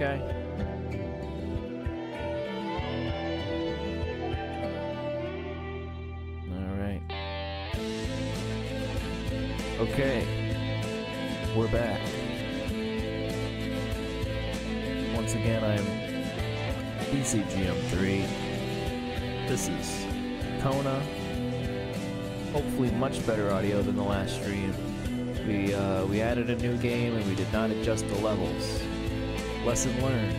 Okay. Alright. Okay. We're back. Once again, I'm BCGM3. This is Kona. Hopefully much better audio than the last stream. We added a new game and we did not adjust the levels. Lesson learned.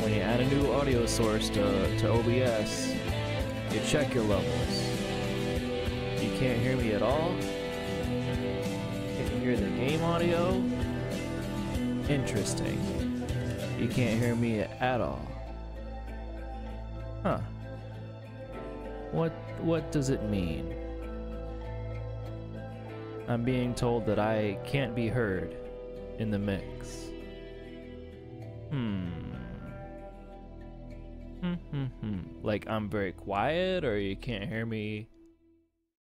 When you add a new audio source to OBS, you check your levels. You can't hear me at all? Can you hear the game audio? Interesting. You can't hear me at all. Huh. What does it mean? I'm being told that I can't be heard in the mix. Like I'm very quiet, or you can't hear me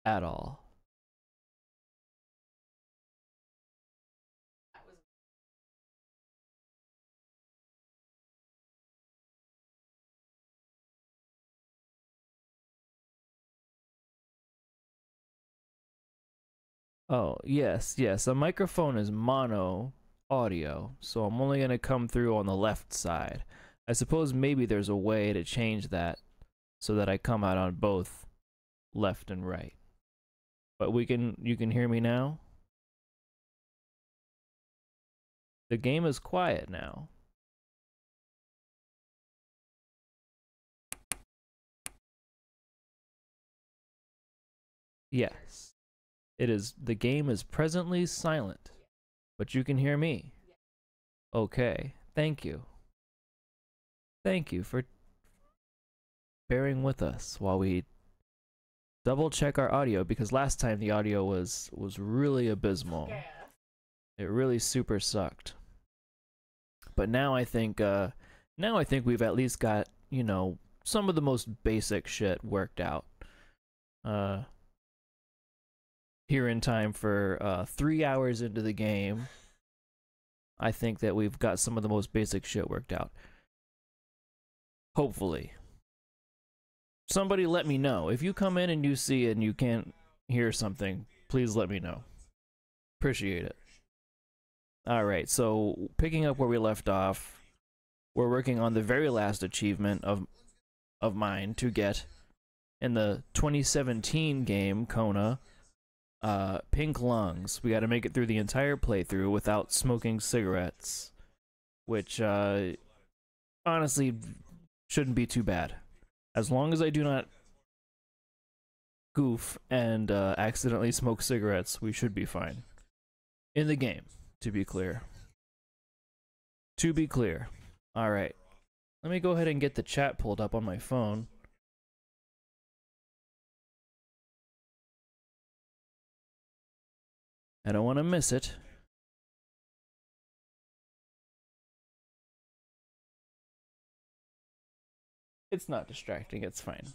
at all? Oh, yes, a microphone is mono audio, so I'm only gonna come through on the left side. I suppose maybe there's a way to change that so that I come out on both left and right. But you can hear me now? The game is quiet now. Yes. It is. The game is presently silent, but you can hear me. Okay. Thank you. Thank you for bearing with us while we double check our audio, because last time the audio was really abysmal. It really super sucked. But now I think we've at least got, you know, some of the most basic shit worked out. Here in time for 3 hours into the game, I think that we've got some of the most basic shit worked out. Hopefully. Somebody let me know. If you come in and you see it and you can't hear something, please let me know. Appreciate it. Alright, so picking up where we left off, we're working on the very last achievement of mine to get in the 2017 game, Kona, Pink Lungs. We gotta make it through the entire playthrough without smoking cigarettes, which, honestly, shouldn't be too bad. As long as I do not goof and accidentally smoke cigarettes, we should be fine. In the game, to be clear. To be clear. Alright. Let me go ahead and get the chat pulled up on my phone. I don't want to miss it. It's not distracting, it's fine.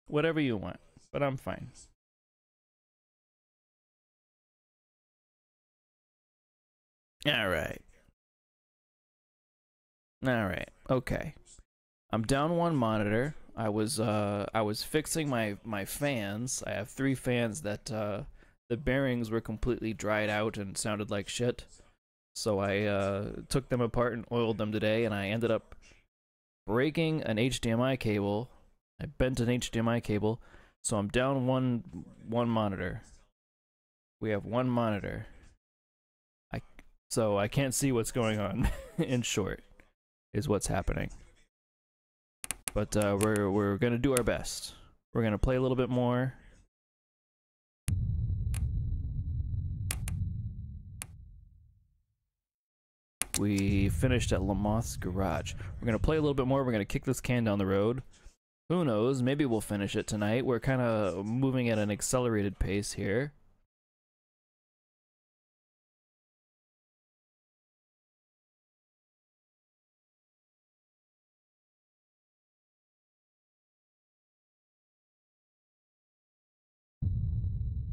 Whatever you want, but I'm fine. Alright. Alright, okay. I'm down one monitor. I was fixing my fans. I have 3 fans that the bearings were completely dried out and sounded like shit. So I took them apart and oiled them today, and I ended up breaking an HDMI cable. I bent an HDMI cable, so I'm down one monitor. We have one monitor. So I can't see what's going on. In short, is what's happening. But we're gonna do our best. We're gonna play a little bit more. We finished at Lamoth's garage. We're gonna play a little bit more. We're gonna kick this can down the road. Who knows? Maybe we'll finish it tonight. We're kind of moving at an accelerated pace here.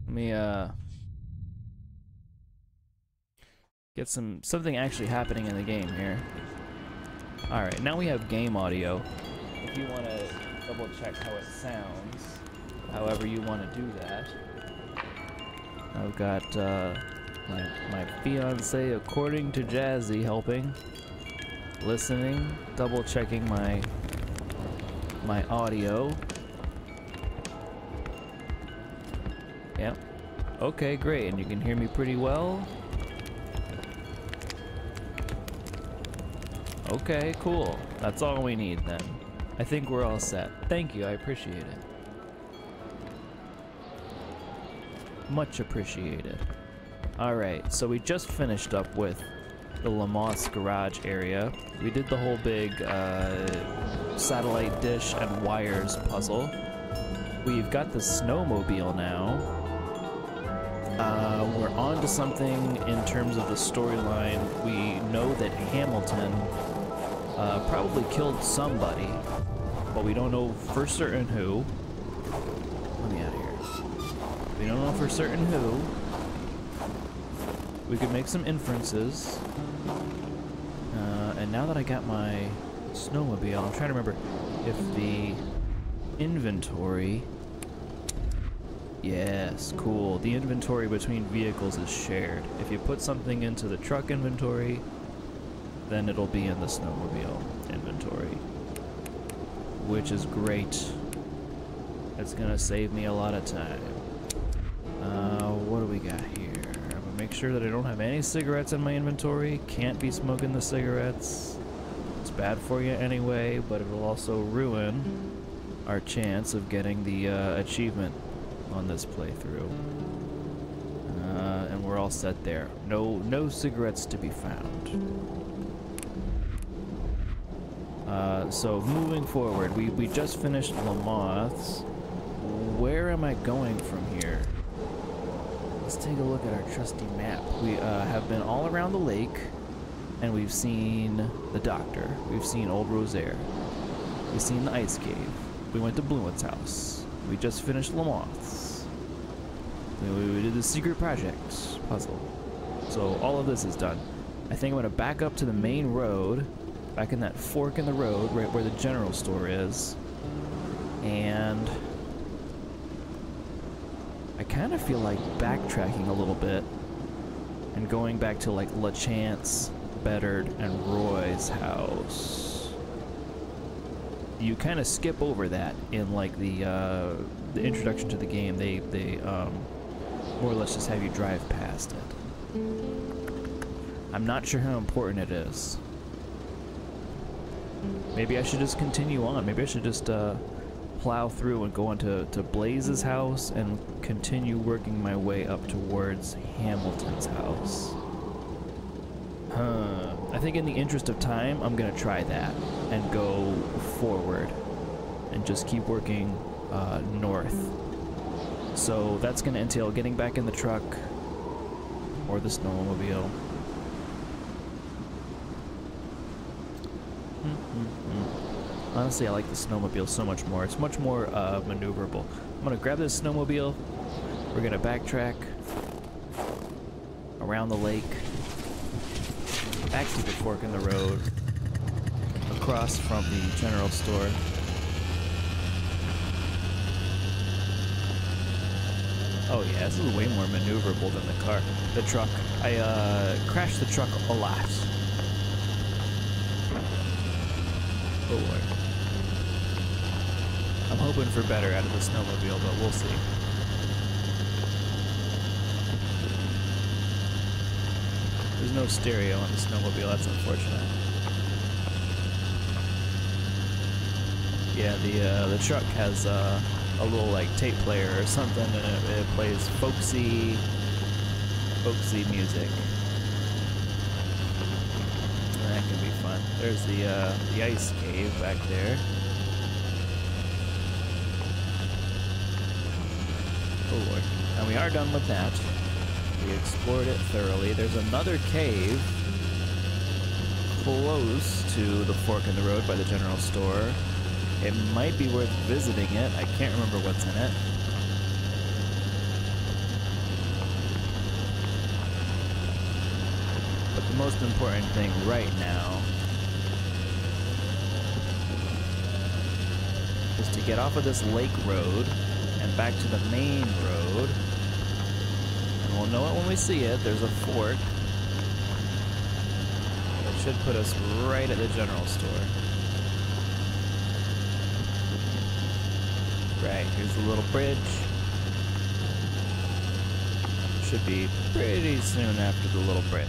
Let me Get something actually happening in the game here. Alright, now we have game audio. If you want to double check how it sounds, however you want to do that. I've got my fiance, according to Jazzy, helping, listening, double checking my audio. Yep. Okay, great, and you can hear me pretty well. Okay, cool. That's all we need then. I think we're all set. Thank you, I appreciate it. Much appreciated. Alright, so we just finished up with the Lamotte's garage area. We did the whole big satellite dish and wires puzzle. We've got the snowmobile now. We're on to something in terms of the storyline. We know that Hamilton probably killed somebody, but we don't know for certain who. Let me out of here. We don't know for certain who. We could make some inferences. And now that I got my snowmobile, I'm trying to remember if the inventory... Yes, cool. The inventory between vehicles is shared. If you put something into the truck inventory, then it'll be in the snowmobile inventory. Which is great. It's gonna save me a lot of time. What do we got here? I'm gonna make sure that I don't have any cigarettes in my inventory. Can't be smoking the cigarettes. It's bad for you anyway, but it will also ruin our chance of getting the achievement on this playthrough. And we're all set there. No cigarettes to be found. So moving forward, we just finished Lamotte's. Where am I going from here? Let's take a look at our trusty map. We have been all around the lake, and we've seen the doctor. We've seen Old Rosaire. We've seen the ice cave. We went to Blument's house. We just finished Lamotte's. We did the secret project puzzle. So all of this is done. I think I'm gonna back up to the main road, back in that fork in the road, right where the general store is. And I kind of feel like backtracking a little bit and going back to like LeChance, Beddard, and Roy's house. You kind of skip over that in like the introduction to the game. They more or less just have you drive past it. I'm not sure how important it is. Maybe I should just continue on. Maybe I should just plow through and go into Blaze's house and continue working my way up towards Hamilton's house. I think in the interest of time, I'm gonna try that and go forward and just keep working north. So that's gonna entail getting back in the truck or the snowmobile. Honestly, I like the snowmobile so much more. It's much more maneuverable. I'm gonna grab this snowmobile. We're gonna backtrack around the lake, back to the fork in the road, across from the general store. Oh yeah, this is way more maneuverable than the car. The truck. I crashed the truck a lot. Oh Lord. I'm hoping for better out of the snowmobile, but we'll see. There's no stereo on the snowmobile, that's unfortunate. Yeah, the truck has a little like tape player or something, and it plays folksy music. That can be fun. There's the ice cave back there. Oh Lord. And we are done with that. We explored it thoroughly. There's another cave close to the fork in the road by the general store. It might be worth visiting it. I can't remember what's in it. the most important thing right now is to get off of this lake road and back to the main road. And we'll know it when we see it. There's a fork. It should put us right at the general store. Right, here's the little bridge. Should be pretty soon after the little bridge.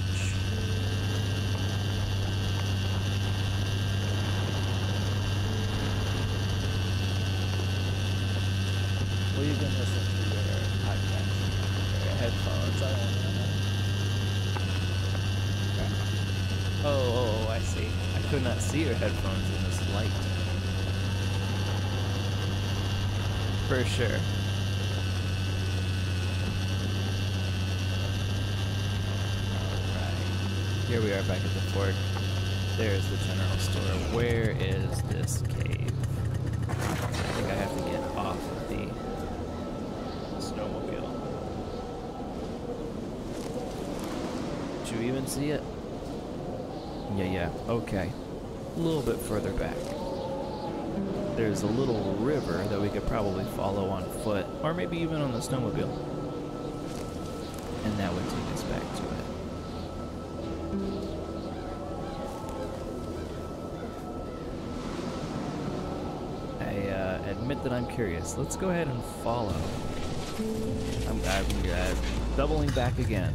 Well, you can listen to your podcast, your headphones. I don't know. Oh, I see. I could not see your headphones in this light. For sure. Here we are back at the fort. There's the general store. Where is this cave? I think I have to get off of the snowmobile. Did you even see it? Yeah, okay. A little bit further back. There's a little river that we could probably follow on foot, or maybe even on the snowmobile. And that would take us back to it. Admit that I'm curious. Let's go ahead and follow. I'm doubling back again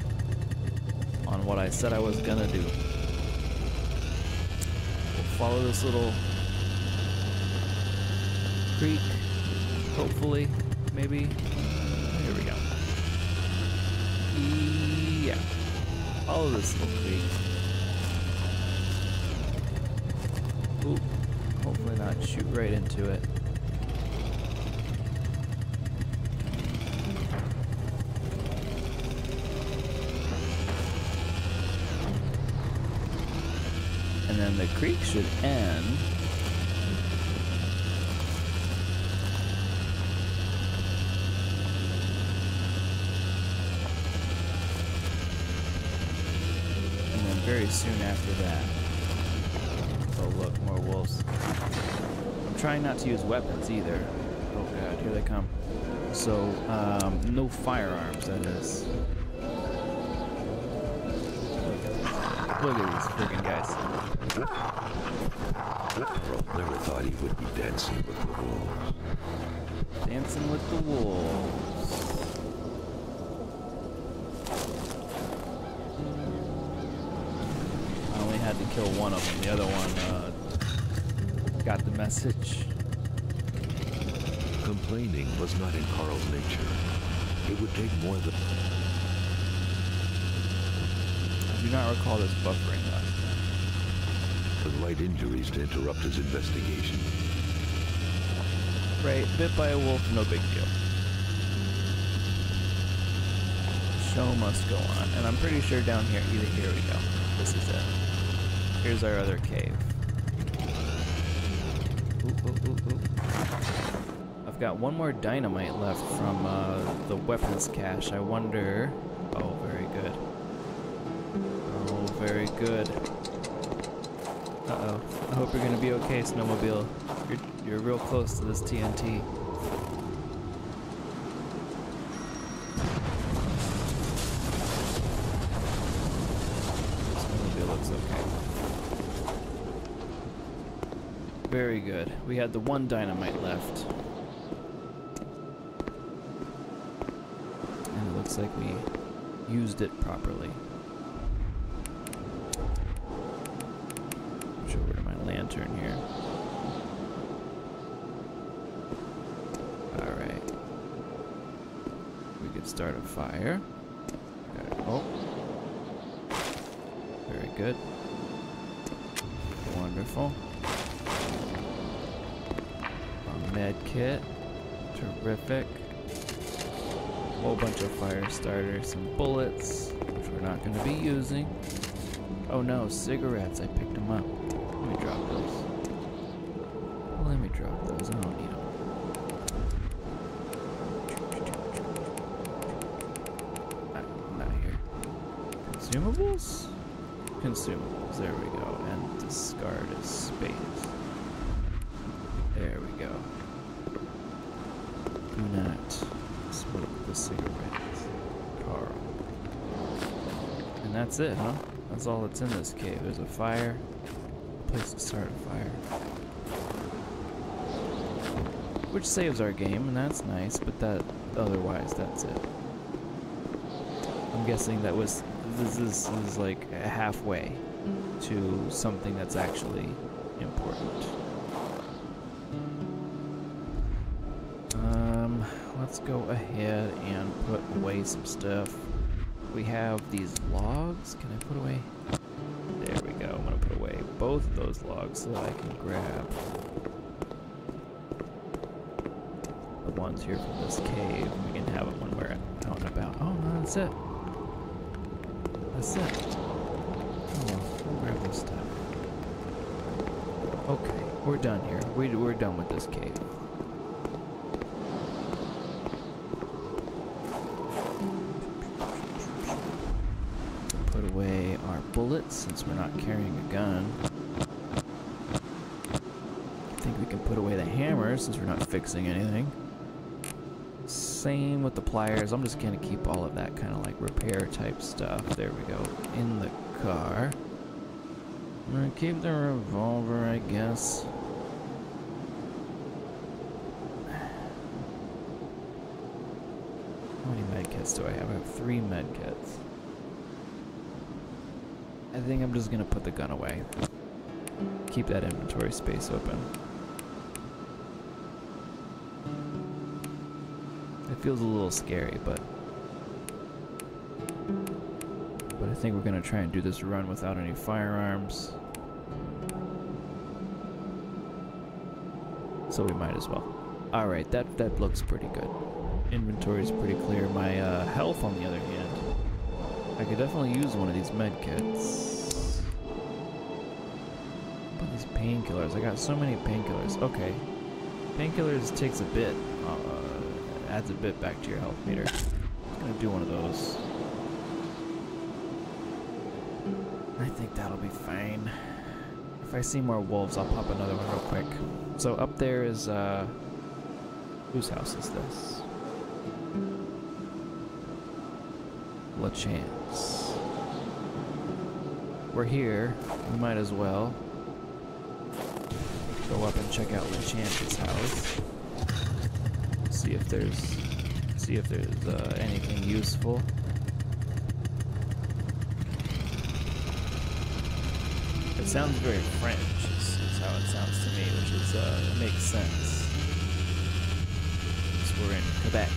on what I said I was gonna do. We'll follow this little creek, hopefully, maybe. Here we go. Yeah. Follow this little creek. Oop. Hopefully not shoot right into it. And then the creek should end and then very soon after that. Oh look, more wolves. I'm trying not to use weapons either. Oh god, here they come. So, no firearms, that is. Look at these freaking guys. Earl never thought he would be dancing with the wolves. Dancing with the wolves. I only had to kill one of them. The other one got the message. Complaining was not in Carl's nature. It would take more than... I do not recall this buffering last time. light injuries to interrupt his investigation. Right, bit by a wolf, no big deal. The show must go on, and I'm pretty sure down here, here we go. This is it. Here's our other cave. Ooh. I've got one more dynamite left from the weapons cache. I wonder... Oh, very good. Oh, very good. Uh-oh. I hope you're gonna be okay, Snowmobile. You're real close to this TNT. Snowmobile looks okay. Very good. We had the one dynamite left. And it looks like we used it properly. Switch over to my lantern here. Alright. We could start a fire. Oh. Very good. Wonderful. A med kit. Terrific. A whole bunch of fire starters, some bullets, which we're not going to be using. Oh no, cigarettes. I picked them up. Let me drop those. Let me drop those. I don't need them. Not here. Consumables? consumables. There we go. And discard as space. There we go. Do not smoke the cigarettes, Carl. And that's it, huh? That's all that's in this cave. There's a fire. Place to start a fire. Which saves our game, and that's nice, but that otherwise that's it. I'm guessing that was this is like halfway to something that's actually important. Let's go ahead and put away some stuff. We have these logs. Can I put away? There we go. I'm gonna put away both of those logs so that I can grab the ones here from this cave. We can have them when we're out and about. Oh, no, that's it. That's it. Oh, we'll grab this stuff. Okay, we're done here. We're done with this cave. Put away our bullets since we're not carrying a gun. I think we can put away the hammer since we're not fixing anything. Same with the pliers. I'm just gonna keep all of that kind of like repair type stuff. There we go. In the car. I'm gonna keep the revolver, I guess. How many medkits do I have? I have 3 medkits. I think I'm just gonna put the gun away. Keep that inventory space open. It feels a little scary, but I think we're gonna try and do this run without any firearms. So we might as well. Alright, that looks pretty good. Inventory's pretty clear. My health, on the other hand, I could definitely use one of these medkits. What about these painkillers? I got so many painkillers. Okay. Painkillers takes a bit. Adds a bit back to your health meter. I'm gonna do one of those. I think that'll be fine. If I see more wolves, I'll pop another one real quick. So up there is, whose house is this? LaChance. We're here. We might as well go up and check out LaChance's house. See if there's anything useful. It sounds very French, is how it sounds to me, which is it makes sense. Because we're in Quebec.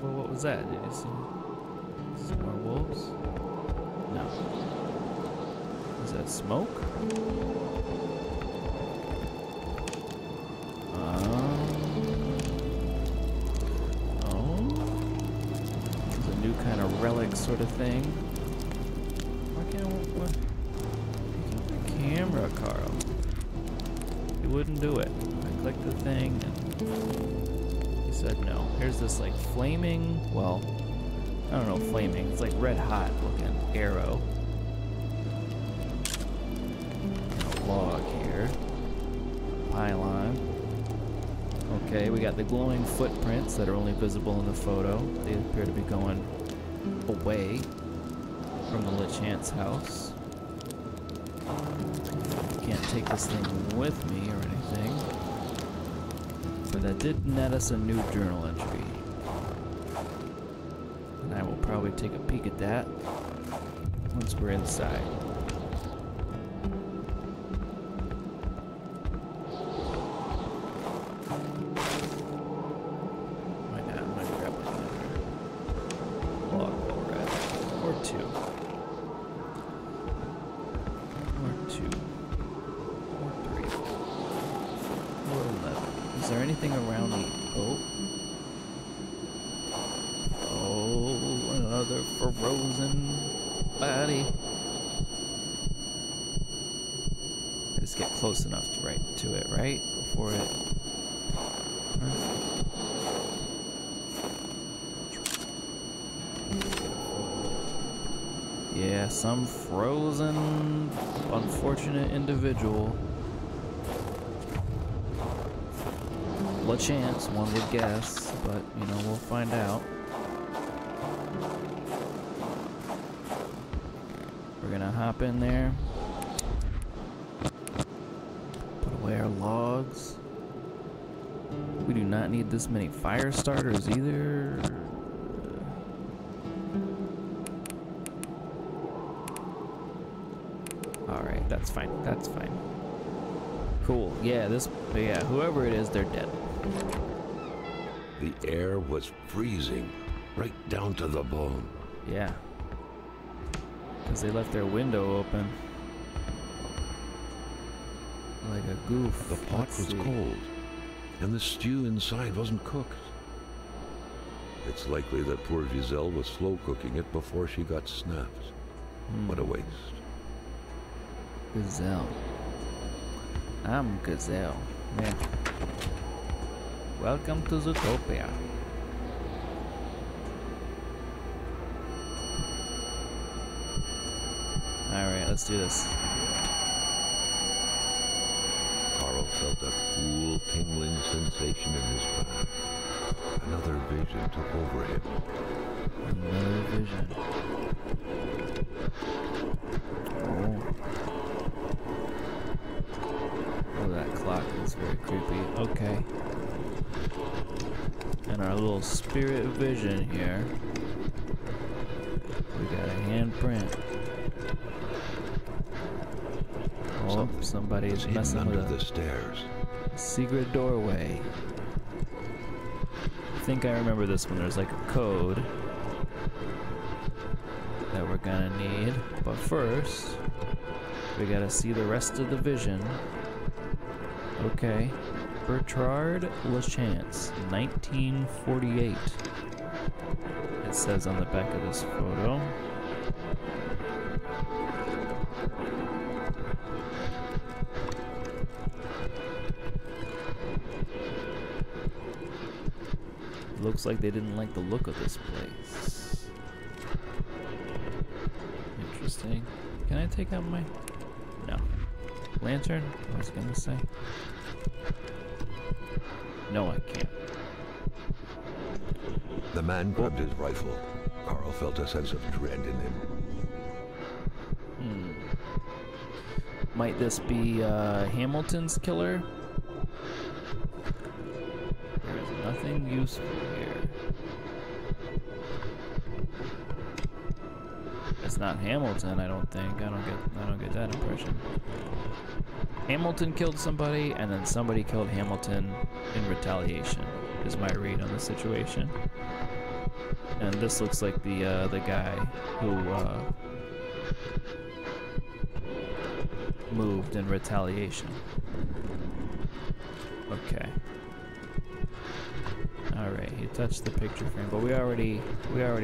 Well, what was that? Did you see some more wolves? No. Is that smoke? Kind of relic sort of thing. Why can't the camera, Carl? He wouldn't do it. I clicked the thing and he said no. Here's this like flaming, well, I don't know, flaming. It's like red hot looking arrow. A log here. Pylon. Okay, we got the glowing footprints that are only visible in the photo. They appear to be going away from the LaChance house. Can't take this thing with me or anything. But that did net us a new journal entry. And I will probably take a peek at that once we're inside. Is there anything around the boat? Oh, another frozen body. Just get close enough to it, right? Before it... Yeah, some frozen, unfortunate individual. A chance, one would guess, but, you know, we'll find out. We're gonna hop in there. Put away our logs. We do not need this many fire starters either. Alright, that's fine. That's fine. Cool. Yeah, whoever it is, they're dead. The air was freezing, right down to the bone. Yeah. Because they left their window open. Like a goof. The pot was cold, and the stew inside wasn't cooked. It's likely that poor Giselle was slow cooking it before she got snapped. What a waste. Gazelle. I'm Gazelle. Yeah. Welcome to Zootopia. Alright, let's do this. Carl felt a cool, tingling sensation in his back. Another vision took over him. Another vision. Oh, that clock is very creepy. Okay. And our little spirit vision here. We got a handprint. Oh, somebody's messing under with the stairs. a secret doorway. I think I remember this one. There's like a code that we're gonna need. But first, we gotta see the rest of the vision. Okay. Bertrand Lachance, 1948. It says on the back of this photo. Looks like they didn't like the look of this place. Interesting. Can I take out my... No. Lantern? I was gonna say. No, I can't. The man grabbed his rifle. Carl felt a sense of dread in him. Might this be Hamilton's killer? There's nothing useful here. It's not Hamilton, I don't think. I don't get that impression. Hamilton killed somebody, and then somebody killed Hamilton in retaliation, is my read on the situation. And this looks like the guy who moved in retaliation. Okay. All right, he touched the picture frame, but we already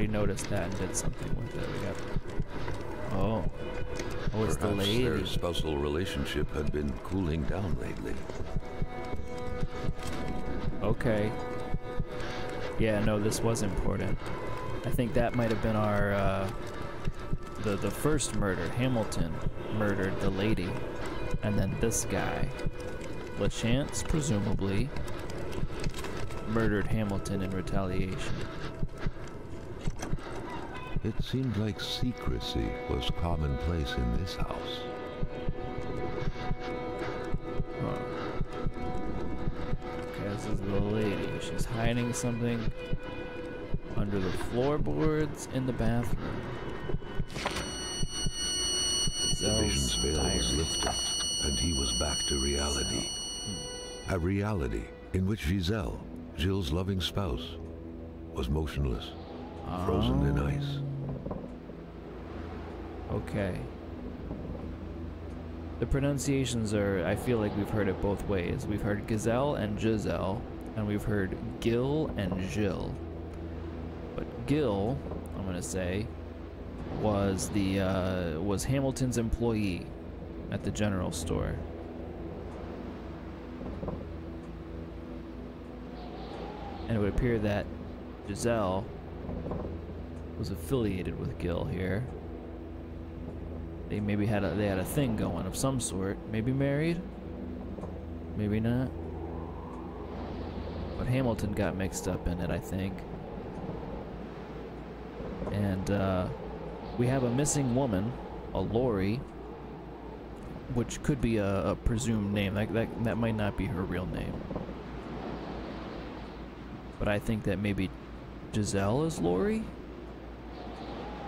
noticed that and did something with it. We got. Oh, it's the lady. Their spousal relationship had been cooling down lately. Okay. Yeah, no, this was important. I think that might have been our the first murder. Hamilton murdered the lady, and then this guy, Lachance, presumably, murdered Hamilton in retaliation. It seemed like secrecy was commonplace in this house. Huh. Okay, this is the lady. She's hiding something under the floorboards in the bathroom. The vision's veil was lifted, and he was back to reality. A reality in which Giselle, Jill's loving spouse, was motionless, frozen in ice. Okay. The pronunciations are, I feel like we've heard it both ways. We've heard Gazelle and Giselle, and we've heard Gil and Jill. But Gil, I'm gonna say, was was Hamilton's employee at the general store. And it would appear that Giselle was affiliated with Gil here. They maybe had a thing going of some sort. Maybe married, maybe not. But Hamilton got mixed up in it, I think. And we have a missing woman, a Lori, which could be a presumed name. That might not be her real name. But I think that maybe Giselle is Lori?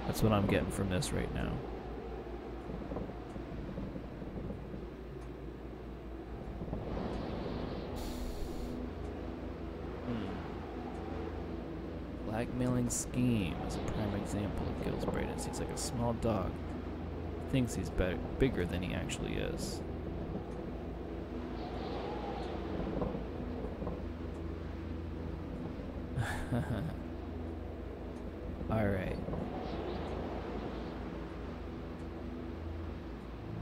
That's what I'm getting from this right now. Blackmailing scheme is a prime example of Gil's brightness. He's like a small dog. Thinks he's bigger than he actually is. Alright.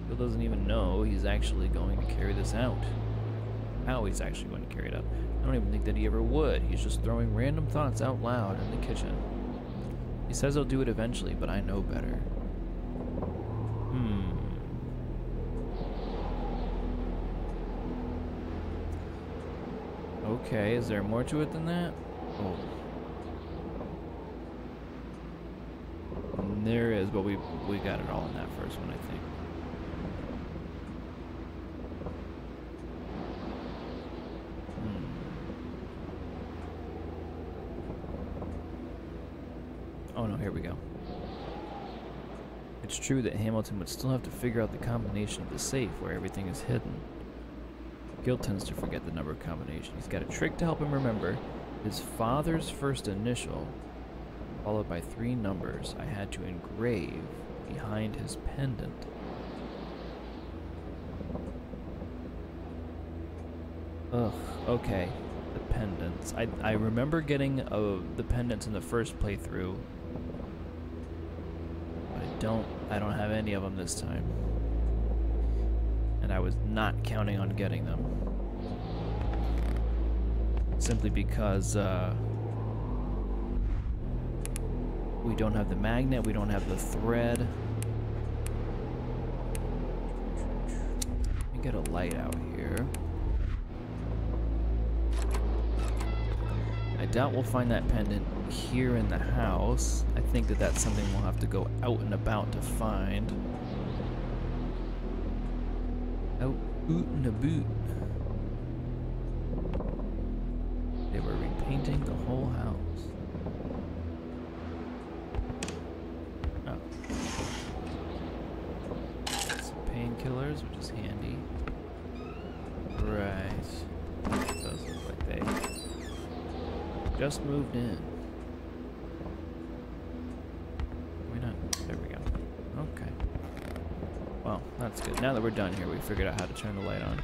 Gil doesn't even know he's actually going to carry this out. How he's actually going to carry it out. I don't even think that he ever would. He's just throwing random thoughts out loud in the kitchen. He says he'll do it eventually, but I know better. Okay, is there more to it than that? Oh. There is, but we got it all in that first one, I think. Oh no, here we go. It's true that Hamilton would still have to figure out the combination of the safe where everything is hidden. Gil tends to forget the number combination. He's got a trick to help him remember his father's first initial, followed by 3 numbers I had to engrave behind his pendant. Ugh, okay. The pendants. I remember getting the pendants in the first playthrough. But I don't have any of them this time. And I was not counting on getting them. Simply because we don't have the magnet, we don't have the thread. Let me get a light out here. I doubt we'll find that pendant here in the house. I think that that's something we'll have to go out and about to find. Out and about. They were repainting the whole house. Oh. Some painkillers, which is handy. Right. It does look like they just moved in. Why not? There we go. Okay. Well, that's good. Now that we're done here, we figured out how to turn the light on.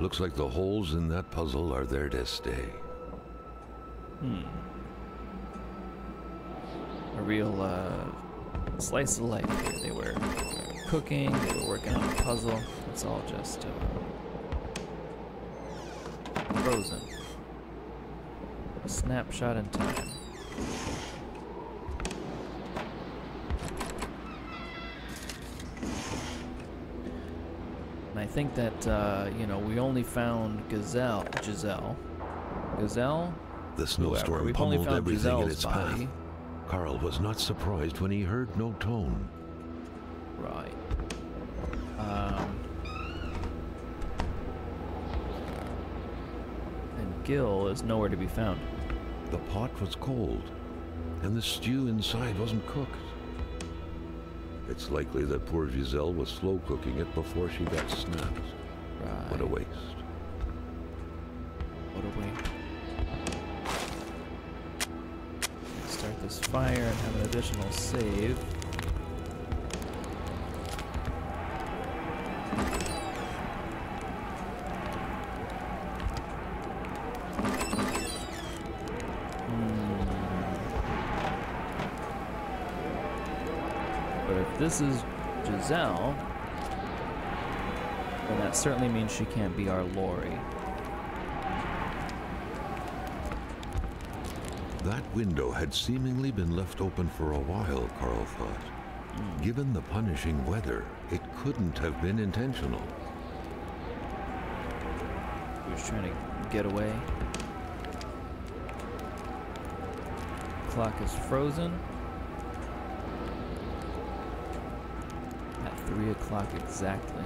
Looks like the holes in that puzzle are there to stay. A real slice of life here. They were cooking, they were working on a puzzle. It's all just frozen. A snapshot in time. And I think that, you know, we only found Giselle? The snowstorm We've only pummeled found everything Giselle's in its body. path. Carl was not surprised when he heard no tone. Right. And Gil is nowhere to be found. The pot was cold, and the stew inside wasn't cooked. It's likely that poor Giselle was slow cooking it before she got snapped. Right. What a waste. What a waste. Let's start this fire and have an additional save. But if this is Giselle, then that certainly means she can't be our Lori. That window had seemingly been left open for a while, Carl thought. Given the punishing weather, it couldn't have been intentional. He was trying to get away. Clock is frozen. At 3 o'clock exactly.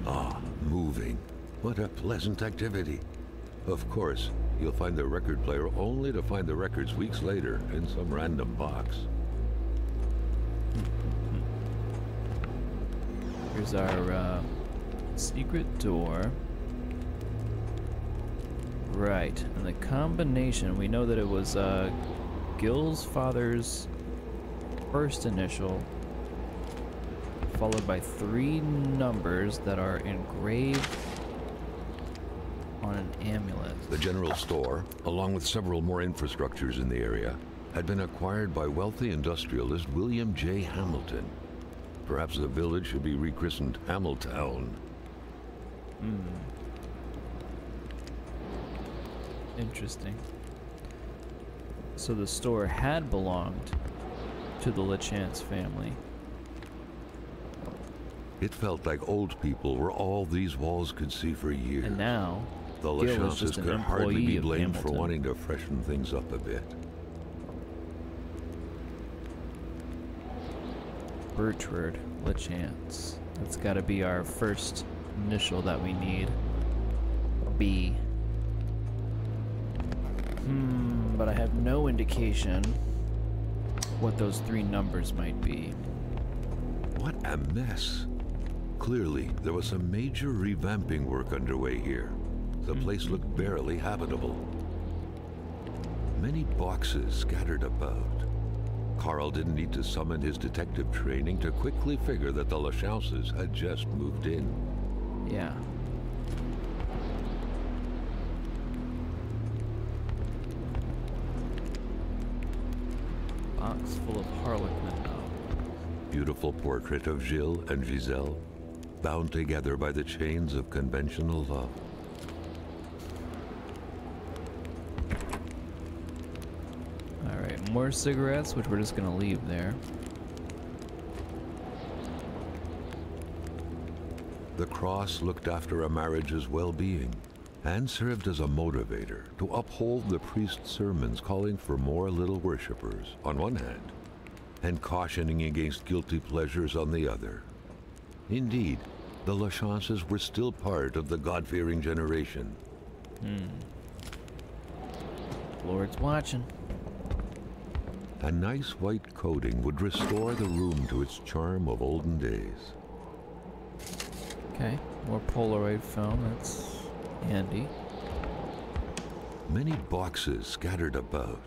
Ah, moving. What a pleasant activity. Of course, you'll find the record player only to find the records weeks later in some random box. Here's our secret door. Right, and the combination, we know that it was Gil's father's first initial, followed by 3 numbers that are engraved on an amulet. The general store, along with several more infrastructures in the area, had been acquired by wealthy industrialist William J. Hamilton. Perhaps the village should be rechristened Hamiltown. Interesting. So the store had belonged to the LeChance family. It felt like old people were all these walls could see for years. And now, the Gil was just LeChances an could hardly employee be of blamed for Hamilton. wanting to freshen things up a bit. Bertrand LeChance. That's got to be our first initial that we need. B. But I have no indication what those 3 numbers might be. What a mess. Clearly, there was some major revamping work underway here. The place looked barely habitable. Many boxes scattered about. Carl didn't need to summon his detective training to quickly figure that the LeChances had just moved in. Yeah. Box full of Harlequin novels. Beautiful portrait of Gilles and Giselle, bound together by the chains of conventional love. Alright, more cigarettes, which we're just gonna leave there. The cross looked after a marriage's well-being and served as a motivator to uphold the priest's sermons calling for more little worshippers on one hand and cautioning against guilty pleasures on the other. Indeed, the LeChances were still part of the God-fearing generation. Lord's watching. A nice white coating would restore the room to its charm of olden days. Okay, more Polaroid film, that's handy. Many boxes scattered about.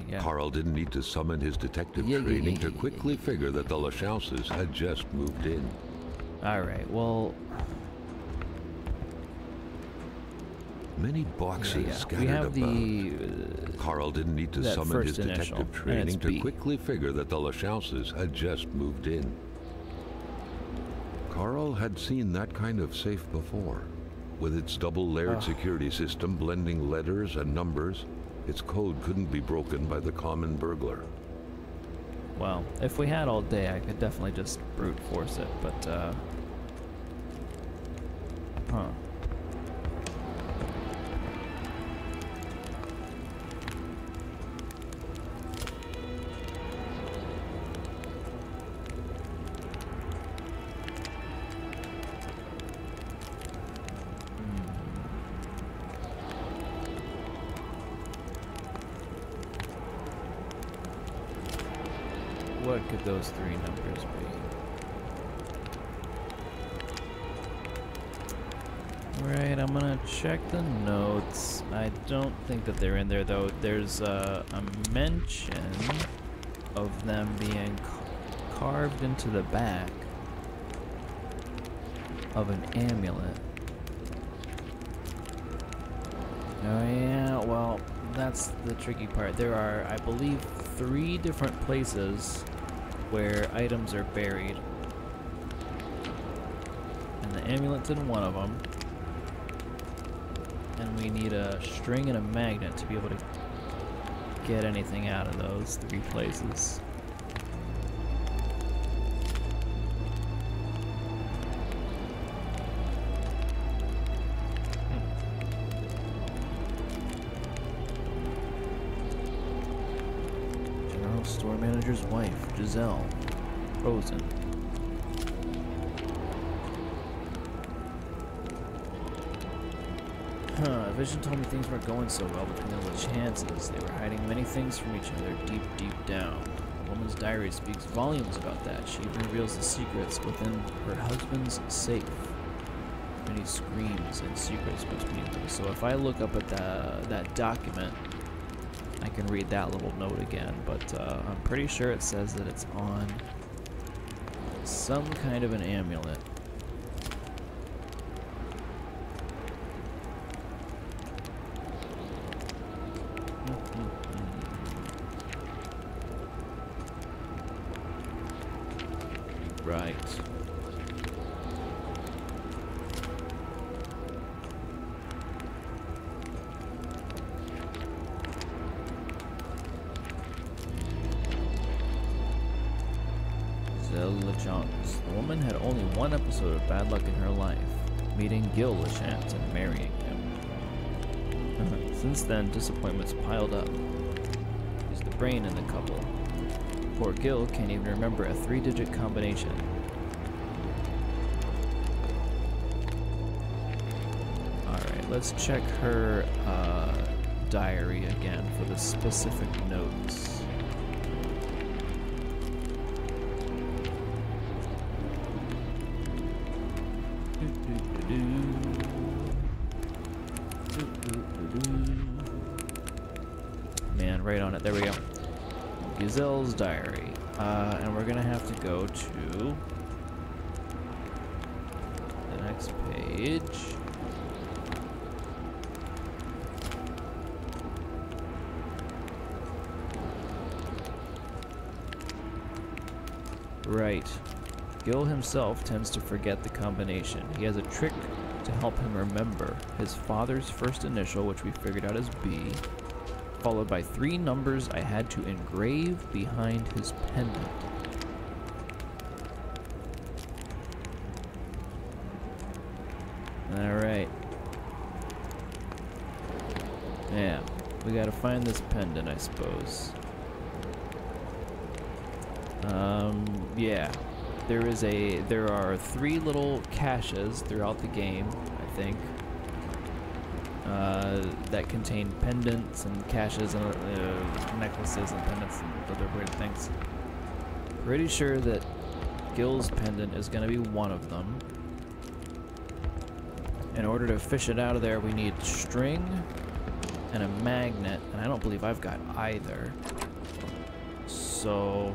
Yeah. Carl didn't need to summon his detective training to quickly figure that the LeChances had just moved in. Alright, well... Many boxes scattered we have about. Carl didn't need to summon his detective training to quickly figure that the LeChances had just moved in. Carl had seen that kind of safe before. With its double-layered security system blending letters and numbers, its code couldn't be broken by the common burglar. Well, if we had all day, I could definitely just brute force it, but, What could those 3 numbers be? Right, I'm gonna check the notes. I don't think that they're in there, though. There's a mention of them being carved into the back of an amulet. Oh yeah, well, that's the tricky part. There are, I believe, 3 different places where items are buried. And the amulet's in one of them. and we need a string and a magnet to be able to get anything out of those 3 places. General store manager's wife, Giselle, frozen. Vision told me things weren't going so well between the chances. They were hiding many things from each other deep, deep down. The woman's diary speaks volumes about that. She even reveals the secrets within her husband's safe. Many screams and secrets between them. So if I look up at that document, I can read that little note again. But I'm pretty sure it says that it's on some kind of an amulet. Right. Giselle LeChance. The woman had only one episode of bad luck in her life, meeting Gil LeChance and marrying him. Since then, disappointments piled up. He's the brain in the couple. Poor Gil can't even remember a 3-digit combination. Alright, let's check her diary again for the specific notes. Man, right on it. There we go. Giselle's diary. And we're gonna have to go to the next page. Right. Gil himself tends to forget the combination. He has a trick to help him remember his father's first initial, which we figured out as B, followed by 3 numbers I had to engrave behind his pendant. Alright. Yeah, we gotta find this pendant, I suppose. Yeah. There are 3 little caches throughout the game, I think. That contain pendants and caches and necklaces and pendants and other weird things. Pretty sure that Gil's pendant is going to be one of them. In order to fish it out of there, we need string and a magnet, and I don't believe I've got either. So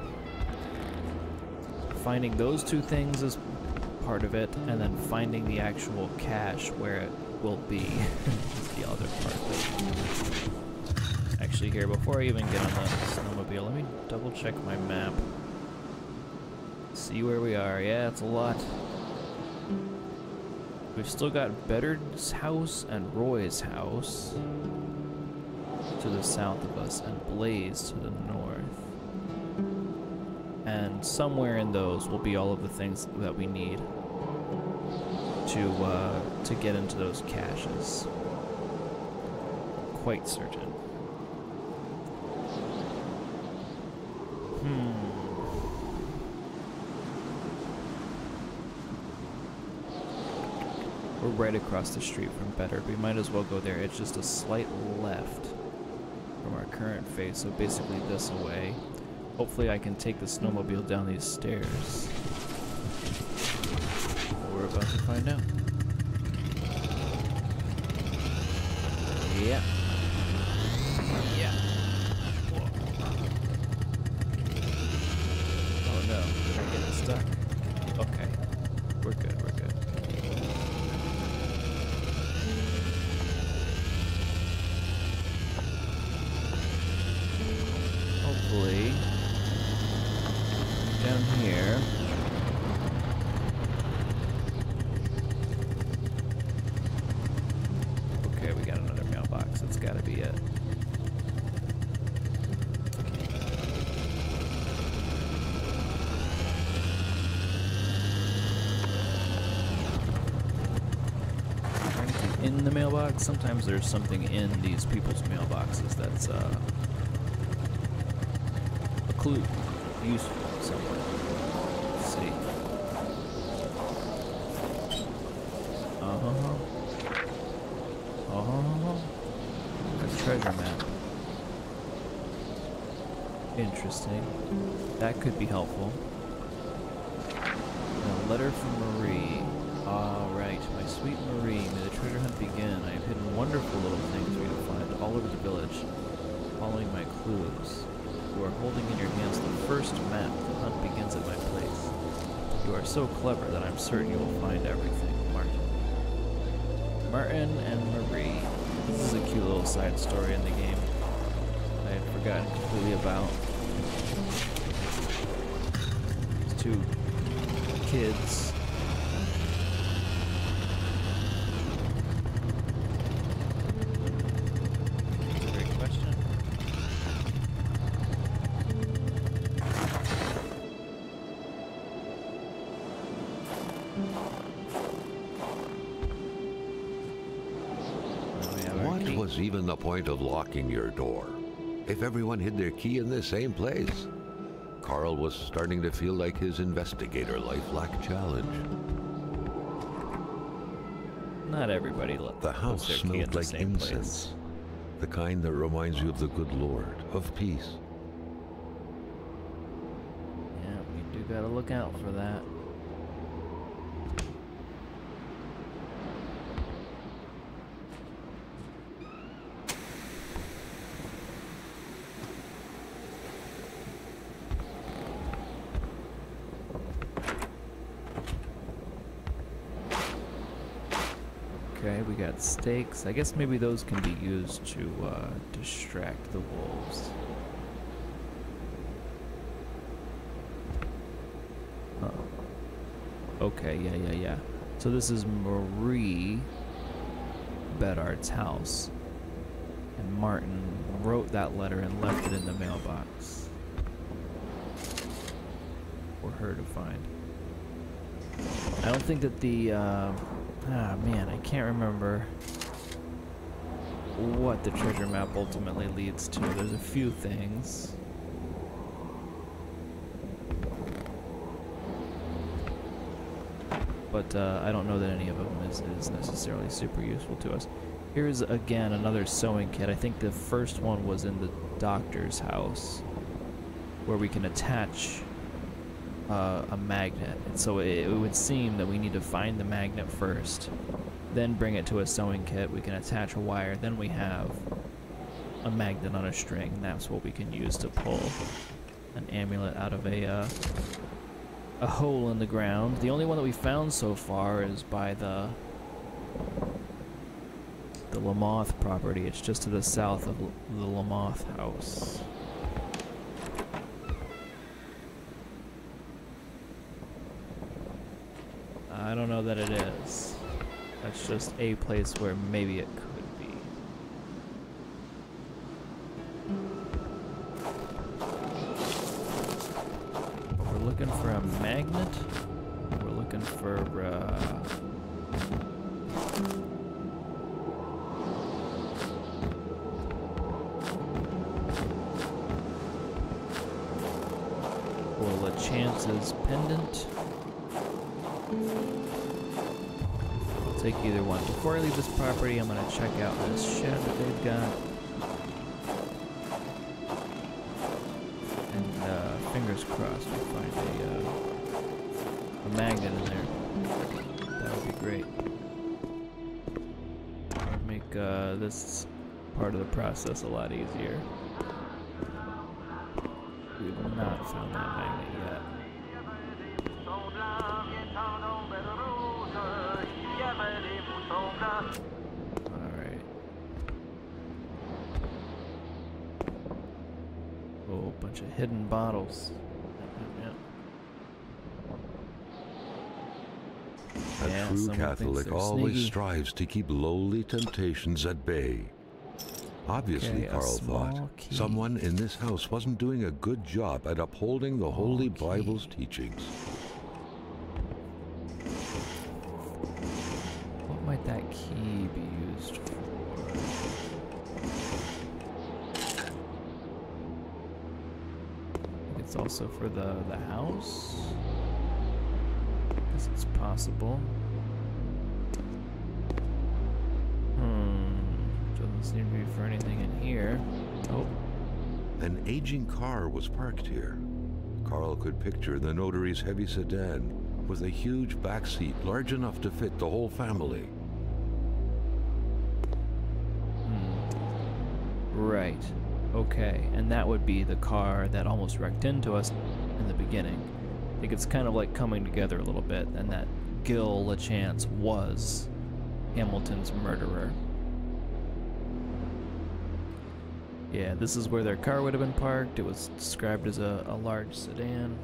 finding those 2 things is part of it, and then finding the actual cache where it will be is the other part of it. Actually, here, before I even get on the snowmobile, let me double check my map. See where we are. Yeah, it's a lot. We've still got Beddard's house and Roy's house to the south of us, and Blaze to the north. And somewhere in those will be all of the things that we need to get into those caches. Quite certain. We're right across the street from Beddard. We might as well go there. It's just a slight left from our current phase, so basically this away. Hopefully I can take the snowmobile down these stairs. We're about to find out. Yeah. Yeah. Whoa. Oh no, did I get stuck? Okay. We're good, we're good. Hopefully, down here. Okay, we got an in the mailbox. Sometimes there's something in these people's mailboxes that's a clue, useful somewhere. Let's see. A treasure map. Interesting. That could be helpful. A letter from Marie. Alright, my sweet Marie, may the treasure hunt begin. I have hidden wonderful little things for you to find all over the village, following my clues. You are holding in your hands the first map. The hunt begins at my place. You are so clever that I'm certain you will find everything. Martin. Martin and Marie. This is a cute little side story in the game I had forgotten completely about. These two kids. Great question. What was even the point of locking your door if everyone hid their key in the same place? Carl was starting to feel like his investigator life lacked challenge. Not everybody The house smelled like incense, the kind that reminds you of the good Lord, of peace. Yeah, we do gotta look out for that. Okay, we got stakes. I guess maybe those can be used to distract the wolves. Okay, yeah. So this is Marie Bedard's house. And Martin wrote that letter and left it in the mailbox for her to find. I don't think that the man, I can't remember what the treasure map ultimately leads to. There's a few things. But I don't know that any of them is necessarily super useful to us. Here's, again, another sewing kit. I think the first one was in the doctor's house, where we can attach a magnet. And so it would seem that we need to find the magnet first, then bring it to a sewing kit. We can attach a wire, then we have a magnet on a string. That's what we can use to pull an amulet out of a hole in the ground. The only one that we found so far is by the Lamoth property. It's just to the south of the Lamoth house. I don't know that it is. That's just a place where maybe it could be. We're looking for a magnet. We're looking for Chance's pendant. I'll take either one. Before I leave this property, I'm going to check out this shed that they've got. And fingers crossed we find a magnet in there. That would be great. That'd make this part of the process a lot easier. We have not found that magnet yet. Alright. Oh, a bunch of hidden bottles. A true Catholic always strives to keep lowly temptations at bay. Obviously, Carl thought, someone in this house wasn't doing a good job at upholding the Holy Bible's teachings. What might that key be used for. It's also for the house. Guess it's possible. Doesn't seem to be for anything in here. Oh. An aging car was parked here. Carl could picture the notary's heavy sedan with a huge back seat large enough to fit the whole family. Right. Okay, and that would be the car that almost wrecked into us in the beginning. I think it's kind of like coming together a little bit, and that Gil LaChance was Hamilton's murderer. Yeah, this is where their car would have been parked. It was described as a large sedan.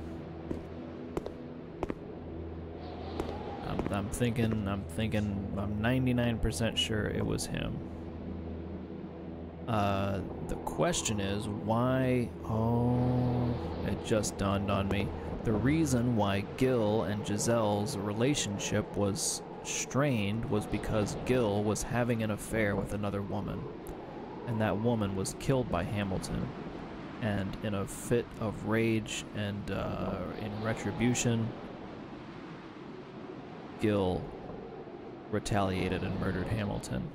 I'm thinking, I'm 99% sure it was him. The question is why, oh, it just dawned on me. The reason why Gil and Giselle's relationship was strained was because Gil was having an affair with another woman. And that woman was killed by Hamilton. And in a fit of rage and in retribution, Gil retaliated and murdered Hamilton.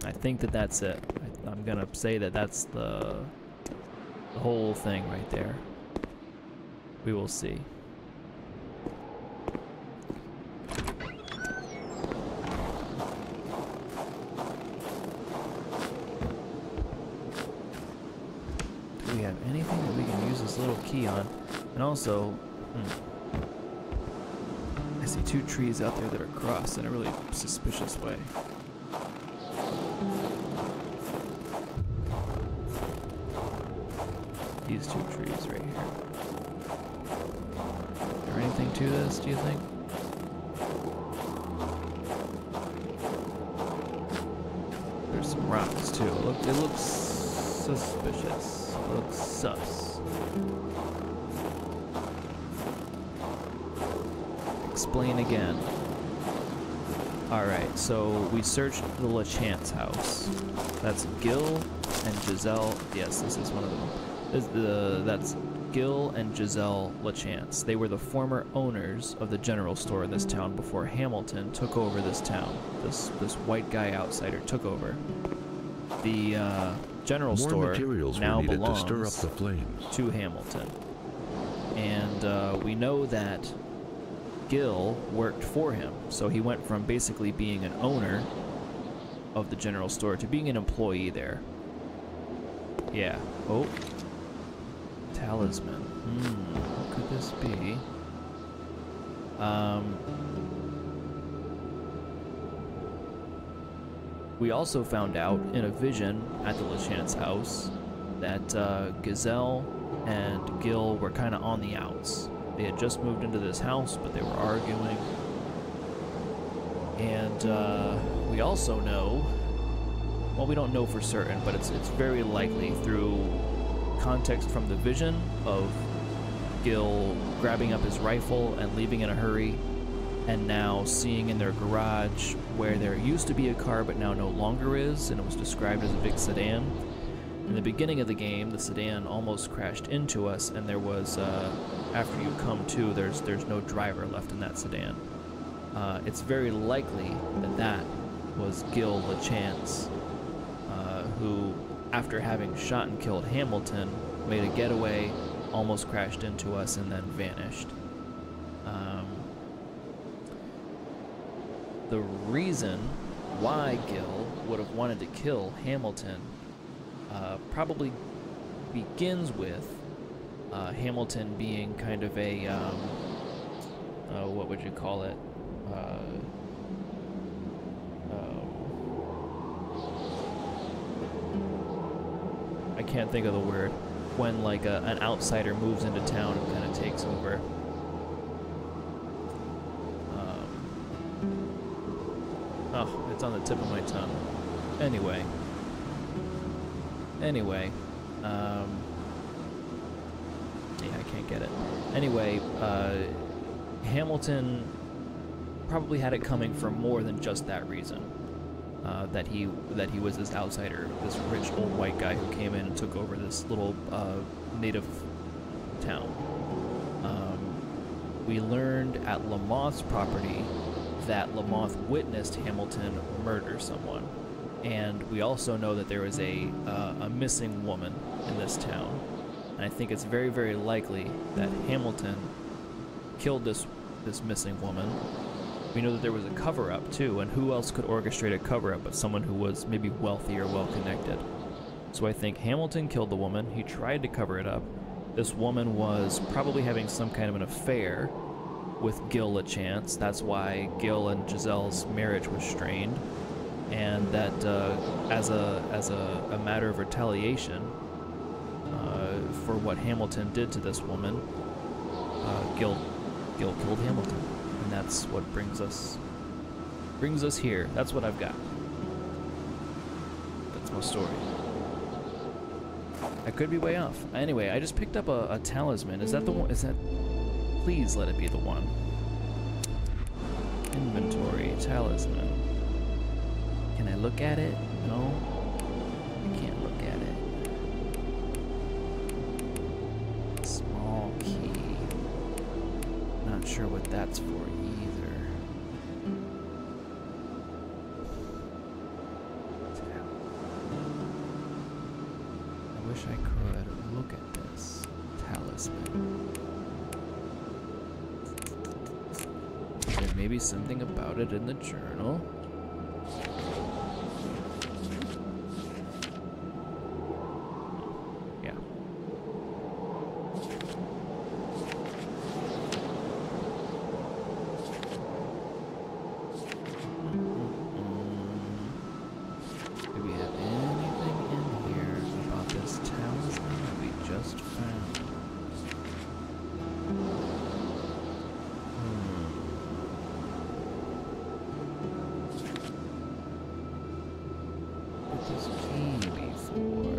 I think that's it. I'm gonna say that's the whole thing right there. We will see. Do we have anything that we can use this little key on? And also, I see two trees out there that are crossed in a really suspicious way. These two trees right here. Is there anything to this, do you think? There's some rocks too. It looks suspicious. It looks sus. Explain again. Alright, so we searched the LaChance house. That's Gil and Giselle. Yes, this is one of them. That's Gil and Giselle LaChance. They were the former owners of the general store in this town before Hamilton took over this town. This white guy outsider took over. The general store now belongs to Hamilton. And we know that Gil worked for him. So he went from basically being an owner of the general store to being an employee there. Yeah. Oh. Talisman. What could this be? We also found out in a vision at the LaChance house that Giselle and Gil were kind of on the outs. They had just moved into this house, but they were arguing. And we also know, well, we don't know for certain, but it's very likely through context from the vision of Gil grabbing up his rifle and leaving in a hurry, and now seeing in their garage where there used to be a car but now no longer is, and it was described as a big sedan. In the beginning of the game, the sedan almost crashed into us, and there was, after you come to, there's no driver left in that sedan. It's very likely that was Gil LaChance, who, after having shot and killed Hamilton, made a getaway, almost crashed into us, and then vanished. The reason why Gil would have wanted to kill Hamilton probably begins with Hamilton being kind of a, what would you call it? I can't think of the word. When like an outsider moves into town and kind of takes over. Oh, it's on the tip of my tongue. Anyway, yeah, I can't get it. Anyway, Hamilton probably had it coming for more than just that reason. that he was this outsider, this rich old white guy who came in and took over this little native town. We learned at Lamoth's property that Lamoth witnessed Hamilton murder someone, and we also know that there was a missing woman in this town, and I think it's very, very likely that Hamilton killed this missing woman. We know that there was a cover-up too, and who else could orchestrate a cover-up but someone who was maybe wealthy or well-connected? So I think Hamilton killed the woman. He tried to cover it up. This woman was probably having some kind of an affair with Gil LaChance. That's why Gil and Giselle's marriage was strained, and that as a matter of retaliation for what Hamilton did to this woman, Gil killed Hamilton, and that's what brings us here. That's what I've got. That's my story. I could be way off. Anyway, I just picked up a talisman. Is that the one? Is that? Please let it be the one. Inventory, talisman. Can I look at it? No? I can't look at it. Small key. Not sure what that's for either. I wish I could look at this talisman. There may be something about it in the journal. Yeah. Do we have anything in here about this talisman that we just found? What this key be for?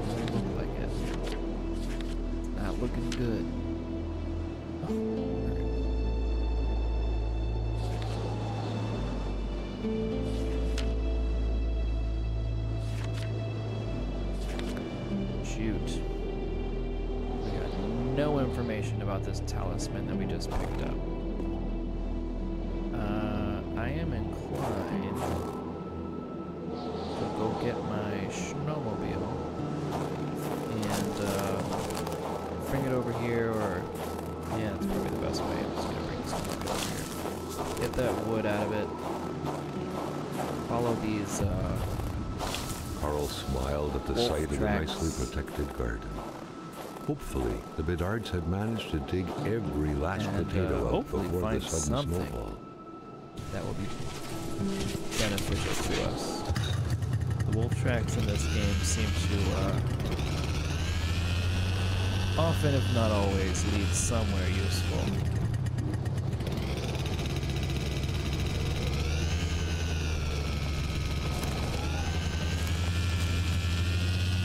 Doesn't look like it. Not looking good. Shoot. We got no information about this talisman that we just picked up. I am inclined to go get my snowmobile and bring it over here, or yeah, that's probably the best way. I'm just gonna bring the snowmobile over here. Get that wood out of it. Follow these Carl smiled at the wolf sight of the tracks. nicely protected garden. Hopefully, the Bedards had managed to dig every last And, potato out hopefully before the find sudden something. snowfall. that will be beneficial to us. The wolf tracks in this game seem to often, if not always, lead somewhere useful.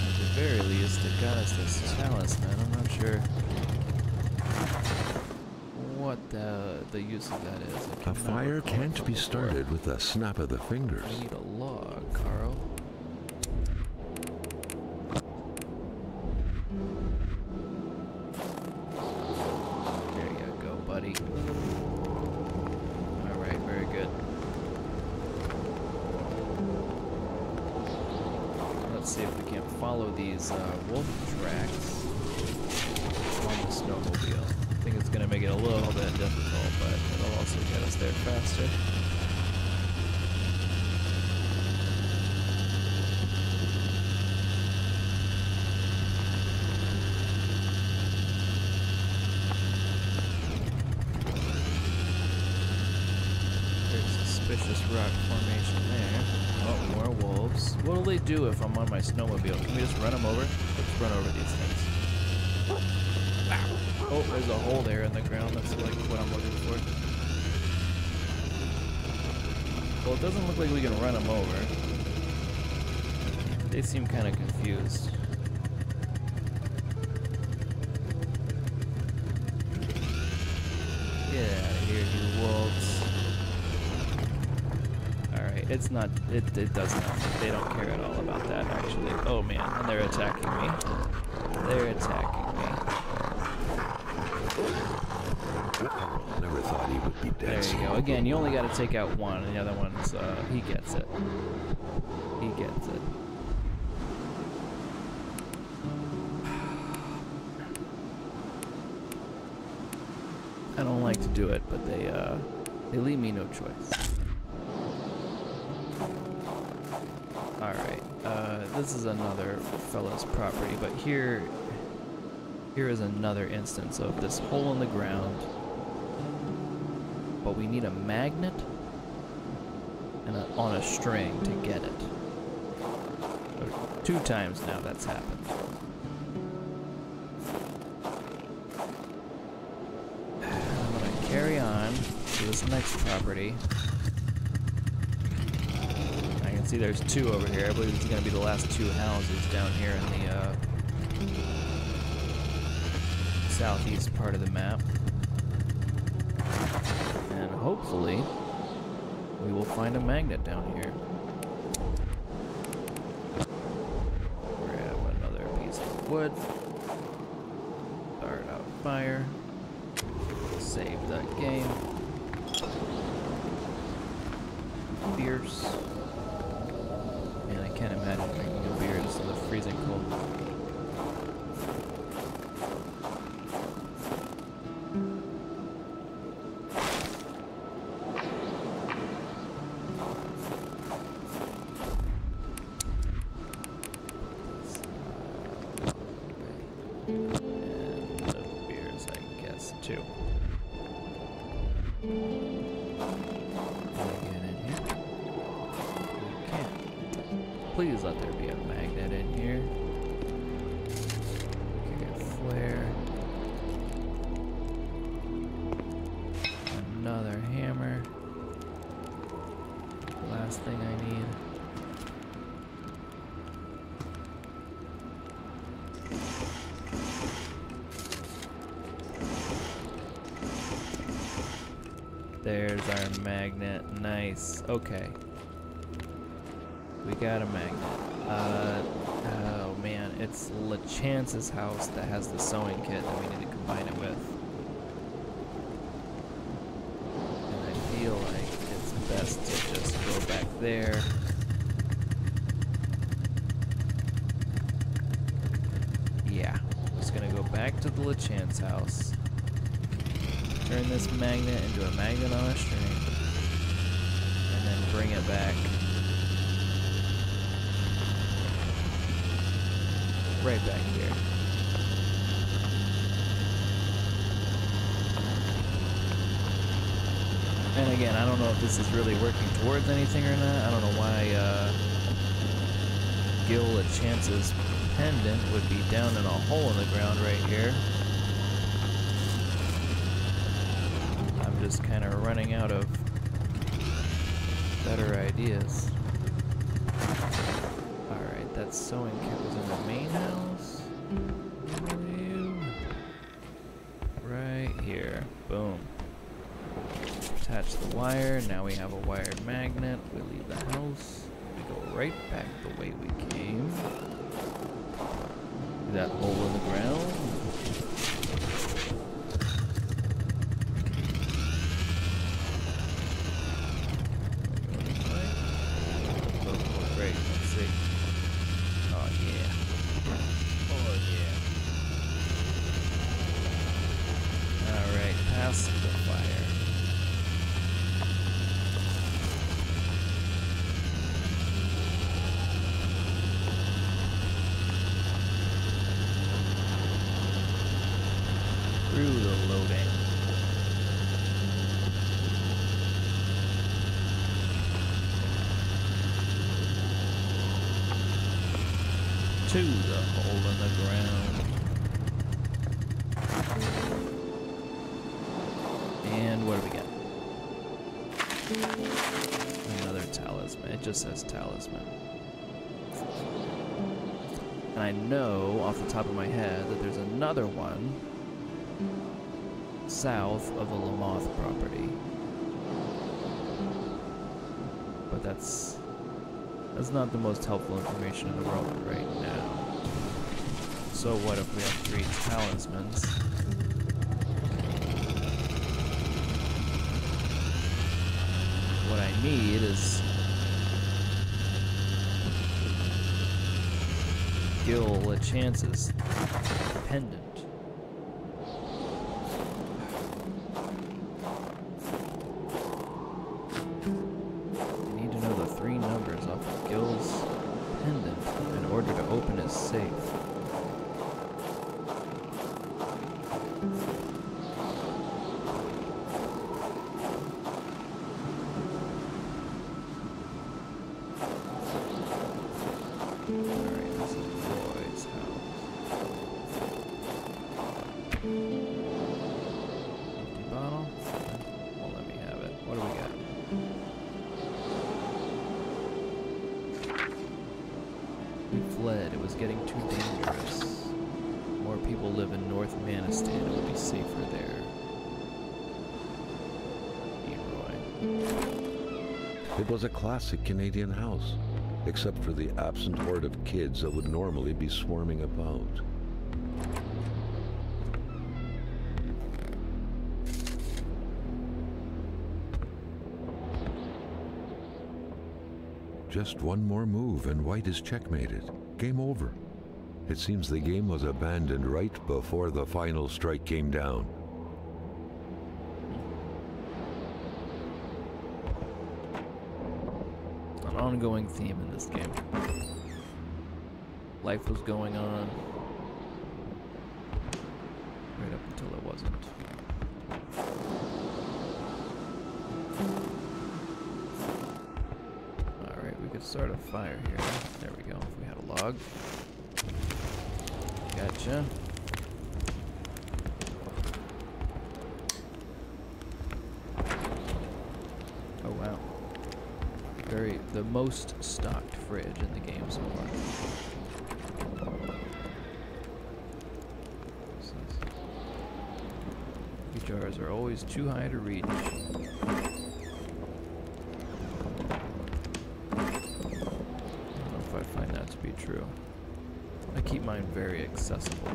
At the very least, it got us this talisman. I'm not sure what the use of that is. A fire can't be started with a snap of the fingers. I need a log, Carl. There you go, buddy. Alright, very good. Let's see if we can follow these wolf tracks on the snowmobile. I think it's going to make it a little bit difficult, but it'll also get us there faster. There's suspicious rock formation there. Oh, more wolves. What'll they do if I'm on my snowmobile? Can we just run them over? Let's run over these things. Oh, there's a hole there in the ground. That's like what I'm looking for. Well, it doesn't look like we can run them over. They seem kind of confused. Get out of here, you wolves. Alright, it's not, it does nothing. They don't care at all about that, actually. Oh man, and they're attacking me. They're attacking me. Never thought he would be dead. There you go. Again, you only got to take out one, and the other one's, he gets it. He gets it. I don't like to do it, but they leave me no choice. Alright, this is another fella's property, but here is another instance of this hole in the ground. But we need a magnet and on a string to get it. 2 times now that's happened. I'm gonna carry on to this next property. I can see there's 2 over here. I believe it's gonna be the last 2 houses down here in the southeast part of the map. And hopefully we will find a magnet down here. Grab another piece of wood. Start out fire. Save that game. Beers. Man, I can't imagine drinking a beer. This is a freezing cold. Please let there be a magnet in here. Okay, a flare. Another hammer. Last thing I need. There's our magnet. Nice. Okay. We got a magnet. Oh man, it's LeChance's house that has the sewing kit that we need to combine it with. And I feel like it's best to just go back there. Yeah, just gonna go back to the LeChance house. Turn this magnet into a magnet on a string. And then bring it back. Right back here. And again, I don't know if this is really working towards anything or not. I don't know why Gil LeChance's pendant would be down in a hole in the ground right here. I'm just kind of running out of better ideas. That sewing kit was in the main house. Right here. Boom. Attach the wire. Now we have a wired magnet. We leave the house. We go right back the way we came. See that hole in the ground? Great. Let's see. Oh yeah. Oh yeah. Alright, past the fire. Through the loading. To the hole in the ground. And what do we get? Another talisman. It just says talisman. And I know off the top of my head that there's another one south of the Lamoth property. But that's not the most helpful information in the world right now. So what if we have 3 talismans? What I need is Gil Chance's pendant. I need to know the 3 numbers off of Gil's pendant in order to open his safe. Getting too dangerous. More people live in North Manistan. It will be safer there. Leroy. It was a classic Canadian house, except for the absent horde of kids that would normally be swarming about. Just one more move and White is checkmated. Game over. It seems the game was abandoned right before the final strike came down. An ongoing theme in this game. Life was going on right up until it wasn't. Alright, we could start a fire here. There we go, if we had a log. Gotcha. Oh wow. The most stocked fridge in the game so far. These jars are always too high to reach. True. I keep mine very accessible.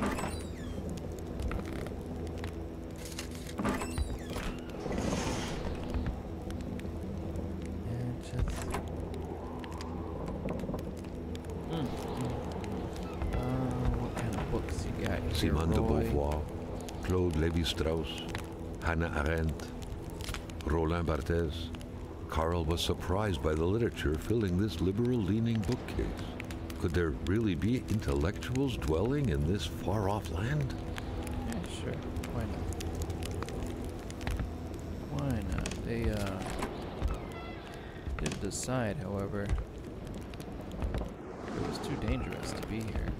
And just... what kind of books you got here, Simone de Roy? Beauvoir, Claude Lévi-Strauss, Hannah Arendt, Roland Barthes. Carl was surprised by the literature filling this liberal-leaning bookcase. Could there really be intellectuals dwelling in this far-off land? Yeah, sure. Why not? Why not? They, did decide, however, it was too dangerous to be here.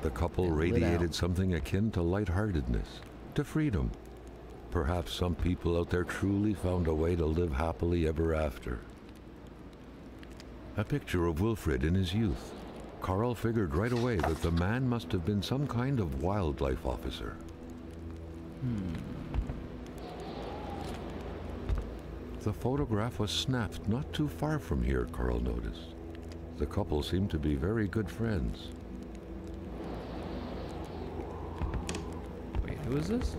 The couple radiated something akin to lightheartedness, to freedom. Perhaps some people out there truly found a way to live happily ever after. A picture of Wilfred in his youth. Carl figured right away that the man must have been some kind of wildlife officer. The photograph was snapped not too far from here, Carl noticed. The couple seemed to be very good friends. Wait, who is this?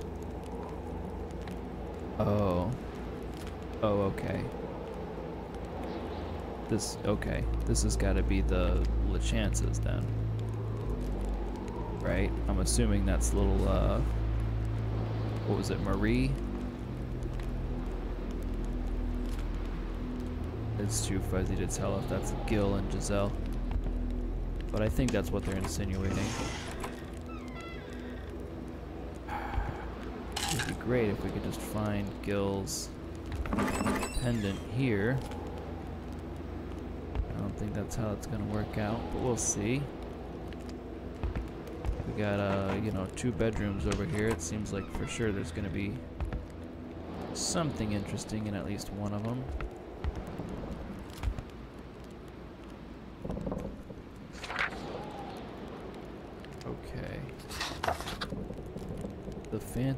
Oh. Oh, okay. Okay. This has got to be the LeChances then. Right? I'm assuming that's little, what was it, Marie? It's too fuzzy to tell if that's Gil and Giselle. But I think that's what they're insinuating. It'd be great if we could just find Gil's pendant here. I don't think that's how it's gonna work out, but we'll see. We got, you know, 2 bedrooms over here. It seems like for sure there's gonna be something interesting in at least one of them.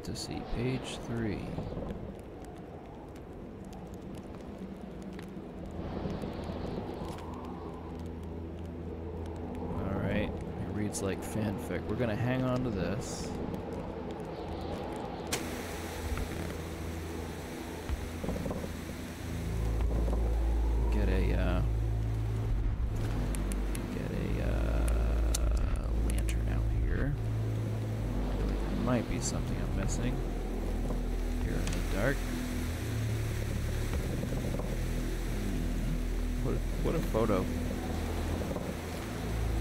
Fantasy, page 3. Alright, it reads like fanfic. We're gonna hang on to this. Something I'm missing here in the dark. What a photo.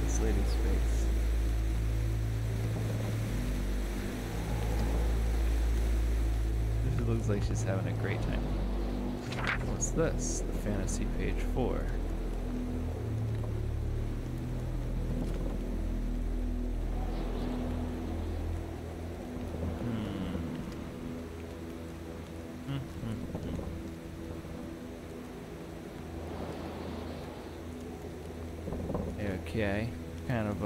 This lady's face. She looks like she's having a great time. What's this? The fantasy page 4. Okay, kind of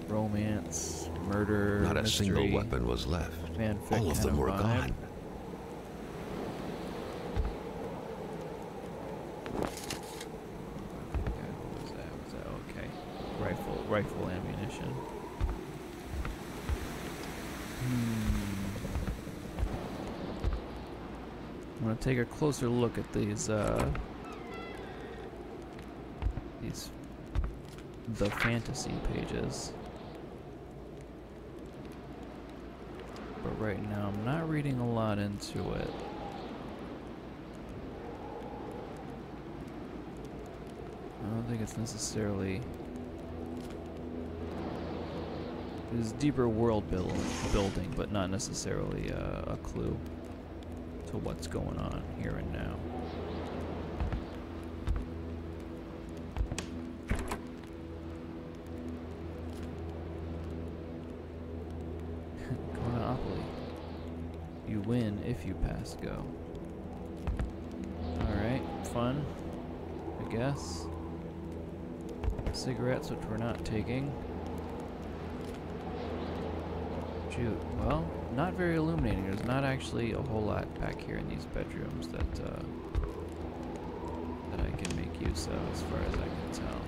romance, murder, Not a mystery, single weapon was left. fanfic All of them were vibe. gone. What was that? Okay. Rifle ammunition. I'm gonna take a closer look at these the fantasy pages. But right now I'm not reading a lot into it. I don't think it's necessarily... There's deeper world building, but not necessarily a clue to what's going on here and now. Monopoly. You win if you pass go. Alright, fun, I guess. Cigarettes, which we're not taking. Shoot, well, not very illuminating. There's not actually a whole lot back here in these bedrooms that I can make use of, as far as I can tell.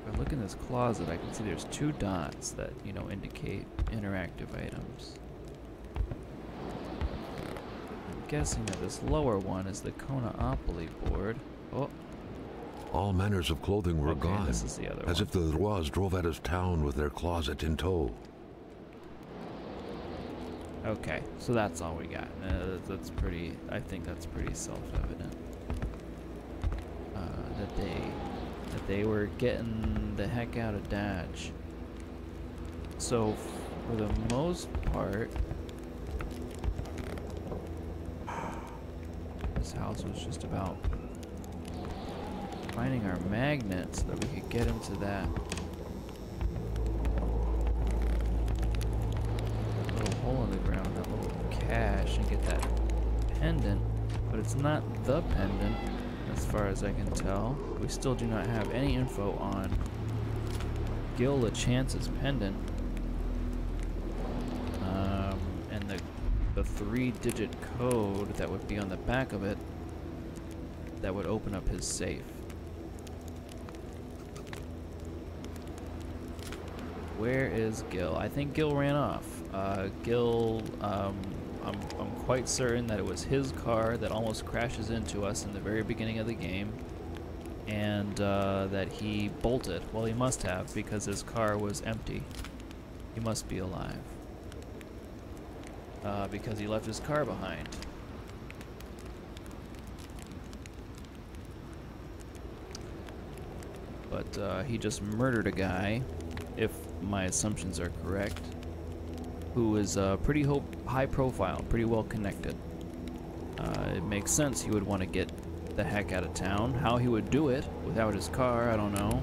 If I look in this closet, I can see there's 2 dots that, you know, indicate interactive items. I'm guessing that this lower one is the Konaopoly board. Oh. All manners of clothing were gone, this is the other as one. if the Rois drove out of town with their closet in tow. Okay, so that's all we got. That's pretty. I think that's pretty self-evident. That they were getting the heck out of Dodge. So, for the most part, this house was just about finding our magnet so that we could get into that little hole in the ground, that little cache, and get that pendant. But it's not the pendant, as far as I can tell. We still do not have any info on Gil LeChance's pendant. And the 3-digit code that would be on the back of it that would open up his safe. Where is Gil? I think Gil ran off. Gil, I'm quite certain that it was his car that almost crashes into us in the very beginning of the game, and that he bolted. Well, he must have, because his car was empty. He must be alive. Because he left his car behind. But he just murdered a guy, if my assumptions are correct, who is pretty high profile, pretty well connected. It makes sense he would want to get the heck out of town. How he would do it without his car, I don't know.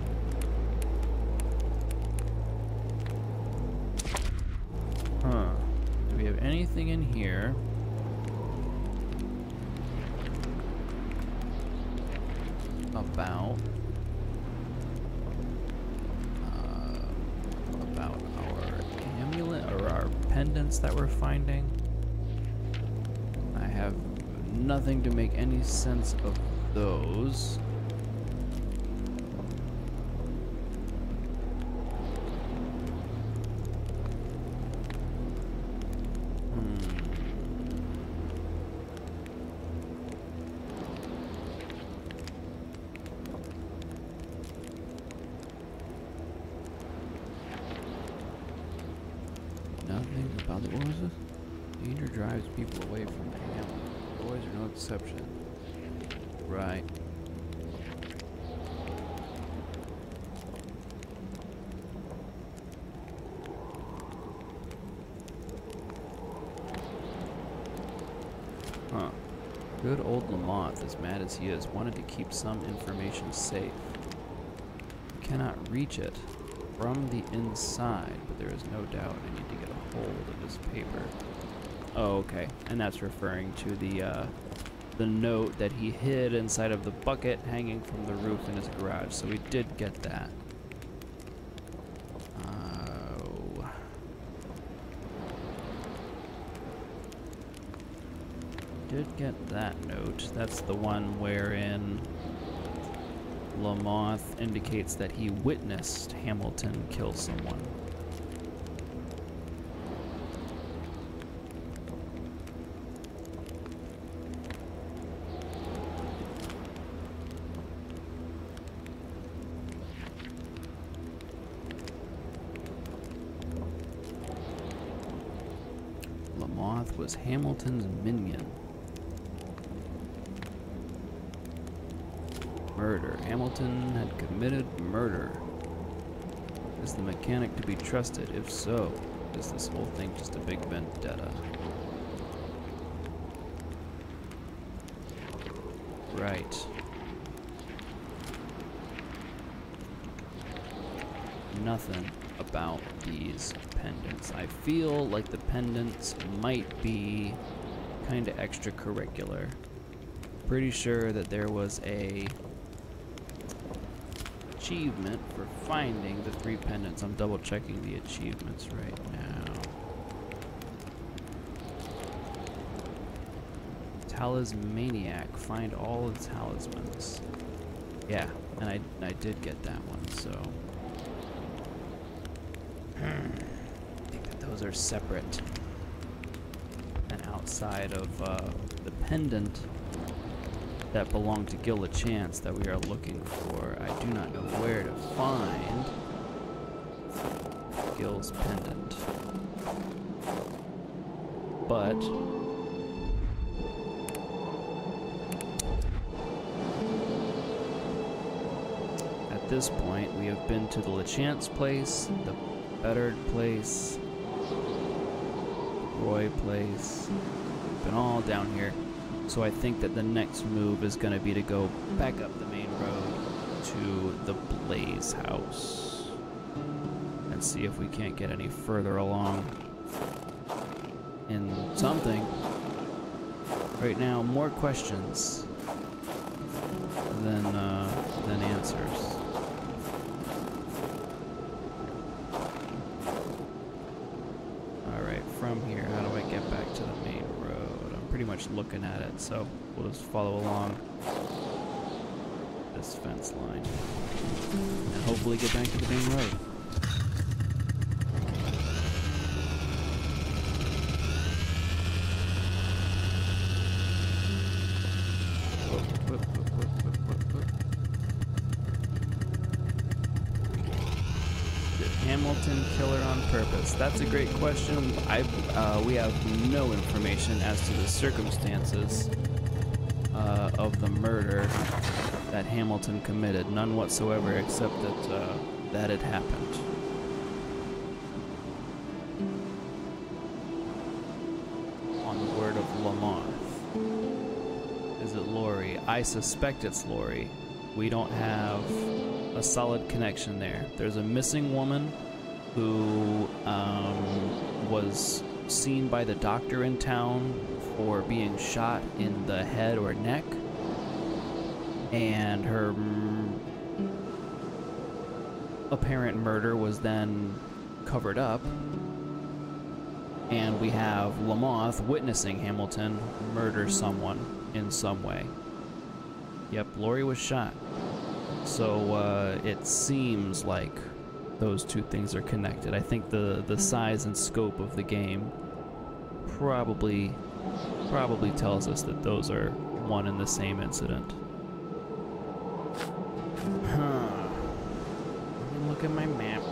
Huh. Do we have anything in here? about our amulet or our pendants that we're finding. I have nothing to make any sense of those. Nothing about the, what was this? Danger drives people away from the hamlet. Boys are no exception. Right. Huh. Good old Lamoth, as mad as he is, wanted to keep some information safe. You cannot reach it from the inside, but there is no doubt I need to get a hold of this paper. Oh, okay. And that's referring to the note that he hid inside of the bucket hanging from the roof in his garage. So we did get that. Did get that note. That's the one wherein Lamoth indicates that he witnessed Hamilton kill someone. Lamoth was Hamilton's minion. Murder. Hamilton had committed murder. Is the mechanic to be trusted? If so, is this whole thing just a big vendetta? Right. Nothing about these pendants. I feel like the pendants might be kind of extracurricular. Pretty sure that there was a achievement for finding the 3 pendants. I'm double checking the achievements right now. Talismaniac. Find all the talismans. Yeah, and I did get that one, so I think that those are separate and outside of the pendant that belonged to Gil Chance that we are looking for. I do not know where to find Gil's pendant. But at this point, we have been to the LeChance place, the Bettered place, Roy place. We've been all down here. So I think that the next move is going to be to go back up the main road to the Blaze house and see if we can't get any further along in something. Right now, more questions than answers. All right, from here, how do I get back to the main road? I'm pretty much looking at it, so we'll just follow along this fence line and hopefully get back to the main road. Hamilton killer on purpose? That's a great question. We have no information as to the circumstances of the murder that Hamilton committed. None whatsoever, except that that had happened. On the word of Lamoth. Is it Lori? I suspect it's Lori. We don't have a solid connection there. There's a missing woman who was seen by the doctor in town for being shot in the head or neck. and her apparent murder was then covered up, and we have Lamoth witnessing Hamilton murder someone in some way. Yep, Lori was shot. So it seems like those two things are connected. I think the size and scope of the game probably tells us that those are one and the same incident. Huh. Let me look at my map.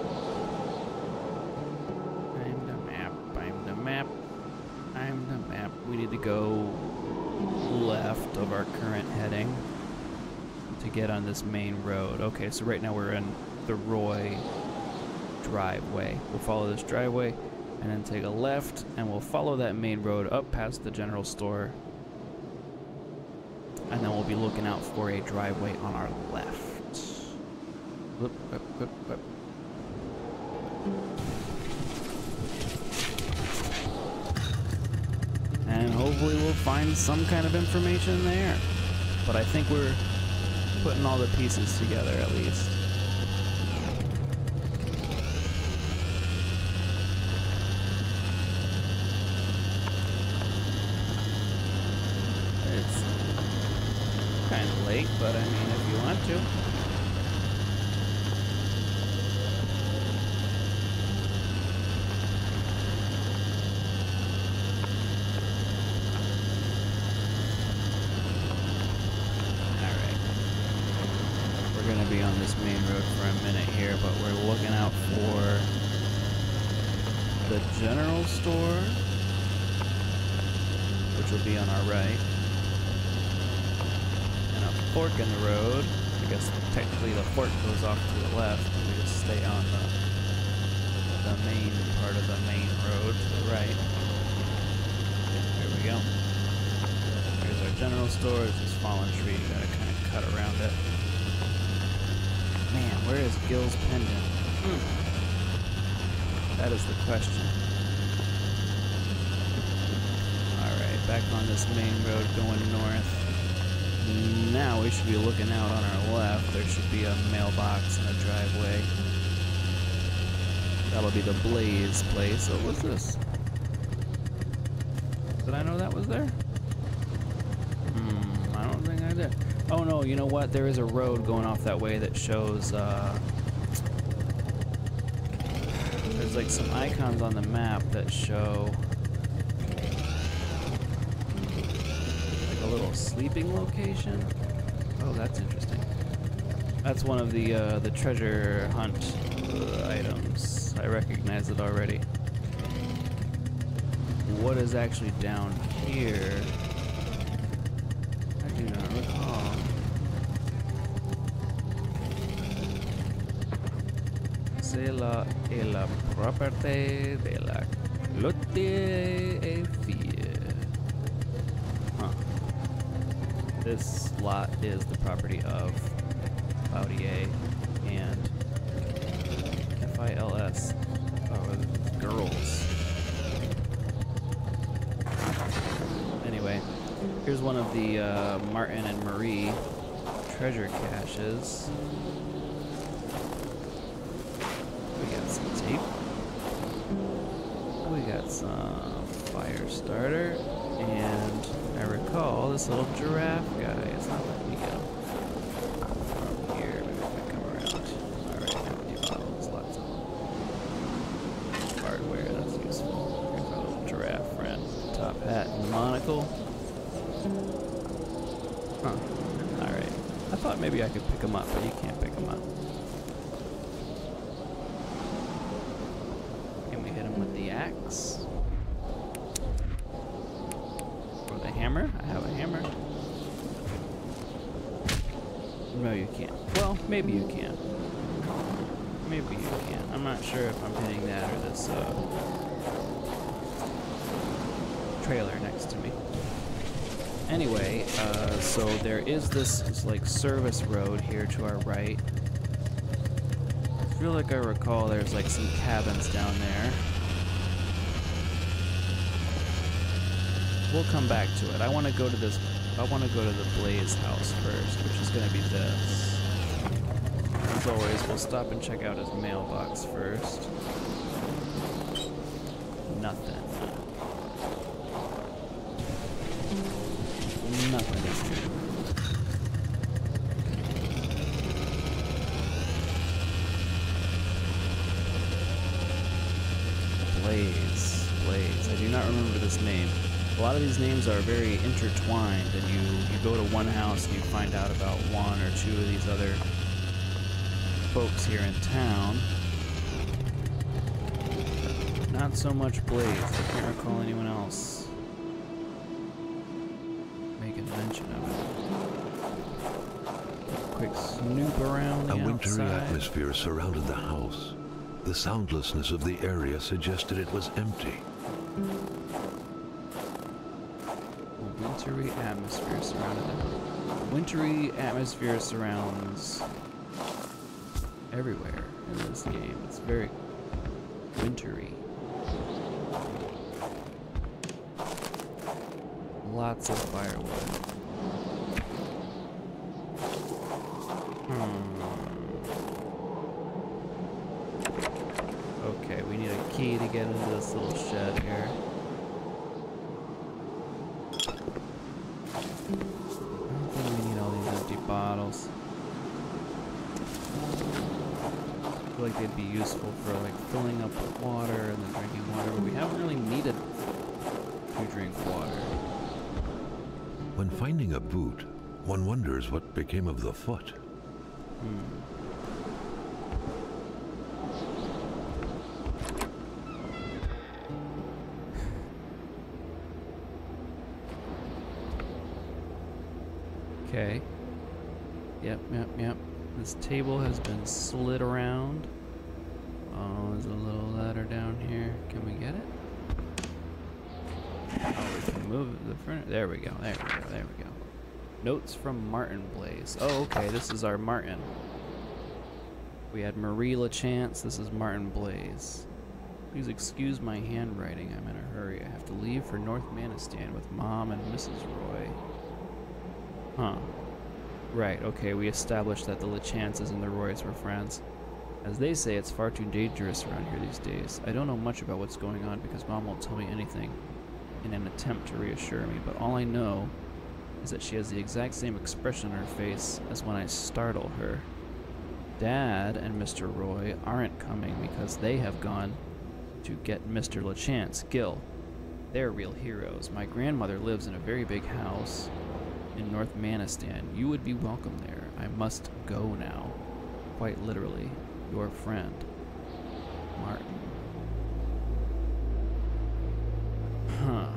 I'm the map. I'm the map. I'm the map. We need to go left of our current heading to get on this main road. Okay, so right now we're in the Roy driveway. We'll follow this driveway and then take a left, and we'll follow that main road up past the general store, and then we'll be looking out for a driveway on our left. Whoop, whoop, whoop, whoop. And hopefully we'll find some kind of information there. But I think we're putting all the pieces together at least. It's kind of late, but I mean, if you want to. Be on this main road for a minute here, but we're looking out for the general store, which will be on our right, and a fork in the road. I guess technically the fork goes off to the left, and we just stay on the main part of the main road to the right. Here we go. Here's our general store. There's this fallen tree. You gotta kind of cut around it. Man, where is Gil's pendant? That is the question. Alright, back on this main road going north. Now we should be looking out on our left. There should be a mailbox and a driveway. That'll be the Blaze place. Oh, what's this? Did I know that was there? I don't think I did. Oh no, you know what? There is a road going off that way that shows, there's like some icons on the map that show like a little sleeping location. Oh, that's interesting. That's one of the treasure hunt items. I recognize it already. What is actually down here? I do not recall. C'est la propriété de la clotte et fille. Huh. This lot is the property of Cloudier and FILS. Oh, it's girls. Anyway, here's one of the Martin and Marie treasure caches. We got some tape. We got some fire starter. And I recall this little giraffe guy. It's not letting me get him. From here, maybe if I come around. Alright, empty bottles, lots of them. Hardware, that's useful. Here's our little giraffe friend. Top hat and monocle. Huh. Alright. I thought maybe I could pick him up, but you can't pick him up. Can we hit him with the axe? Or the hammer? I have a hammer. No, you can't. Well, maybe you can. Maybe you can. I'm not sure if I'm hitting that or this trailer next to me. Anyway, so there is this like service road here to our right. I feel like I recall there's like some cabins down there. We'll come back to it. I want to go to this I want to go to the Blaze house first, which is going to be this. As always, we'll stop and check out his mailbox first. Nothing. Nothing in here. Blaze. I do not remember this name. A lot of these names are very intertwined, and you go to one house and you find out about one or two of these other folks here in town. Not so much Blaze. I can't recall anyone else making mention of it. Quick snoop around the A wintry outside. atmosphere surrounded the house. The soundlessness of the area suggested it was empty. A wintry atmosphere surrounded the house. Wintry atmosphere surrounds everywhere in this game. It's very wintry. Lots of firewood. Okay, we need a key to get into this little shed here. I don't think we need all these empty bottles. I feel like they'd be useful for like filling up with water and then drinking water, but we haven't really needed to drink water. When finding a boot, one wonders what became of the foot. Okay. Yep. This table has been slid around. Oh, there's a little ladder down here. Can we get it? Oh, we can move the front. There we go. Notes from Martin Blaze. Oh, okay. This is our Martin. We had Marie LaChance. This is Martin Blaze. Please excuse my handwriting. I'm in a hurry. I have to leave for North Manistan with Mom and Mrs. Roy. Huh. Right, okay, we established that the LaChances and the Roys were friends. As they say, it's far too dangerous around here these days. I don't know much about what's going on because Mom won't tell me anything in an attempt to reassure me, but all I know is that she has the exact same expression on her face as when I startle her. Dad and Mr. Roy aren't coming because they have gone to get Mr. LaChance, Gil. They're real heroes. My grandmother lives in a very big house in North Manistan. You would be welcome there. I must go now. Quite literally. Your friend, Martin. Huh.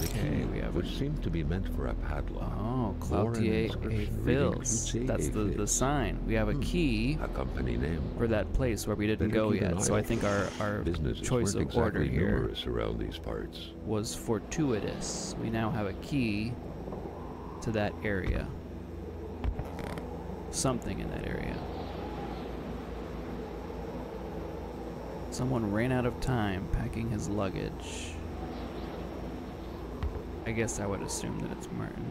Okay, we have which seemed to be meant for a padlock. Oh, Or an Cloutier inscription et reading Fils. Cloutier That's et the Fils. sign. We have a key A company name. for that place where we didn't Better go keep an yet. eye So I out. think our Businesses choice weren't of order exactly here numerous around these parts. was fortuitous. We now have a key to that area. Something in that area. Someone ran out of time packing his luggage. I guess I would assume that it's Martin.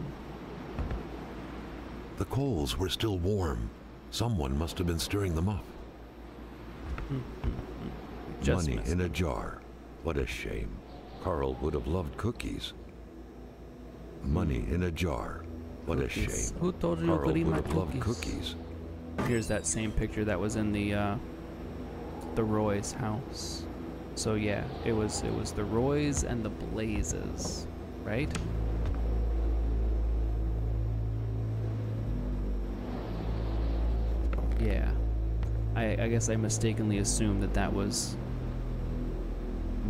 The coals were still warm. Someone must have been stirring them up. Just Money missed in a jar. What a shame. Carl would have loved cookies. Money in a jar. What a Cookies. shame. Who told you Carl to eat would my have loved cookies? cookies. Here's that same picture that was in the Roy's house. So yeah, it was the Roys and the Blazes, right? Yeah. I guess I mistakenly assumed that was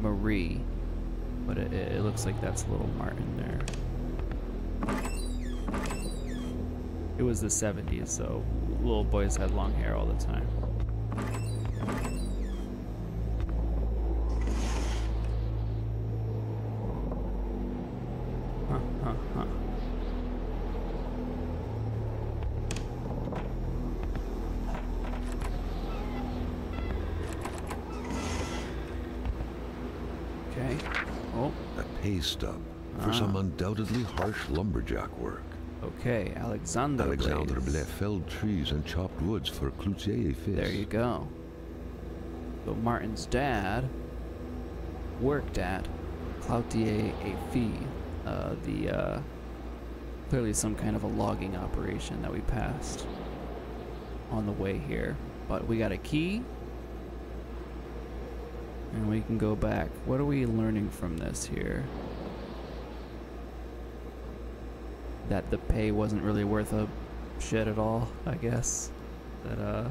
Marie, but it looks like that's little Martin there. It was the 70s, so little boys had long hair all the time. Huh. pay stub for some undoubtedly harsh lumberjack work. Okay, Alexander Blais felled trees and chopped woods for Cloutier et Fils. There you go. So Martin's dad worked at Cloutier et Fils, clearly some kind of a logging operation that we passed on the way here. But we got a key, and we can go back. What are we learning from this here? That the pay wasn't really worth a shit at all, I guess. That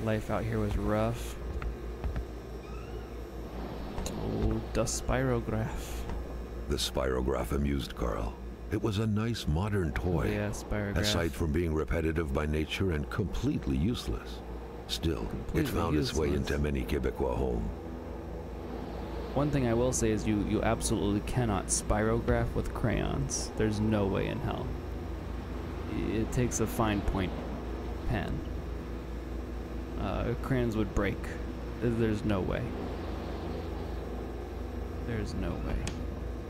life out here was rough. Oh, the spirograph. The spirograph amused Carl. It was a nice modern toy. Yeah, spirograph. Aside from being repetitive by nature and completely useless. Still, it found its way into many Quebecois homes. One thing I will say is you absolutely cannot spirograph with crayons. There's no way in hell. It takes a fine point pen. Crayons would break. There's no way. There's no way.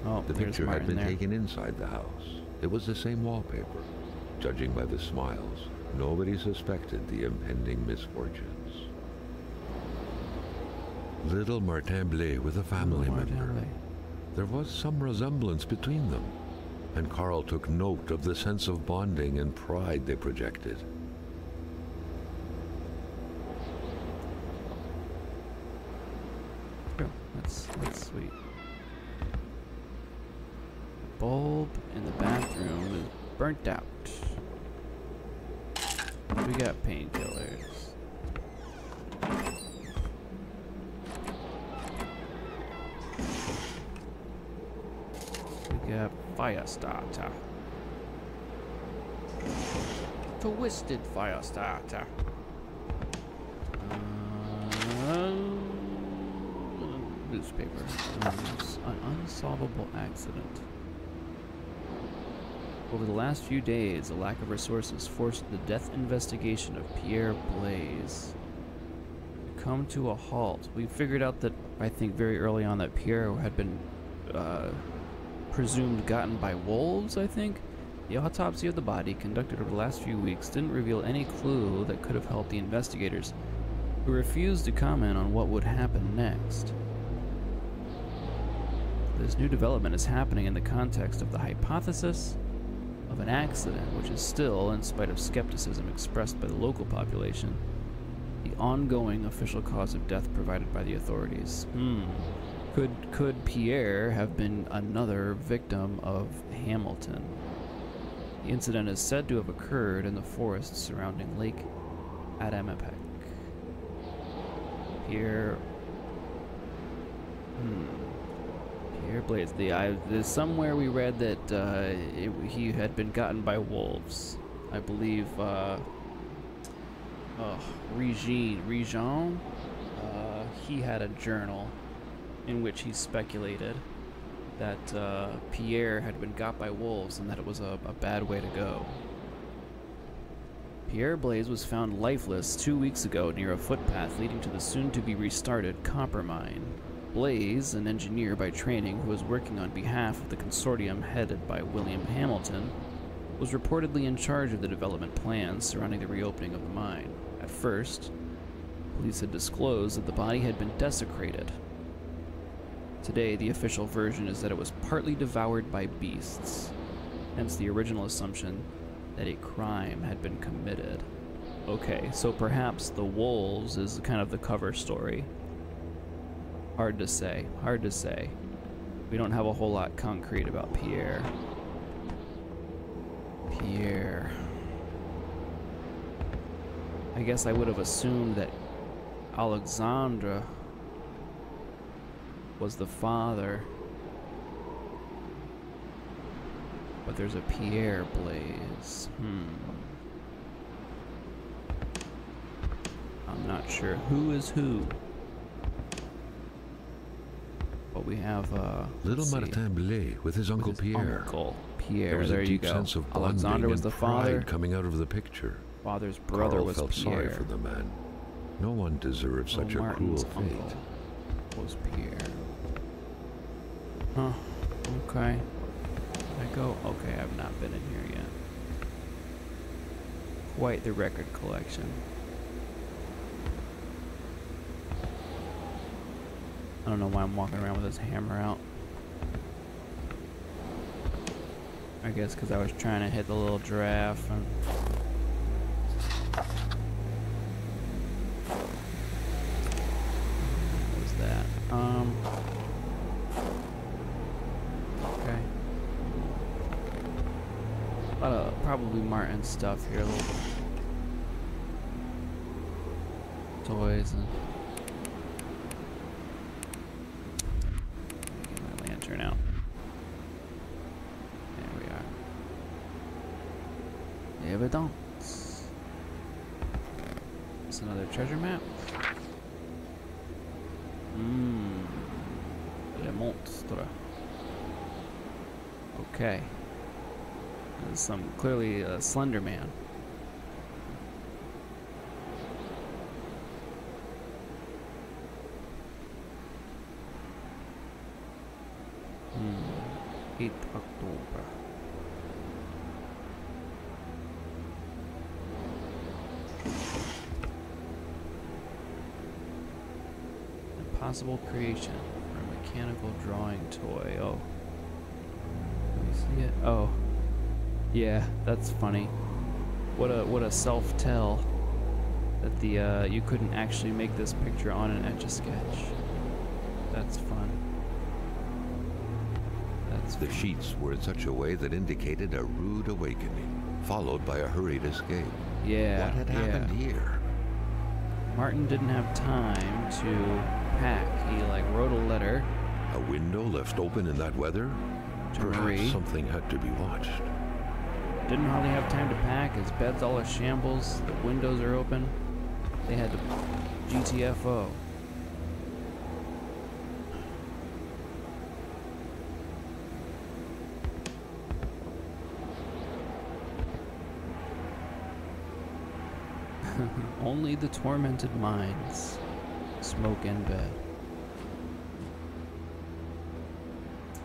Oh, the picture had been there. taken inside the house. It was the same wallpaper. Judging by the smiles, nobody suspected the impending misfortunes. Little Martin Blais with a family member. There was some resemblance between them, and Carl took note of the sense of bonding and pride they projected. Oh, that's sweet. The bulb in the bathroom is burnt out. We got painkillers. We got fire starter. Twisted fire starter. Newspaper. An unsolvable accident. Over the last few days, a lack of resources forced the death investigation of Pierre Blais to come to a halt. We figured out that, I think very early on, that Pierre had been presumed gotten by wolves, I think. The autopsy of the body, conducted over the last few weeks, didn't reveal any clue that could have helped the investigators, who refused to comment on what would happen next. This new development is happening in the context of the hypothesis of an accident, which is still, in spite of skepticism expressed by the local population, the ongoing official cause of death provided by the authorities. Could Pierre have been another victim of Hamilton? The incident is said to have occurred in the forest surrounding Lake Adamapec. Pierre Blais. There's somewhere we read that he had been gotten by wolves. I believe Regine, he had a journal in which he speculated that Pierre had been got by wolves and that it was a bad way to go. Pierre Blais was found lifeless 2 weeks ago near a footpath leading to the soon-to-be restarted copper mine. Blais, an engineer by training who was working on behalf of the consortium headed by William Hamilton, was reportedly in charge of the development plans surrounding the reopening of the mine. At first, police had disclosed that the body had been desecrated. Today, the official version is that it was partly devoured by beasts, hence the original assumption that a crime had been committed. Okay, so perhaps the wolves is kind of the cover story. Hard to say. Hard to say. We don't have a whole lot concrete about Pierre. Pierre. I guess I would have assumed that Alexandre was the father. But there's a Pierre Blais. I'm not sure who is who. But we have little Martin Blais with his uncle Pierre. Uncle Pierre, there was there a you deep go. sense of Alexander was the father. Coming out of the picture. Father's brother Carl was felt Pierre. sorry for the man. No one deserved such a cruel fate. Outpost Pier. Huh. Okay. I go? Okay, I've not been in here yet. Quite the record collection. I don't know why I'm walking around with this hammer out. I guess because I was trying to hit the little giraffe and... What was that? Okay. A lot of probably Martin stuff here, a little bit. Toys and... Get my lantern out. There we are. Evidence. It's another treasure map. Le monstre. Okay. There's some clearly a Slender Man. Hmm. 8th October. Impossible creation for a mechanical drawing toy. Oh. Let me see it. Oh. Yeah, that's funny. What a self-tell that the you couldn't actually make this picture on an Etch-a-Sketch. That's fun. That's The sheets were in such a way that indicated a rude awakening, followed by a hurried escape. Yeah. What had happened here? Martin didn't have time to pack. He like wrote a letter A window left open in that weather? to Perhaps Marie. something had to be watched. Didn't hardly have time to pack. His bed's all a shambles. The windows are open. They had to GTFO. Only the tormented minds smoke in bed.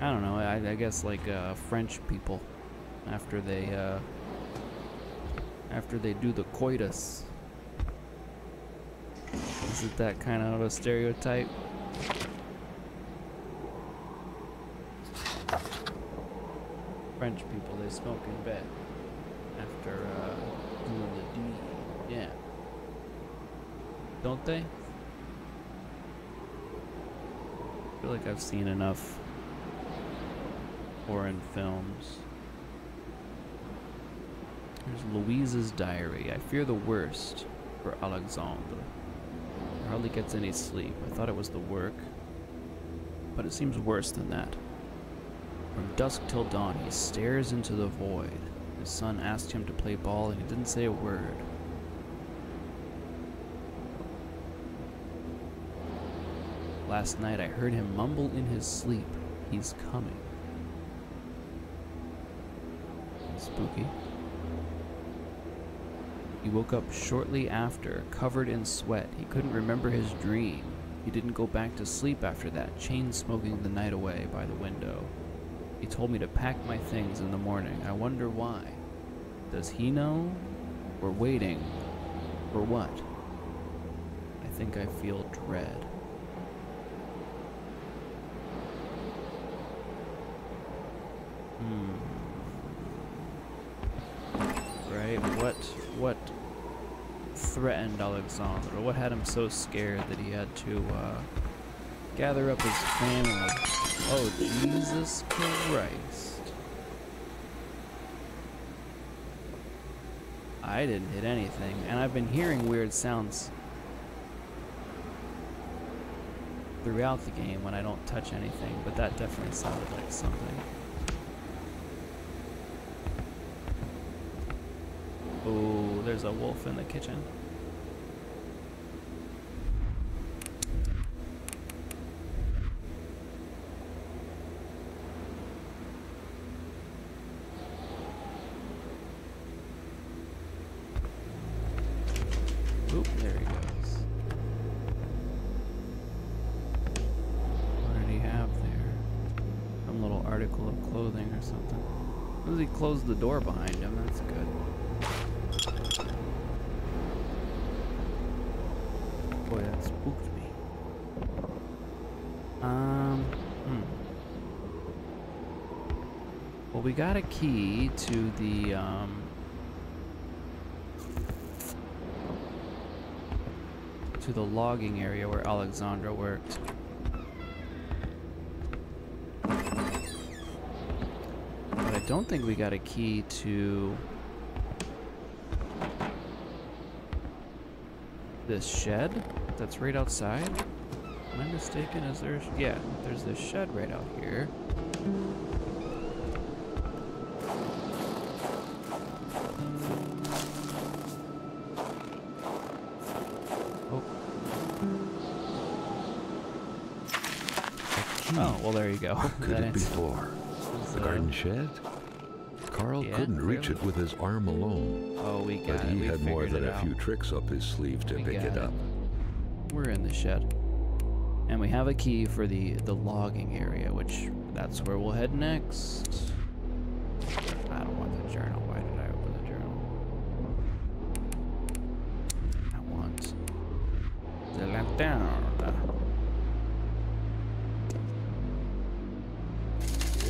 I don't know. I guess like French people after they do the coitus. Is it that kind of a stereotype? French people, they smoke in bed after doing the deed. Yeah. Don't they? I feel like I've seen enough foreign films. There's Louise's diary. I fear the worst for Alexandre. He hardly gets any sleep. I thought it was the work, but it seems worse than that. From dusk till dawn, he stares into the void. His son asked him to play ball, and he didn't say a word. Last night, I heard him mumble in his sleep, "He's coming." Spooky. He woke up shortly after, covered in sweat. He couldn't remember his dream. He didn't go back to sleep after that, chain smoking the night away by the window. He told me to pack my things in the morning. I wonder why. Does he know? We're waiting. For what? I think I feel dread. Right? What threatened Alexandre? What had him so scared that he had to gather up his family? Oh, Jesus Christ. I didn't hit anything, and I've been hearing weird sounds throughout the game when I don't touch anything, but that definitely sounded like something. Oh, there's a wolf in the kitchen. Oop, there he goes. little article of clothing or something. As long as he closed the door behind him, that's good. Boy, that spooked me. Well, we got a key to the, logging area where Alexandra worked. But I don't think we got a key to this shed that's right outside. Am I mistaken? Is there? Yeah, there's this shed right out here. Oh, well, there you go. What could it be for? A garden shed? Carl couldn't reach it with his arm alone. Oh, we got it. But he had more than a few tricks up his sleeve to pick it up. We're in the shed. And we have a key for the logging area, which that's where we'll head next. I don't want the journal. Why did I open the journal? I want the lantern.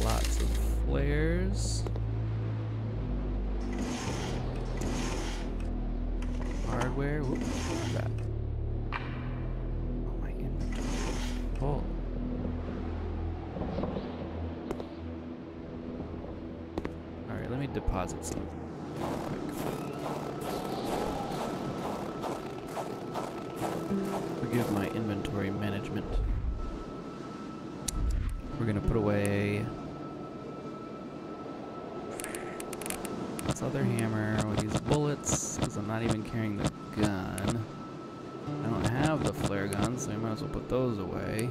Lots of flares. Hardware. Ooh, what's that? Oh, my inventory is full. Alright, let me deposit some real quick. Forgive my inventory management. We're gonna put away this other hammer with these bullets, because I'm not even carrying the gun. I don't have the flare gun, so I might as well put those away.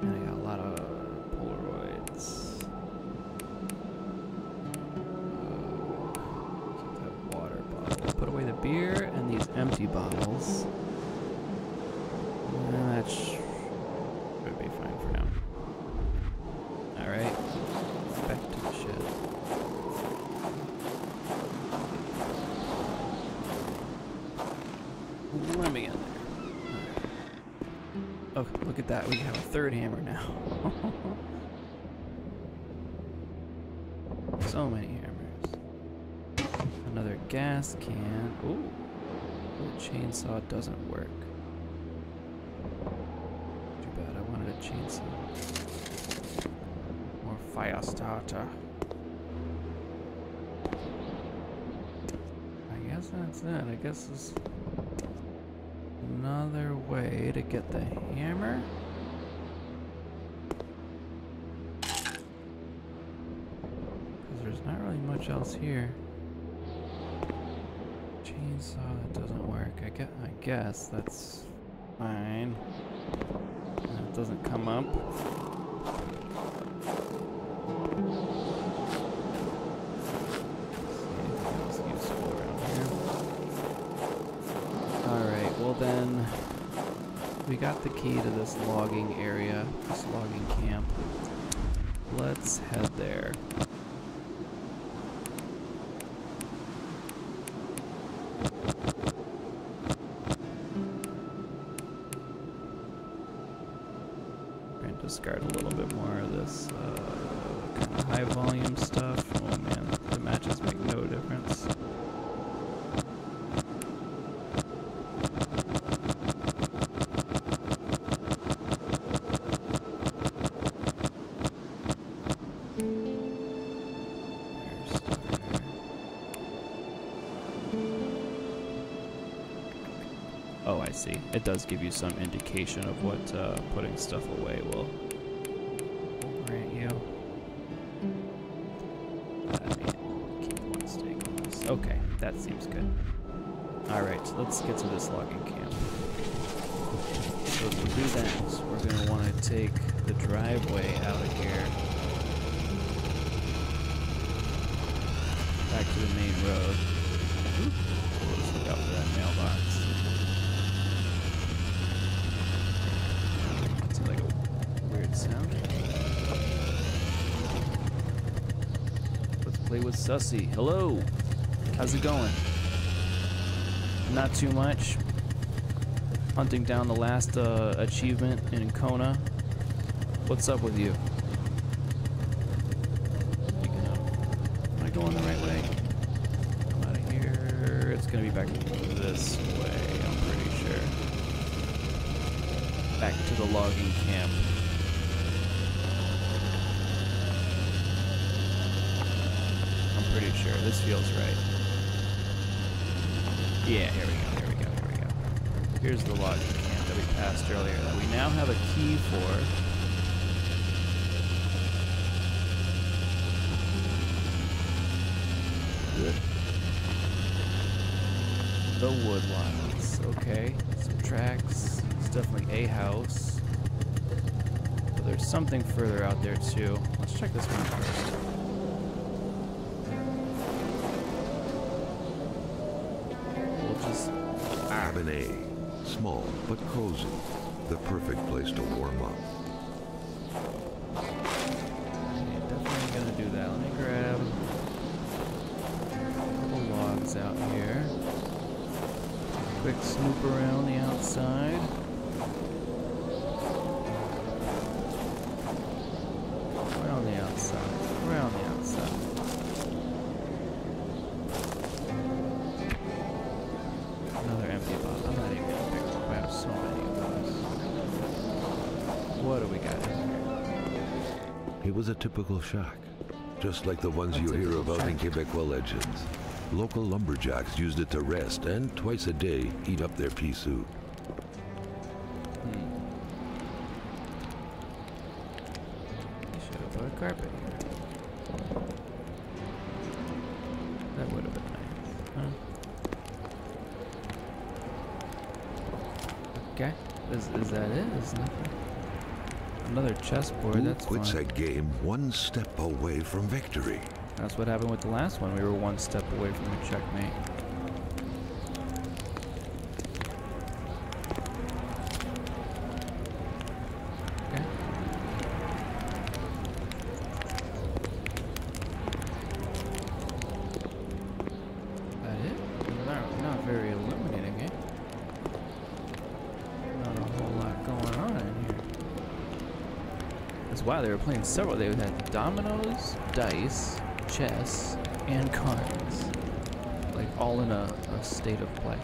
And I got a lot of Polaroids. Keep that water bottle. Put away the beer and these empty bottles. And that should be fine for now. Alright, back to the shed. Let me in there. Oh, look at that. We have a third hammer now. So many hammers. Another gas can. Ooh. The chainsaw doesn't work. Too bad. I wanted a chainsaw. More fire starter. I guess that's it. I guess this... another way to get the hammer. Because there's not really much else here. Chainsaw, that doesn't work. I guess that's fine. And it doesn't come up. Then we got the key to this logging area, this logging camp. Let's head there. We're gonna discard a little bit more of this kind of high volume stuff. Oh man, the matches make no difference. Oh, I see. It does give you some indication of what putting stuff away will grant you. Keep one stake on this. Okay, that seems good. Alright, let's get to this logging camp. So to do that, we're going to want to take the driveway out of here. Back to the main road. Ooh, let's look out for that mailbox. It's like a weird sound. Play with Sussy. Hello. How's it going? Not too much. Hunting down the last achievement in Kona. What's up with you? Am I going the right way? Come out of here. It's gonna be back this way, I'm pretty sure. Back to the logging camp. I'm pretty sure. This feels right. Yeah, here we go, here we go, here we go. Here's the logging camp that we passed earlier that we now have a key for. Good. The woodlots. Okay, some tracks. It's definitely a house. But there's something further out there too. Let's check this one first. We'll just Cabin A. Small but cozy. The perfect place to warm up. definitely gonna do that. Let me grab a couple logs out here. Quick snoop around the outside. Around the outside. Around the outside. Another empty bottle. I'm not even gonna pick them up. I have so many of those. What do we got in here? It was a typical shack, just like the ones you hear about in Quebecois legends. Local lumberjacks used it to rest and twice a day eat up their pea soup. You should have put a carpet here. That would have been nice, huh? Okay, is that it? Is nothing? Another chessboard, Who that's quits fine. a game one step away from victory? That's what happened with the last one. We were one step away from a checkmate. Okay. That it? Not very illuminating, eh? Not a whole lot going on in here. That's why they were playing several. They had dominoes, dice, chess, and cards. Like all in a state of play.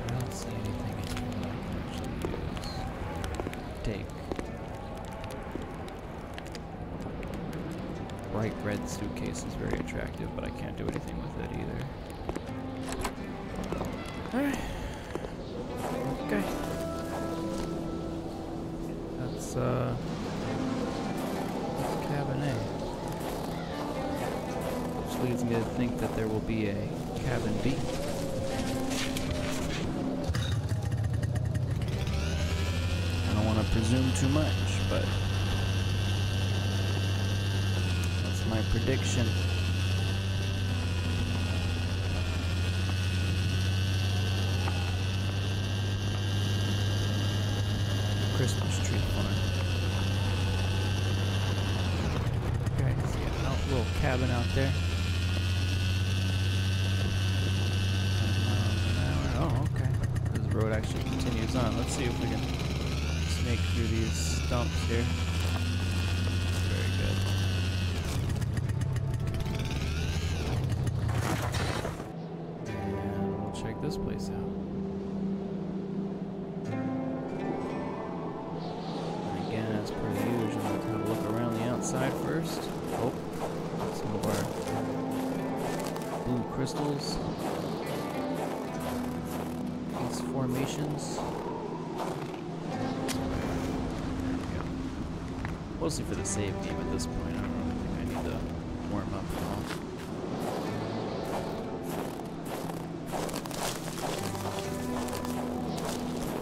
I don't see anything in here that I can actually use. Take. Bright red suitcase is very attractive, but I can't do anything with it either. Alright. Okay. That's cabin A. Which leads me to think that there will be a cabin B. I don't want to presume too much, but that's my prediction. Christmas tree farm. Okay, see a little cabin out there. 10 miles an hour. Oh, okay. This road actually continues on. Let's see if we can snake through these stumps here. Very good. And we'll check this place out. As per usual, let's have a look around the outside first. Oh, some of our blue crystals. These formations. There we go. Mostly for the save game at this point. I don't really think I need to warm up at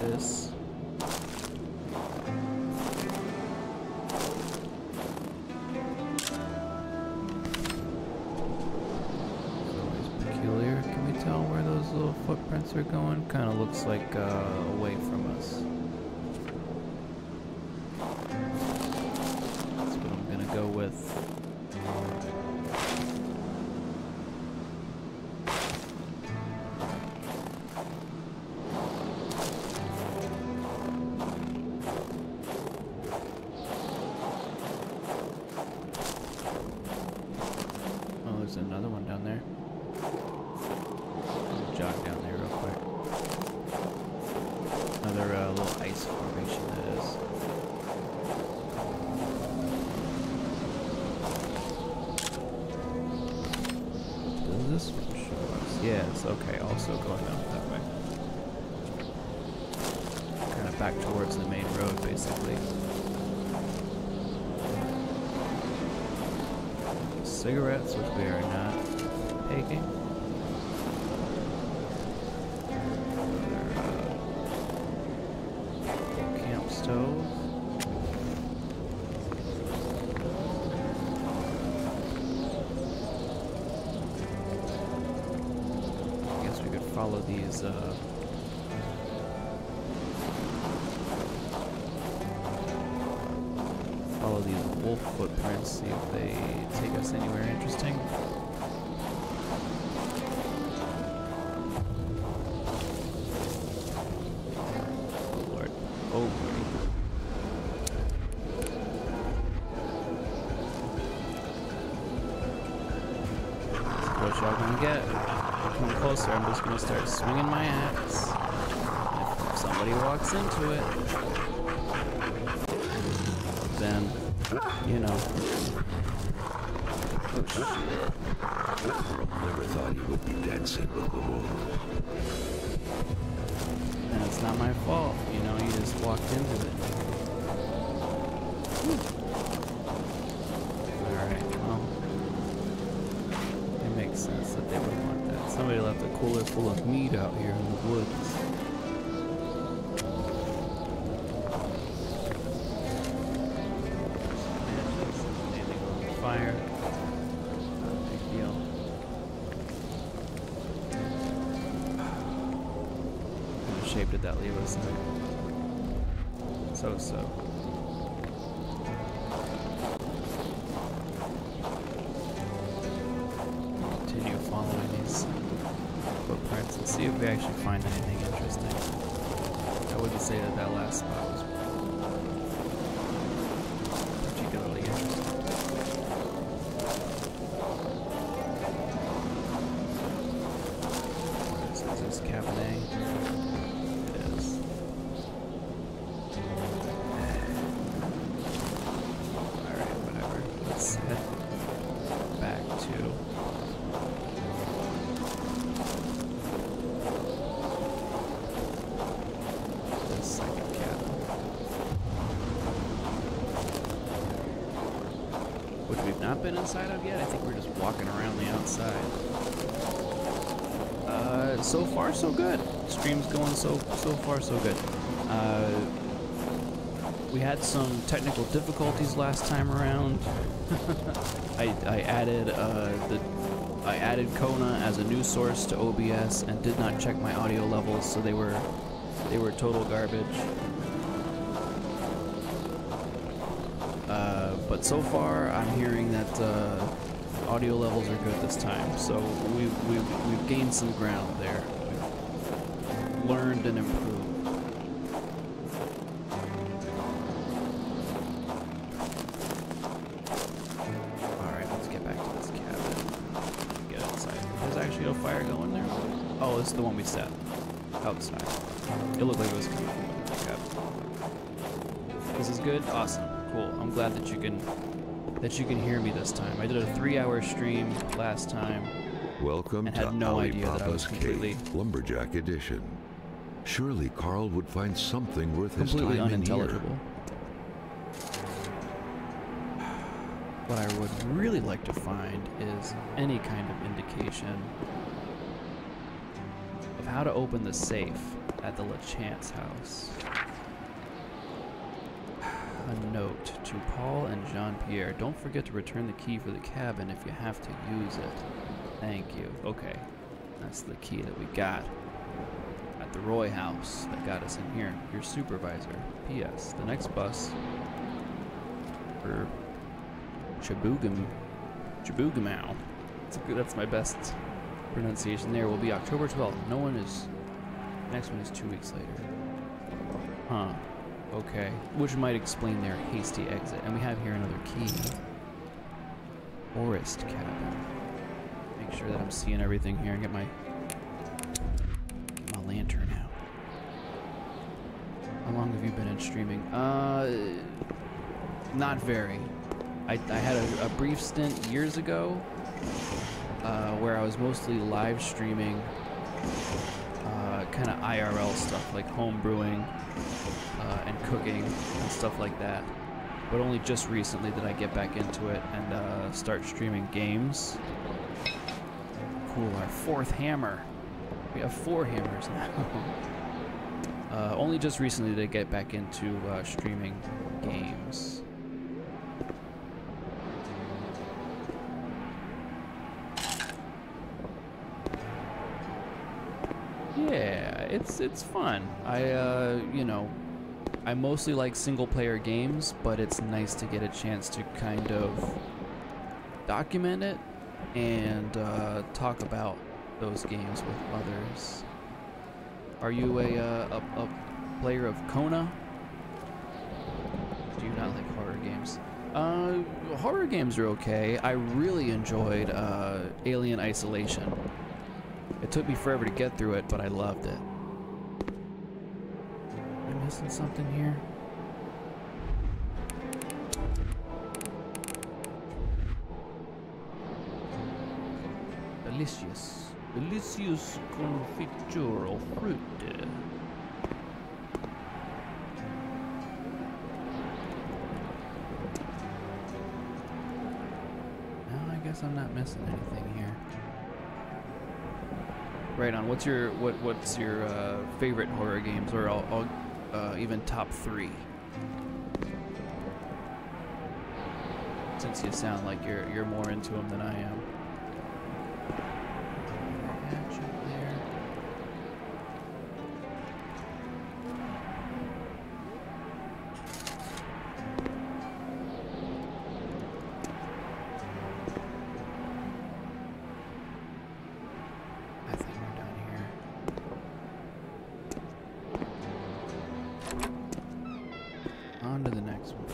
all. This. Where those little footprints are going? Kind of looks like away from us. That's what I'm gonna go so going down that way. Kind of back towards the main road, basically. Cigarettes, which we are not taking. Camp stove. I guess we could follow these wolf footprints, see if they take us anywhere interesting. Oh Lord. Oh Lordy. What y'all gonna get? Come closer, I'm just gonna start swinging my axe. If somebody walks into it, then, you know. Oh shit. Never thought he would be dancing with the wolf. And it's not my fault, you know, you just walked into it. Alright, well. It makes sense that they would want that. Somebody left a cooler full of meat out here in the woods. Fire. Not a big deal. What shape did that leave us in? So. Continue following these footprints and see if we actually find anything interesting. I wouldn't say that that last spot was particularly interesting. Is this Cabernet? It is. Alright, whatever. Let's head back to the second cabin, which we've not been inside of yet. I think we're just walking around the outside. So far so good. Stream's going so far so good. We had some technical difficulties last time around. I added Kona as a new source to OBS and did not check my audio levels, so they were total garbage. But so far, I'm hearing that audio levels are good this time. So we've gained some ground there. We've learned and improved. Actually, a fire going there. Oh, this is the one we set outside. It looked like it was coming from the cabin. This is good. Awesome. Cool. I'm glad that you can hear me this time. I did a 3-hour stream last time. Welcome and to had no idea that I was completely Lumberjack Edition. Surely Carl would find something worth his time completely in unintelligible. here. What I would really like to find is any kind of indication of how to open the safe at the LeChance house. A note to Paul and Jean-Pierre. Don't forget to return the key for the cabin if you have to use it. Thank you. Okay. That's the key that we got at the Roy house that got us in here. Your supervisor. P.S. The next bus for Chibougamau. That's my best pronunciation there. Will be October 12th. Next one is 2 weeks later. Huh. Okay. Which might explain their hasty exit. And we have here another key. Forest cabin. Make sure that I'm seeing everything here and get my lantern out. How long have you been in streaming? Not very. I had a brief stint years ago where I was mostly live streaming kind of IRL stuff like home brewing and cooking and stuff like that. But only just recently did I get back into it and start streaming games. Cool, our 4th hammer. We have 4 hammers now. Only just recently did I get back into streaming games. Yeah, it's fun. You know, I mostly like single-player games, but it's nice to get a chance to kind of document it and talk about those games with others. Are you a player of Kona? Do you not like horror games? Horror games are okay. I really enjoyed Alien Isolation. It took me forever to get through it, but I loved it. Am I missing something here? Delicious. Delicious confiture of fruit. No, I guess I'm not missing anything here. Right on. What's your favorite horror games, or even top 3? Since you sound like you're more into them than I am. On to the next one.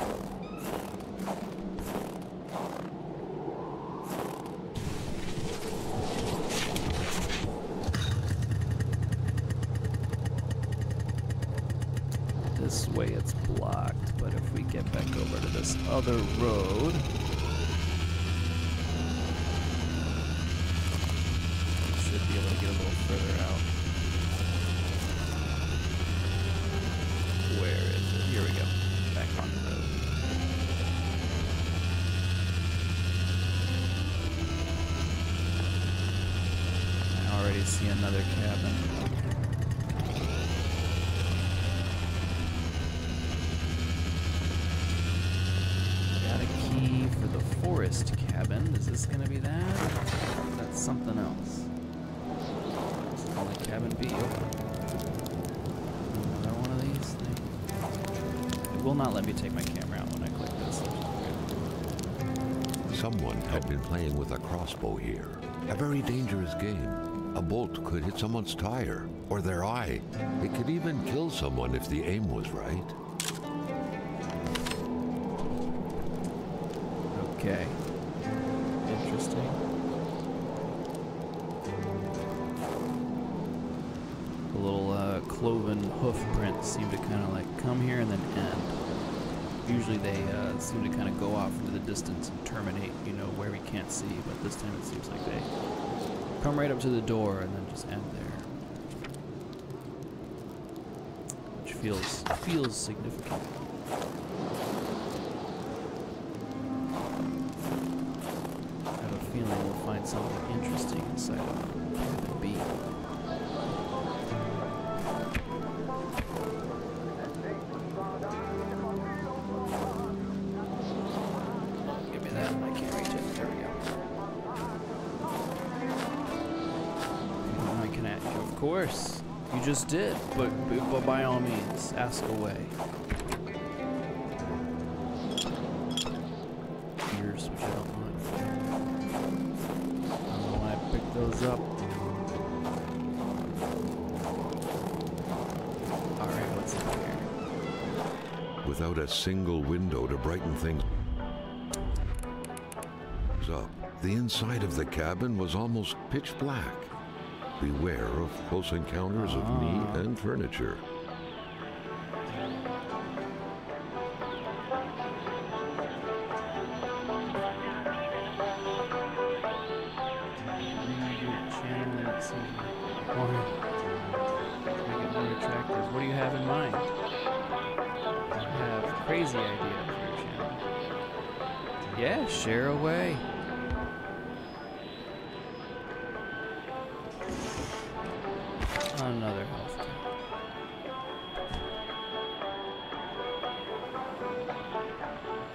This way it's blocked, but if we get back over to this other road, we should be able to get a little further out. Where is it? Here we go. Back on the road. I already see another cabin. Got a key for the forest cabin. Is this gonna be that? Or is that something else? This is only cabin B. Another one of these things. It will not let me take my camera out when I click this. Someone had been playing with a crossbow here. A very dangerous game. A bolt could hit someone's tire or their eye. It could even kill someone if the aim was right. Okay. Interesting. The little cloven hoof prints seem to kind of like come here and then end. Usually they seem to kind of go off into the distance and terminate, you know, where we can't see, but this time it seems like they come right up to the door and then just end there. Which feels significant. I have a feeling we'll find something interesting inside of cabin B. Give me that. I can't reach it. There we go. If you don't mind, can I? Of course. You just did, but by all means, ask away. Ears, which I don't want. I don't know why I picked those up. Alright, what's in here? Without a single window to brighten things up, the inside of the cabin was almost pitch black. Beware of close encounters of meat and furniture. crazy idea for your channel. Yeah, share away. Another health kit.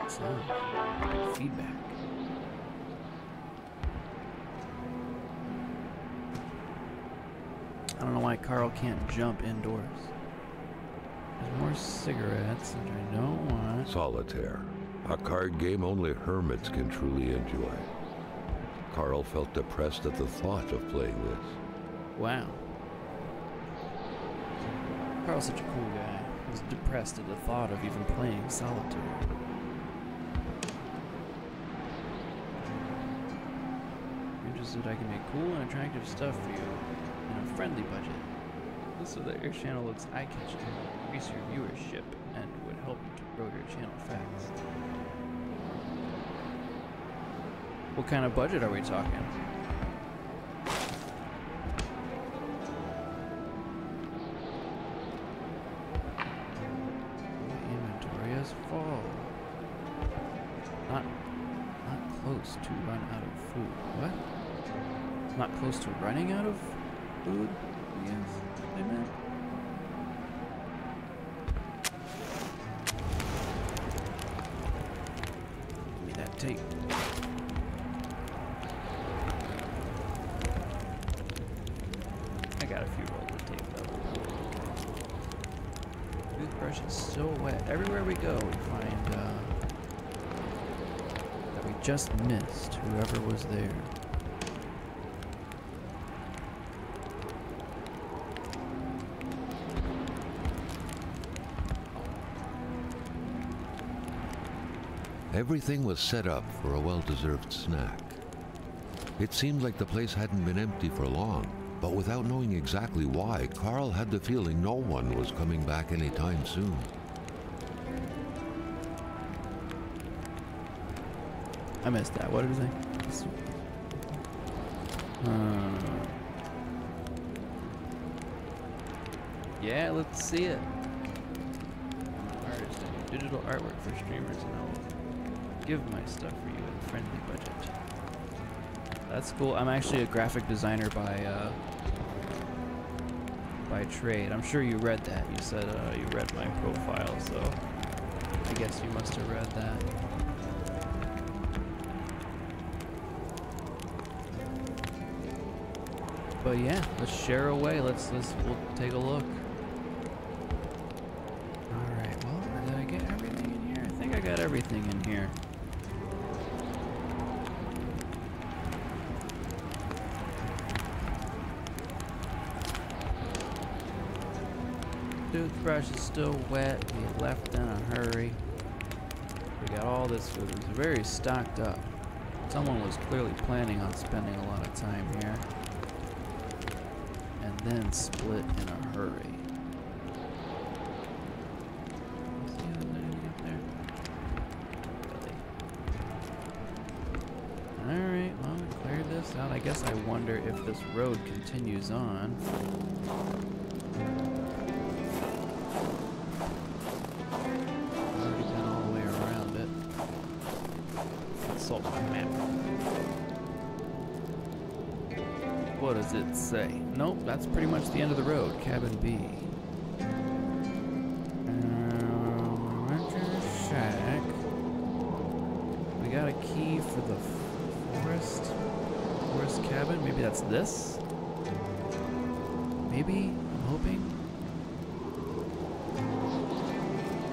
Sound. Feedback. I don't know why Carl can't jump indoors. There's more cigarettes, which I don't want. Solitaire, a card game only hermits can truly enjoy. Carl felt depressed at the thought of playing this. Wow. Carl's such a cool guy. He was depressed at the thought of even playing solitaire. Interested I can make cool and attractive stuff for you in a friendly budget. So that your channel looks eye-catching, increase your viewership, and would help to grow your channel fast. What kind of budget are we talking? My inventory is full. Not close to run out of food. What? Not close to running out of food? Yes, I meant. Give me that tape. I got a few rolls of tape though. Toothbrush is still wet. Everywhere we go, we find that we just missed whoever was there. Everything was set up for a well-deserved snack. It seemed like the place hadn't been empty for long, but without knowing exactly why, Carl had the feeling no one was coming back anytime soon. I missed that. What did it say? Yeah, let's see it. Artist, I do digital artwork for streamers, and I'll give my stuff for you at a friendly budget. That's cool. I'm actually a graphic designer by trade. I'm sure you read that. You said you read my profile, so I guess you must have read that. But yeah, let's share away. We'll take a look. All right. Well, did I get everything in here? I think I got everything in here. Toothbrush is still wet. We left in a hurry. We got all this food. It was very stocked up. Someone was clearly planning on spending a lot of time here. And then split in a hurry. See if there's anything up there? Really? Alright, well, we cleared this out. I guess I wonder if this road continues on. Already been all the way around it. Consult my map. What does it say? Nope, that's pretty much the end of the road. Cabin B. Renter shack. We got a key for the forest cabin. Maybe that's this? Maybe? I'm hoping.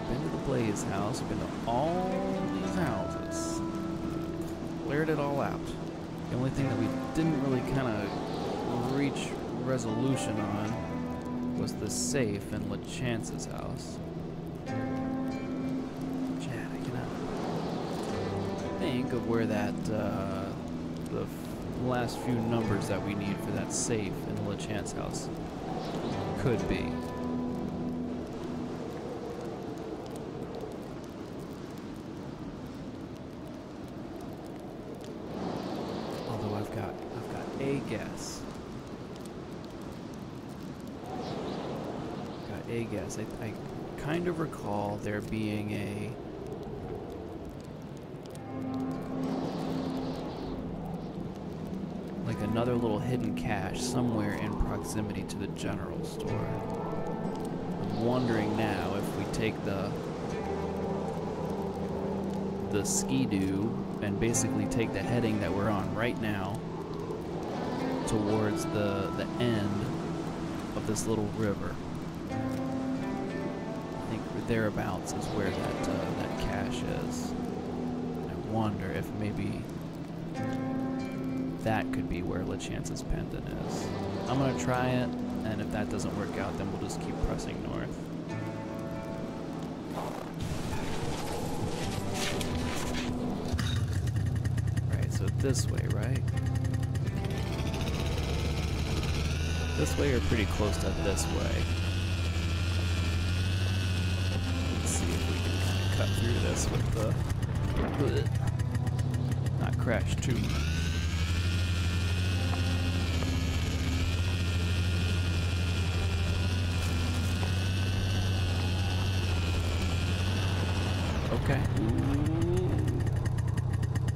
Been to the Blaze house. Been to all these houses. Cleared it all out. The only thing that we didn't really kind of reach resolution on was the safe in LeChance's house. Chad, I cannot think of where that the last few numbers that we need for that safe in LeChance's house could be. Although I've got a guess. A guess. I kind of recall there being like another little hidden cache somewhere in proximity to the general store. I'm wondering now if we take the Ski-Doo and basically take the heading that we're on right now towards the end of this little river. I think thereabouts is where that cache is. I wonder if maybe that could be where LeChance's pendant is. I'm gonna try it, and if that doesn't work out, then we'll just keep pressing north. Right, so this way, right? This way or pretty close to this way. Let's see if we can kind of cut through this with the... not crash too much. Okay. Ooh.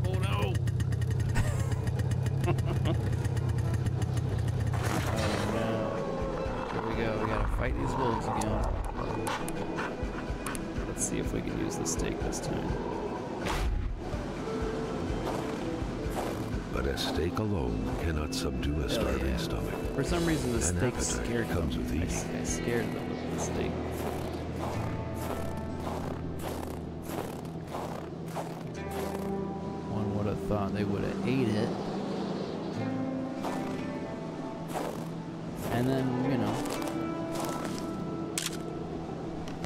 Oh no! Oh no. Here we go. We gotta fight these wolves again. Let's see if we can use the stake this time. But a steak alone cannot subdue a starving stomach. For some reason, the An steak appetite scared comes them. with eating. I scared them with the steak. One would have thought they would have ate it. And then, you know,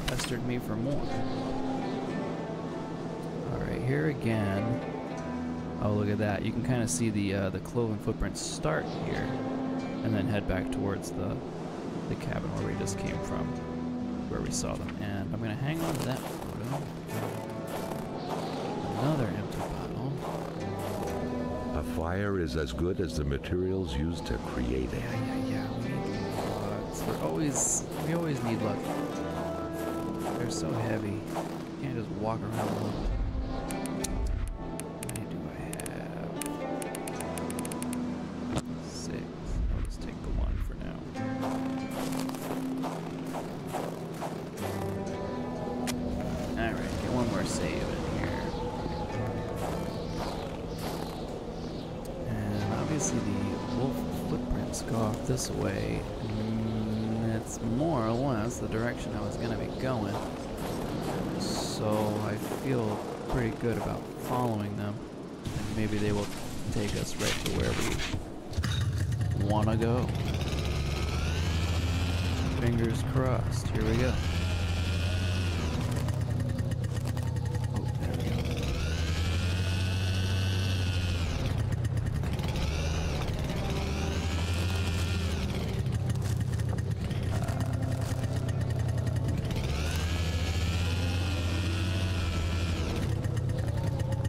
pestered me for more. Alright, here again. Oh, look at that. You can kind of see the cloven footprints start here and then head back towards the cabin where we just came from, where we saw them. And I'm going to hang on to that photo. Another empty bottle. A fire is as good as the materials used to create it. Yeah. We always need luck. They're so heavy. You can't just walk around with them. How many do I have? 6. I'll just take the 1 for now. Alright, get one more save in here. And obviously the wolf footprints go off this way. It's more or less the direction I was going to be going. So I feel pretty good about following them. And maybe they will take us right to where we want to go. Fingers crossed. Here we go. Oh, there we go.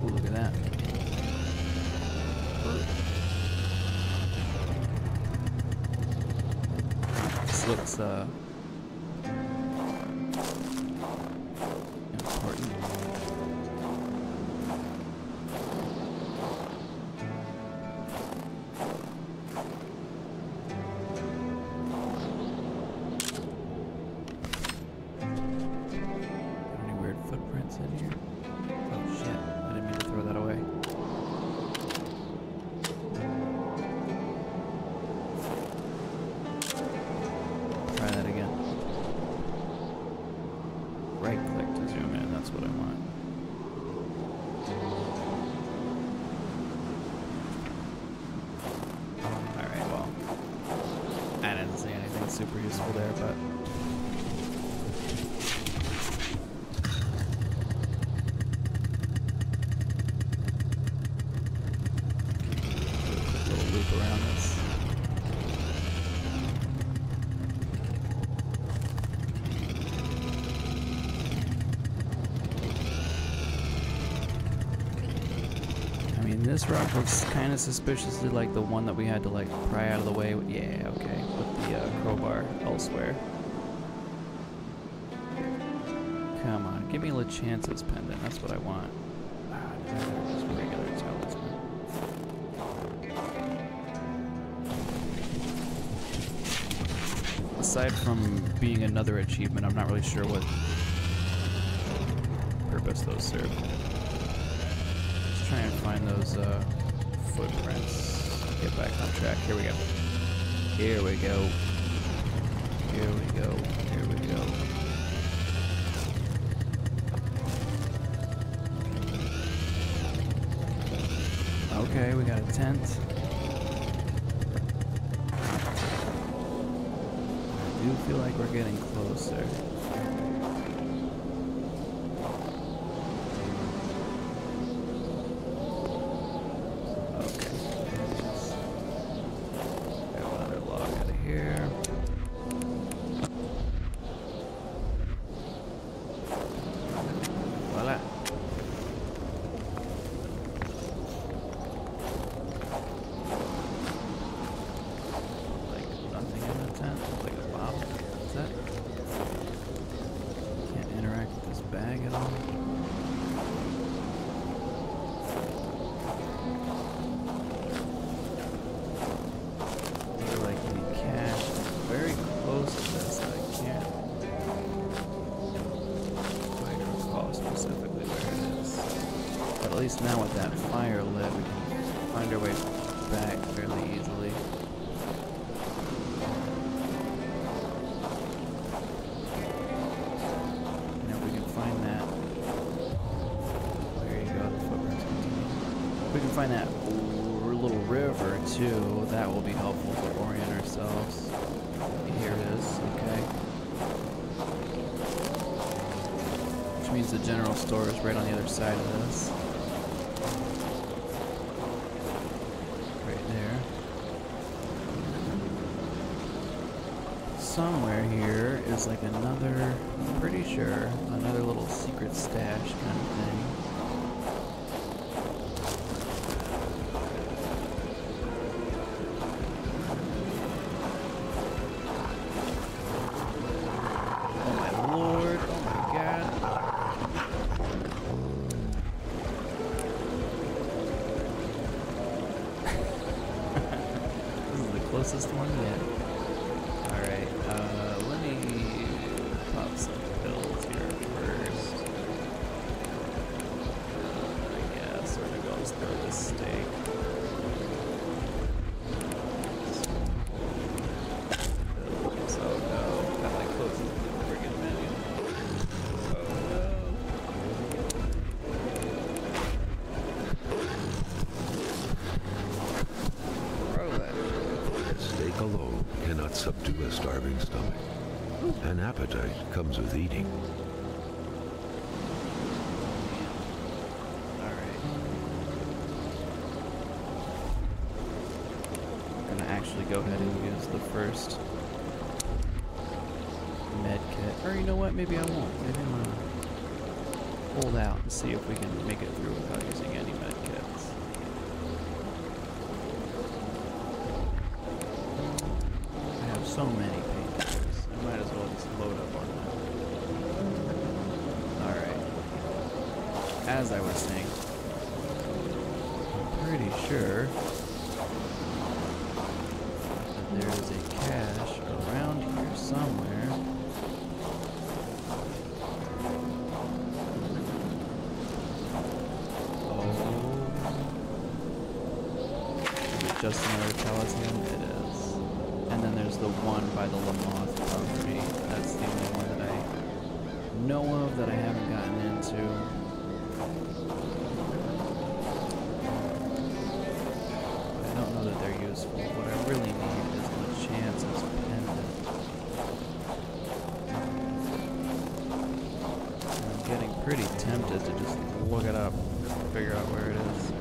Ooh, look at that. This looks important. Any weird footprints in here? Oh shit, I didn't mean to throw that away. Try that again. Right click to zoom in, that's what I want. Alright, well, I didn't see anything super useful there, but quick little loop around this. I mean, this rock looks kind of suspiciously like the one that we had to like pry out of the way. Yeah, okay, with the crowbar elsewhere. Come on, give me LeChance's pendant. That's what I want. Just regular talisman. Aside from being another achievement, I'm not really sure what purpose those serve. Let's try and find those footprints. Get back on track. Here we go. Here we go. Here we go. Here we go. Okay, we got a tent. I do feel like we're getting closer. Okay. Grab another log out of here. Voila. At least now with that fire lit, we can find our way back fairly easily. And if we can find that, there you go, the footprints continue. If we can find that little river too, that will be helpful to orient ourselves. Here it is, okay. Which means the general store is right on the other side of this. Somewhere here is like another, I'm pretty sure, another little secret stash kind of thing. Oh my lord, oh my god. This is the closest one yet. Let me pop some pills here first. I guess we're gonna go and throw this steak. Pills, oh no. Got my close to the friggin' menu. Oh no. Throw that. Steak alone cannot subdue a starving stomach. An appetite comes with eating. Alright. I'm gonna actually go ahead and use the first med kit. Or you know what, maybe I won't. Maybe I'm gonna hold out and see if we can make it through without using any med kits. I have so many painkillers. I might as well just load up on that. Alright. As I was saying, I'm pretty sure that there is a cache around here somewhere. Just another talisman? It is. And then there's the one by the Lamoth property. That's the only one that I know of that I haven't gotten into. I don't know that they're useful. What I really need is LeChance's pendant. And I'm getting pretty tempted to just look it up, figure out where it is.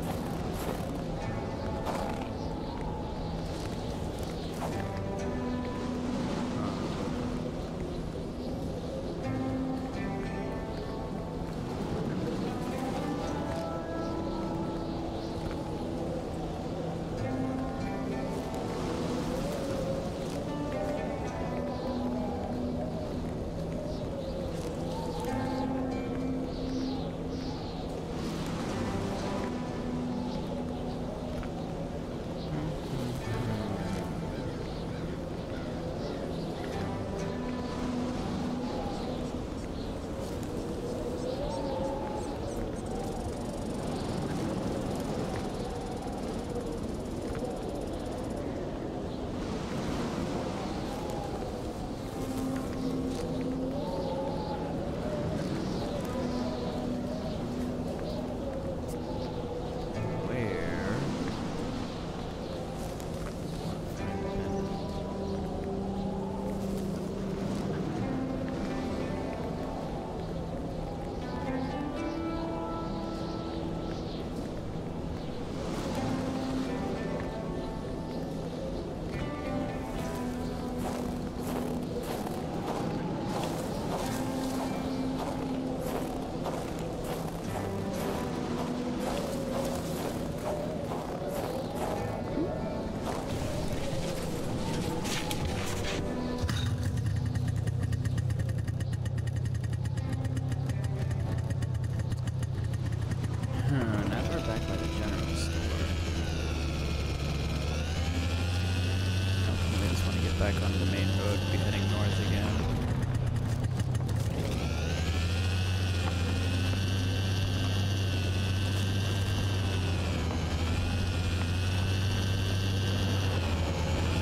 back onto the main road and be heading north again.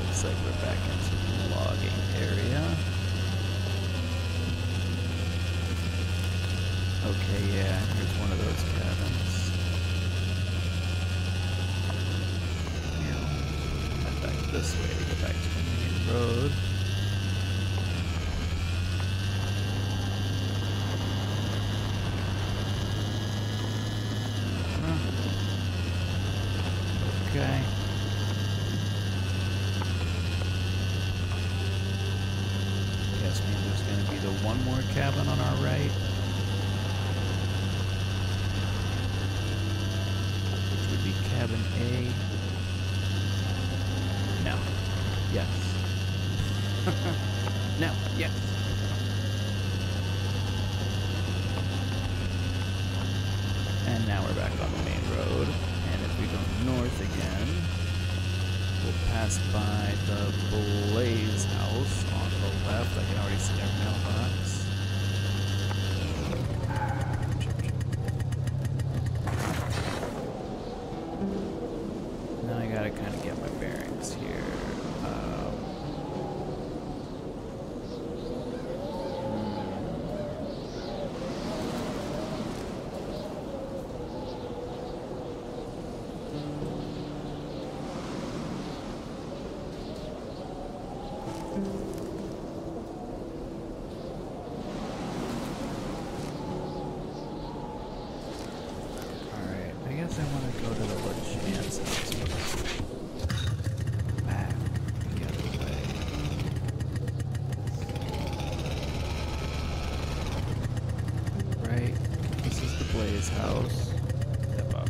Looks like we're back into the logging area. Okay, yeah, here's one of those cabins. Head back this way to get back to the main road. Okay. Guess maybe there's gonna be the one more cabin on our right. Cabin A. No. Yes. No. Yes. And now we're back on the main road. And if we go north again, we'll pass by the Blaze house on the left. I can already see their mailbox. Gotta kind of get my bearings here. Alright, I guess I want to go to the Lachance house. Back the other way. Right, this is the Blaze house. Step up.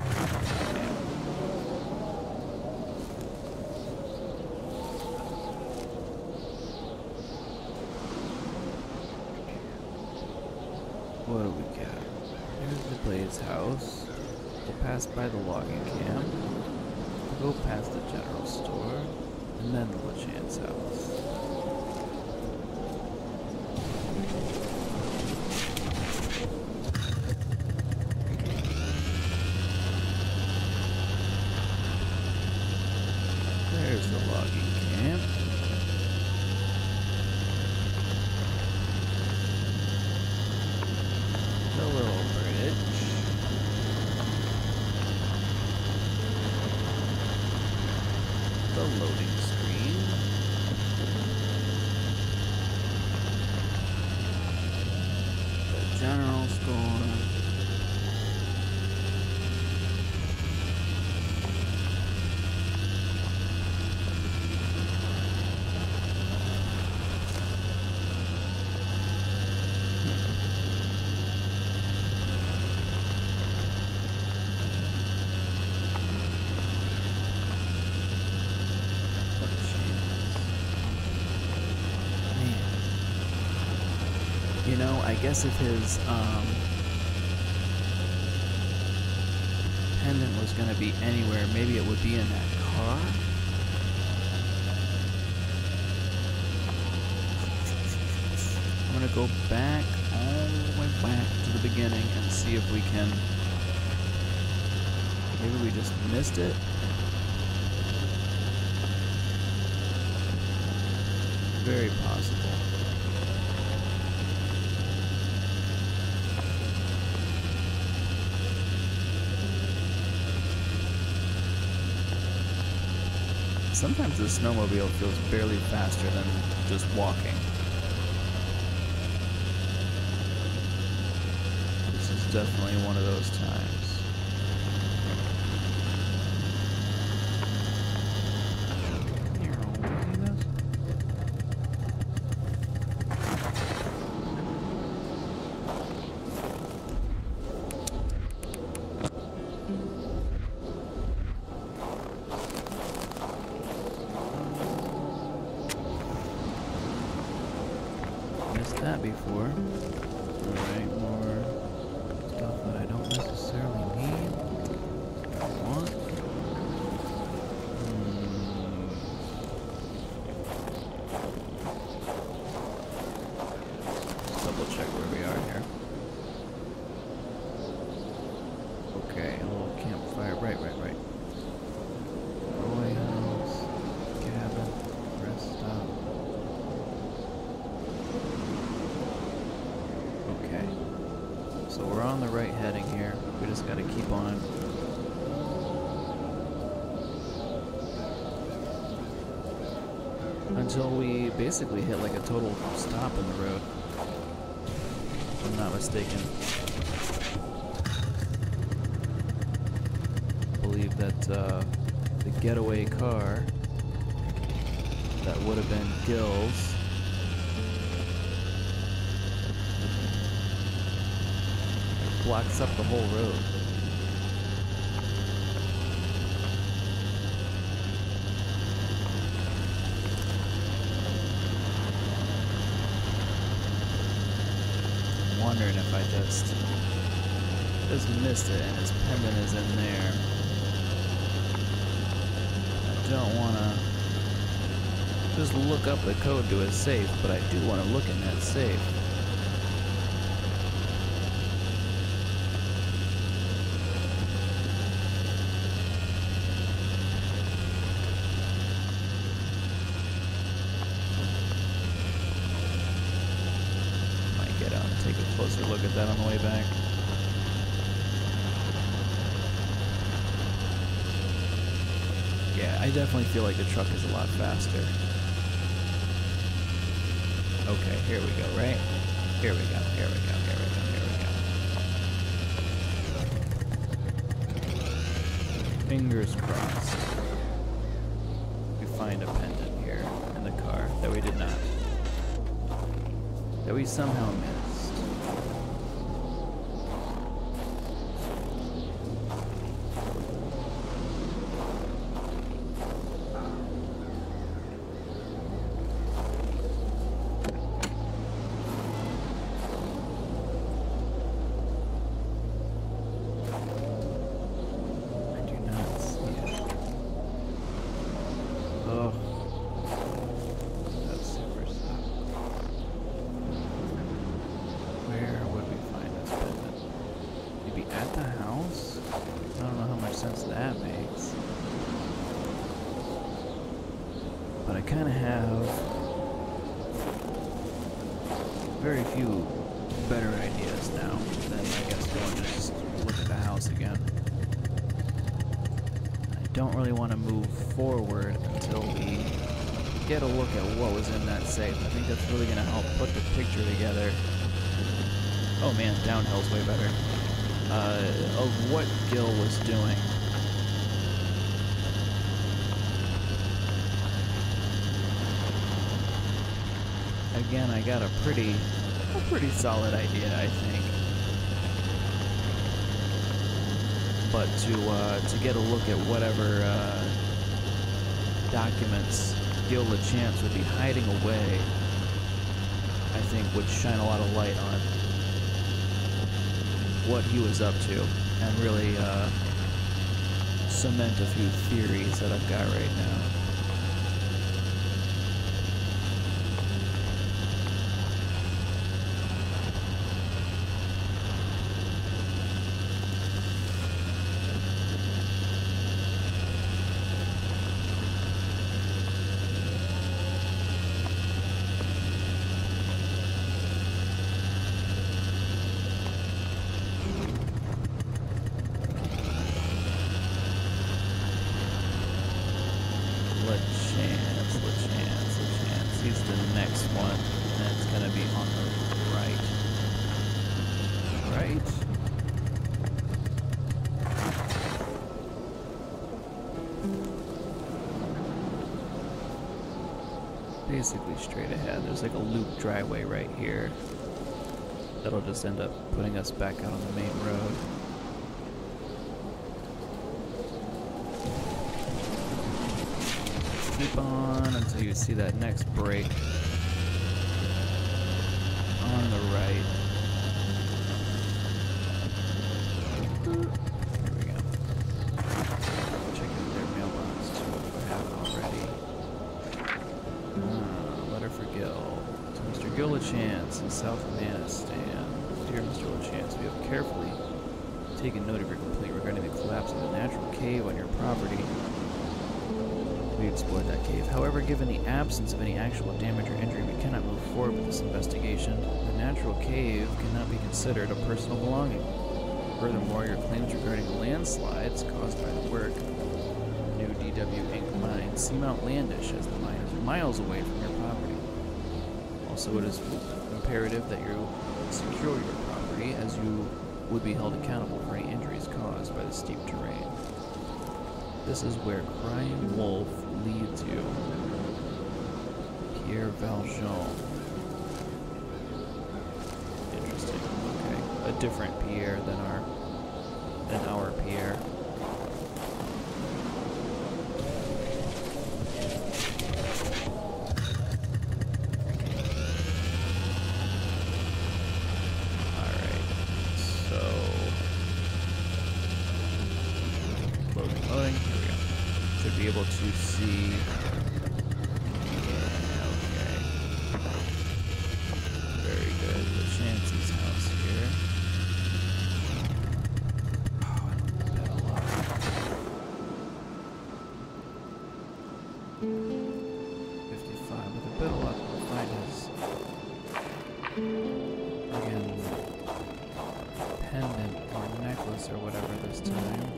What do we got? Here's the Blaze house. We'll pass by the logging camp. We'll go past the general store. And then the Lachance house. There's the logging camp. The little bridge. The loading screen. The general store. You know, I guess if his pendant was going to be anywhere, maybe it would be in that car. I'm going to go back, all the way back to the beginning and see if we can... Maybe we just missed it. Very possible. Sometimes the snowmobile feels barely faster than just walking. This is definitely one of those times. That before. Alright, more stuff that I don't necessarily need. I want. campfire. Right. Roy house, cabin, rest stop. Okay. So we're on the right heading here. We just gotta keep on. Until we basically hit like a total stop in the road. If I'm not mistaken. I believe that the getaway car that would have been Gil's blocks up the whole road. Wondering if I just missed it and his pendant is in there. I don't want to just look up the code to his safe, but I do want to look in that safe. Take a closer look at that on the way back. Yeah, I definitely feel like the truck is a lot faster. Okay, here we go, right? Here we go. Fingers crossed. We find a pendant here in the car that we did not. That we somehow missed. But I kind of have very few better ideas now than I guess going to just look at the house again. I don't really want to move forward until we get a look at what was in that safe. I think that's really going to help put the picture together. Oh man, downhill's way better. Of what Gil was doing. Again, I got a pretty solid idea, I think. But to get a look at whatever documents Gil LeChance would be hiding away, I think would shine a lot of light on what he was up to and really cement a few theories that I've got right now. LeChance. He's the next one, and it's gonna be on the right. Right? Basically straight ahead. There's like a loop driveway right here. That'll just end up putting us back out on the main road. Keep on until you see that next break on the right. Here we go. Check out their mailbox too if I haven't already. Letter for Gil. To Mr. Gil LeChance in South Manistan. Dear Mr. LeChance, we have carefully taken note of your complete regarding the collapse of a natural cave on your property. We explored that cave. However, given the absence of any actual damage or injury, we cannot move forward with this investigation. The natural cave cannot be considered a personal belonging. Furthermore, your claims regarding landslides caused by the work of new DW Inc. mine seem outlandish, as the mine is miles away from your property. Also, it is imperative that you secure your property, as you would be held accountable for any injuries caused by the steep terrain. This is where Crying Wolf leads you. Pierre Valjean. Interesting. Okay. A different Pierre than our Pierre. Alright. So loading. Here we go. Should be able to see. Yeah, okay. Very good. The Chancy's house here. Oh, I don't bet a lot. 55 with a bit of luck. We'll find his again pendant or necklace or whatever this time.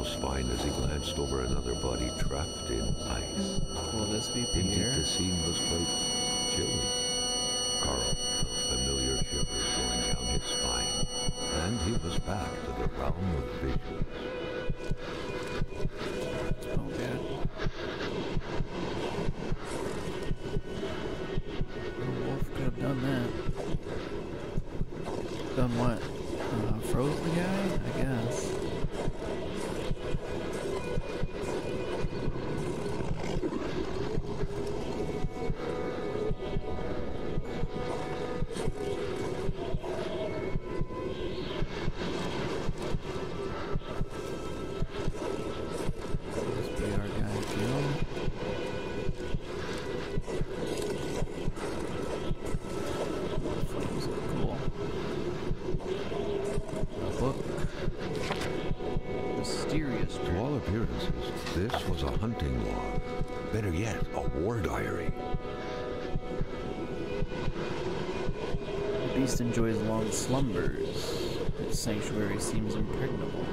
Spine as he glanced over another body trapped in ice. Will this be Pierre? Indeed, the scene was quite chilling. Carl felt familiar shivers going down his spine, and he was back to the realm of visions. Oh, God. The wolf could have done that. Done what? Froze the guy? I guess. This was a hunting log. Better yet, a war diary. The beast enjoys long slumbers. Its sanctuary seems impregnable.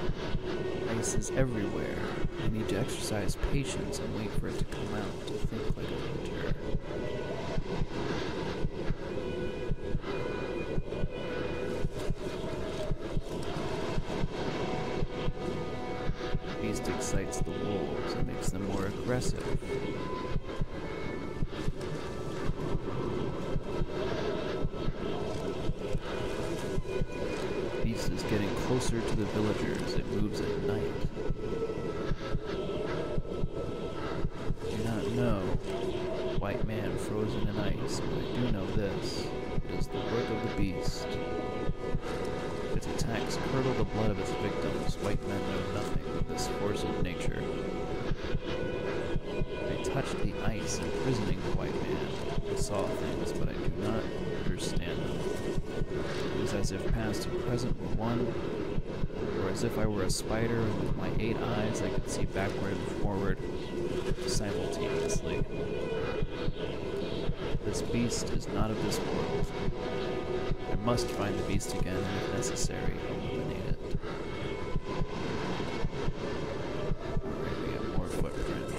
Ice is everywhere. I need to exercise patience and wait for it to come out to think like a hunter. The beast excites the wolves and makes them more aggressive. The beast is getting closer to the villagers. It moves at night. I do not know white man frozen in ice, but I do know this. It is the work of the beast. Its attacks curdle the blood of its victims. White men know nothing of this force of nature. I touched the ice imprisoning the white man. I saw things, but I do not understand them. It was as if past and present were one, or as if I were a spider, and with my 8 eyes I could see backward and forward simultaneously. This beast is not of this world. I must find the beast again, and if necessary, eliminate it. Alright, we have more footprints.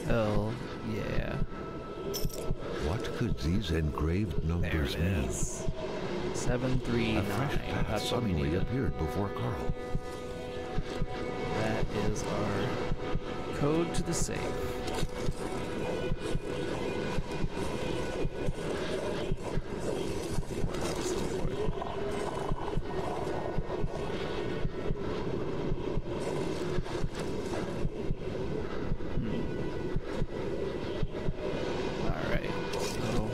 Hell yeah. What could these these engraved numbers There it mean? is. A 739. fresh path That's what we suddenly needed. appeared before Carl. That is our code to the safe. Alright, so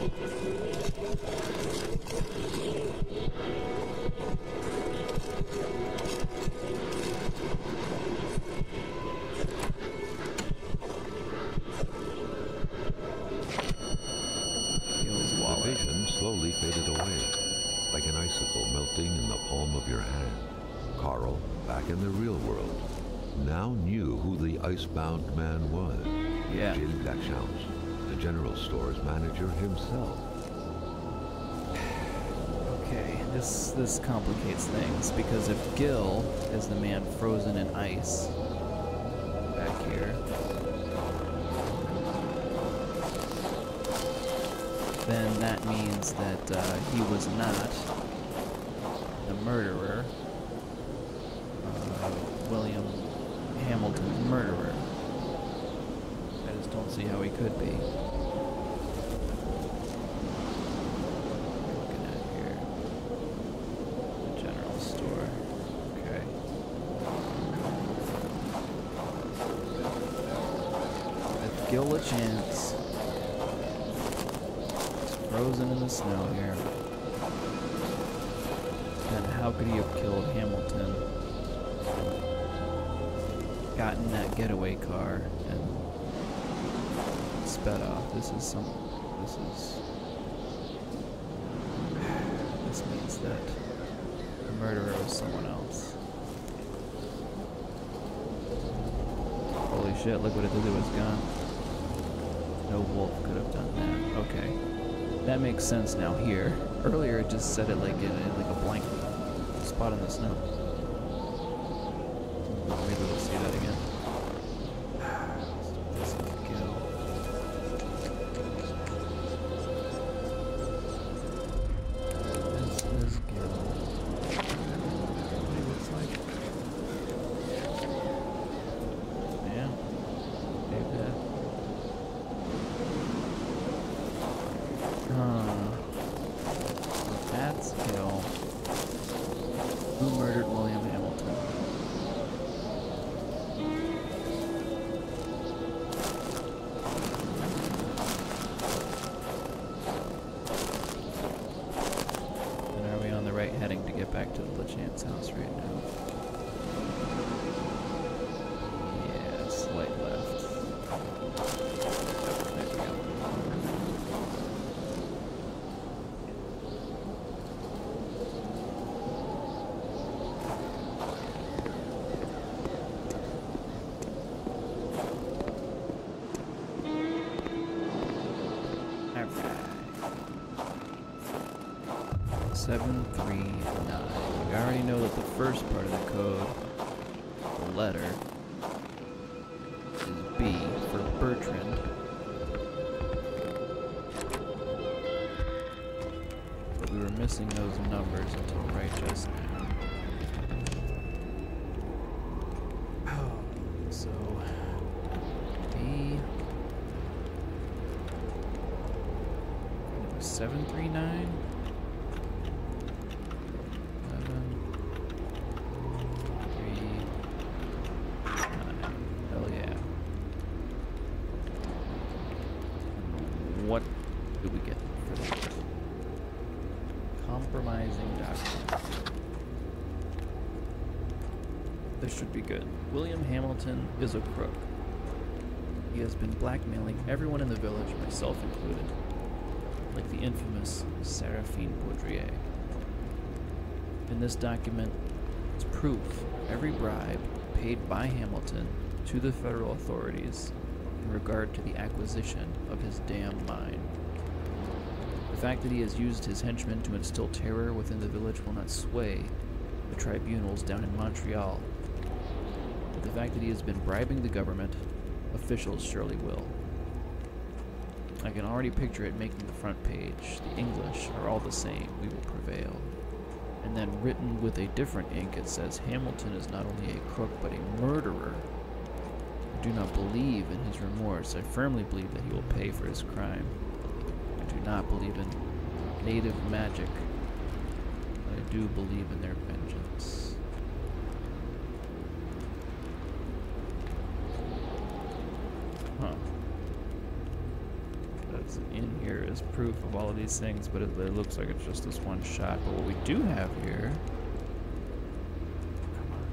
Gil's The wallet. vision slowly faded away, like an icicle melting in the palm of your hand. Carl, back in the real world, now knew who the icebound man was. Yeah. Gilles Lachance, the general store's manager himself. Okay, this complicates things because if Gil is the man frozen in ice back here, then that means that he was not the murderer, William Hamilton's murderer. I just don't see how he could be. Looking at here, the general store. Okay. With Gil Lachance, it's frozen in the snow here. Then how could he have killed Hamilton? Gotten that getaway car and sped off. This means that the murderer was someone else. Holy shit, look what it did to his gun. No wolf could have done that. Okay. That makes sense now here. Earlier it just said it like in like a blank spot in the snow. Maybe we'll see that again. This is Gil. This is Gil. What he looks like. Yeah. Maybe so that's Gil. Who murdered William Hamilton? And are we on the right heading to get back to the Lachance house right now? Yeah, slight left. There we go. Alright. 739. We already know that the first part of the code, the letter, is B for Bertrand. But we were missing those numbers until right just now. So, B. 739. 739. Hell yeah. What do we get for that? Compromising document. This should be good. William Hamilton is a crook. He has been blackmailing everyone in the village, myself included, like the infamous Seraphine Baudrier. In this document, it's proof every bribe paid by Hamilton to the federal authorities in regard to the acquisition of his damn mine. The fact that he has used his henchmen to instill terror within the village will not sway the tribunals down in Montreal. But the fact that he has been bribing the government, officials surely will. I can already picture it making the front page. The English are all the same. We will prevail. And then written with a different ink, it says, Hamilton is not only a crook, but a murderer. I do not believe in his remorse. I firmly believe that he will pay for his crime. I do not believe in native magic, but I do believe in their vengeance. Huh. That's in here is proof of all of these things, but it looks like it's just this one shot. But what we do have here, come on,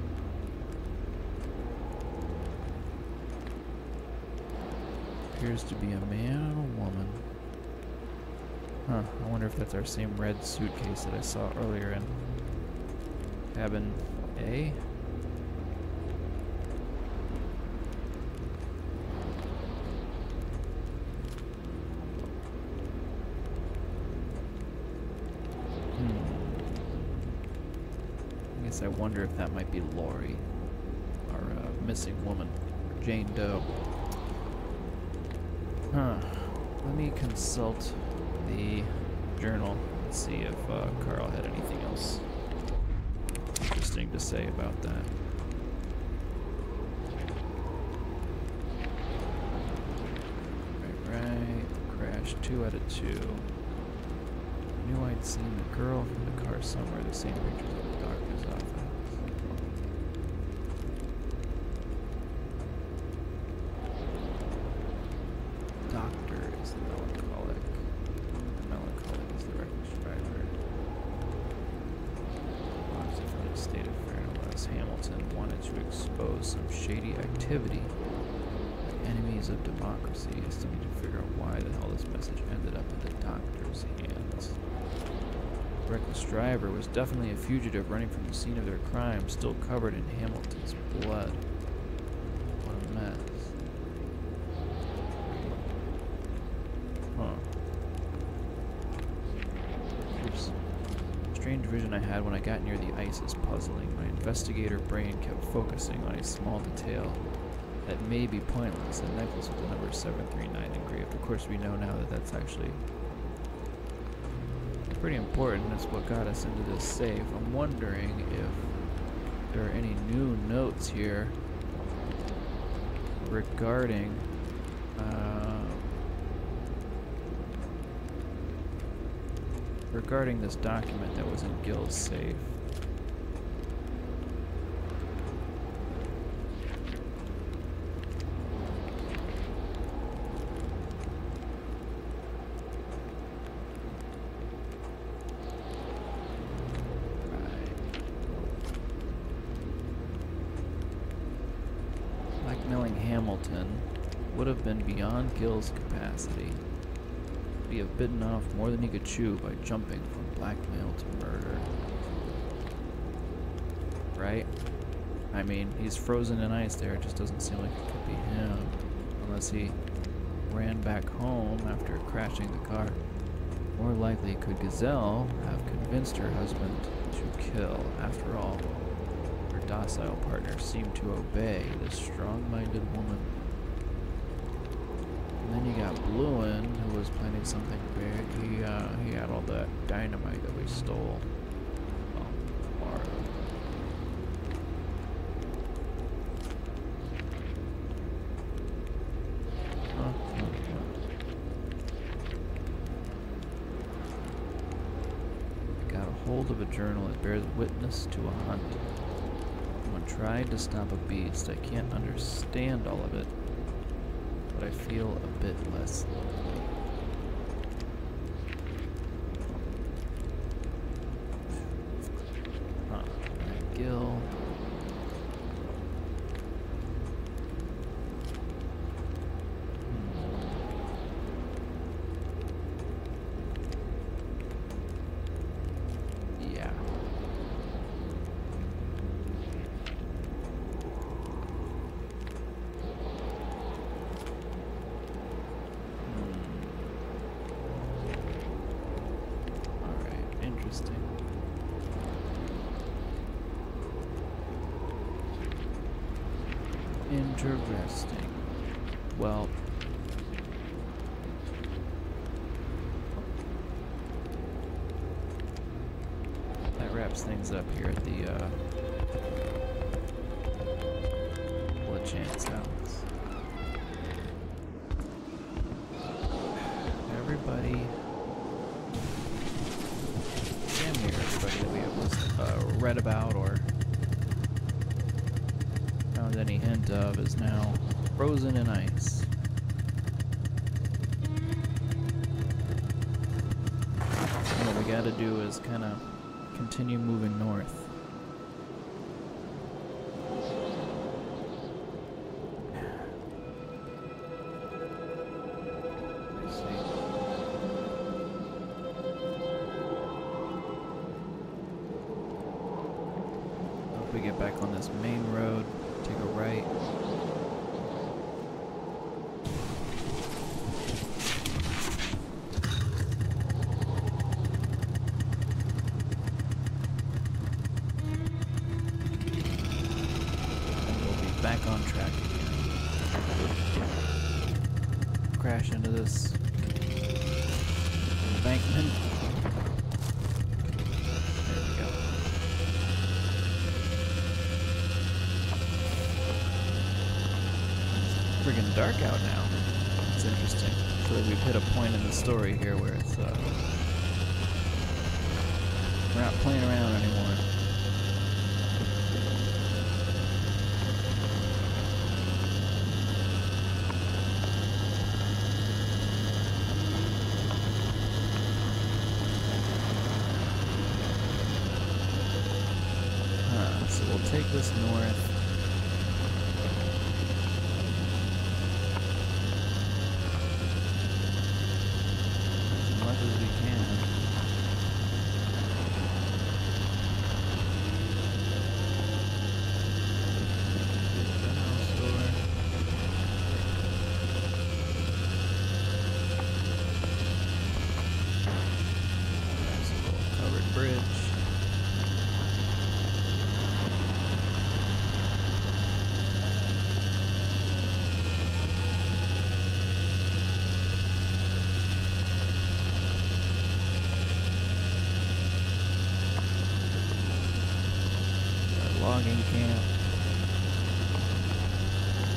appears to be a man and a woman. Huh, I wonder if that's our same red suitcase that I saw earlier in cabin A. I wonder if that might be Lori, our missing woman, Jane Doe. Huh. Let me consult the journal and see if Carl had anything else interesting to say about that. Right. Crash 2 out of 2. Knew I'd seen the girl from the car somewhere. The same pictures of the doctor's office. Doctor is the melancholic. The melancholic is the reckless driver. From the state of fairness, Hamilton wanted to expose some shady activity. The enemies of democracy. I still need to figure out why the hell this message ended up in the doctor's hands. Reckless driver was definitely a fugitive running from the scene of their crime, still covered in Hamilton's blood. What a mess. Huh. Oops. Strange vision I had when I got near the ice is puzzling. My investigator brain kept focusing on a small detail that may be pointless. A necklace with the number 739 engraved. Of course, we know now that that's actually pretty important. That's what got us into this safe. I'm wondering if there are any new notes here regarding regarding this document that was in Gil's safe. Hamilton would have been beyond Gil's capacity. He'd have bitten off more than he could chew by jumping from blackmail to murder. Right? I mean, he's frozen in ice there. It just doesn't seem like it could be him. Unless he ran back home after crashing the car. More likely, could Gazelle have convinced her husband to kill? After all, docile partner seemed to obey this strong-minded woman. And then you got Bluin, who was planning something big. He had all that dynamite that we stole. Oh, borrowed. Got a hold of a journal that bears witness to a hunt. Tried to stop a beast. I can't understand all of it, but I feel a bit less lonely. Huh. Gil. Interesting. Well, wraps things up here at the Chance house. Everybody, damn near everybody that we have read about or found any hint of is now frozen in ice. And what we gotta do is kind of continue moving north. We get back on this main road, take a right. And we'll be back on track again. Crash into this embankment. Friggin' dark out now. It's interesting. I feel like we've hit a point in the story here where it's we're not playing around anymore. So we'll take this north. As we can. There's a little covered bridge. Logging camp.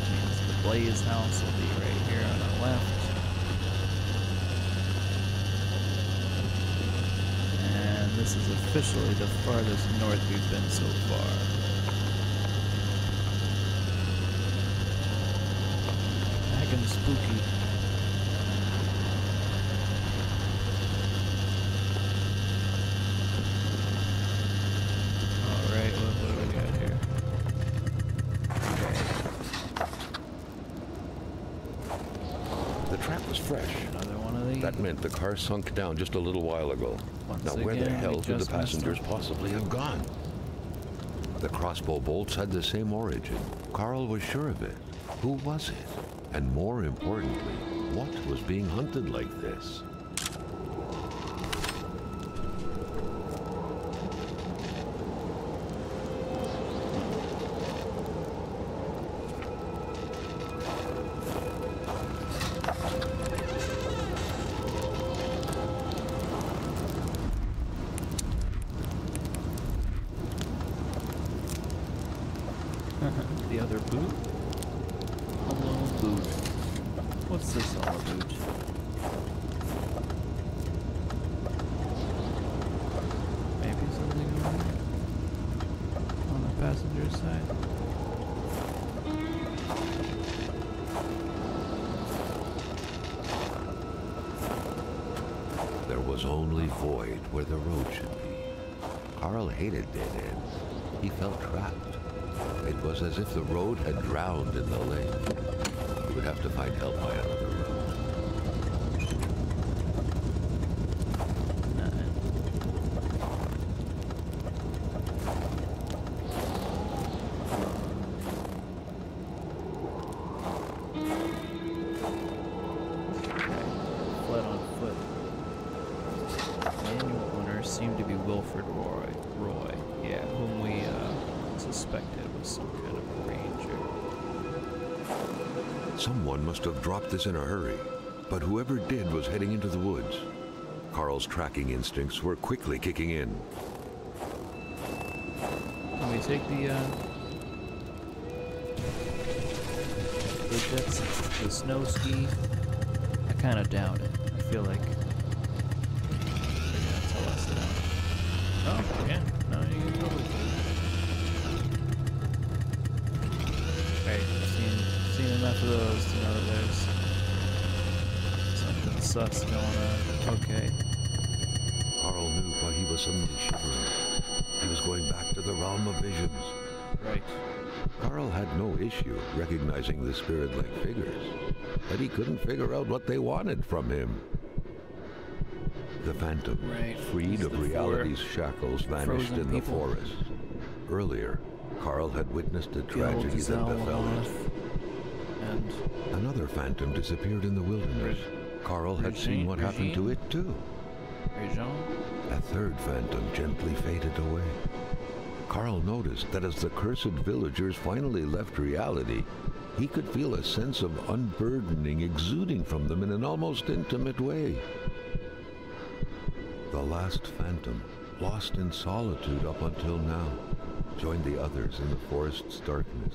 Means the Blaze house will be right here on our left. And this is officially the farthest north we've been so far. Heckin' spooky. Fresh. Another one of these. That meant the car sunk down just a little while ago. Now where the hell could the passengers possibly have gone? The crossbow bolts had the same origin. Carl was sure of it. Who was it? And more importantly, what was being hunted like this? The other boot? Hello, boot. What's this all about? Maybe something on the passenger side? There was only void where the road should be. Carl hated dead ends. He felt trapped. It was as if the road had drowned in the lake. He would have to find help by another route. Fled on foot. Manual owner seemed to be Wilfred Roy. Yeah, whom we suspected was some kind of a ranger. Someone must have dropped this in a hurry, but whoever did was heading into the woods. Carl's tracking instincts were quickly kicking in. we take the jets, the snow ski? I kind of doubt it. I feel like they're gonna tell us that. Oh, yeah. No, you can totally do it. Right, seen enough of those to know that there's something sus going on. Okay. Carl knew why he was suddenly shivering. He was going back to the realm of visions. Right. Carl had no issue recognizing the spirit-like figures, but he couldn't figure out what they wanted from him. The phantom, freed of reality's shackles, vanished in the forest. Earlier, Carl had witnessed a tragedy that befell it. And another phantom disappeared in the wilderness. Carl had seen what happened to it too. A third phantom gently faded away. Carl noticed that as the cursed villagers finally left reality, he could feel a sense of unburdening exuding from them in an almost intimate way. The last phantom, lost in solitude up until now, joined the others in the forest's darkness,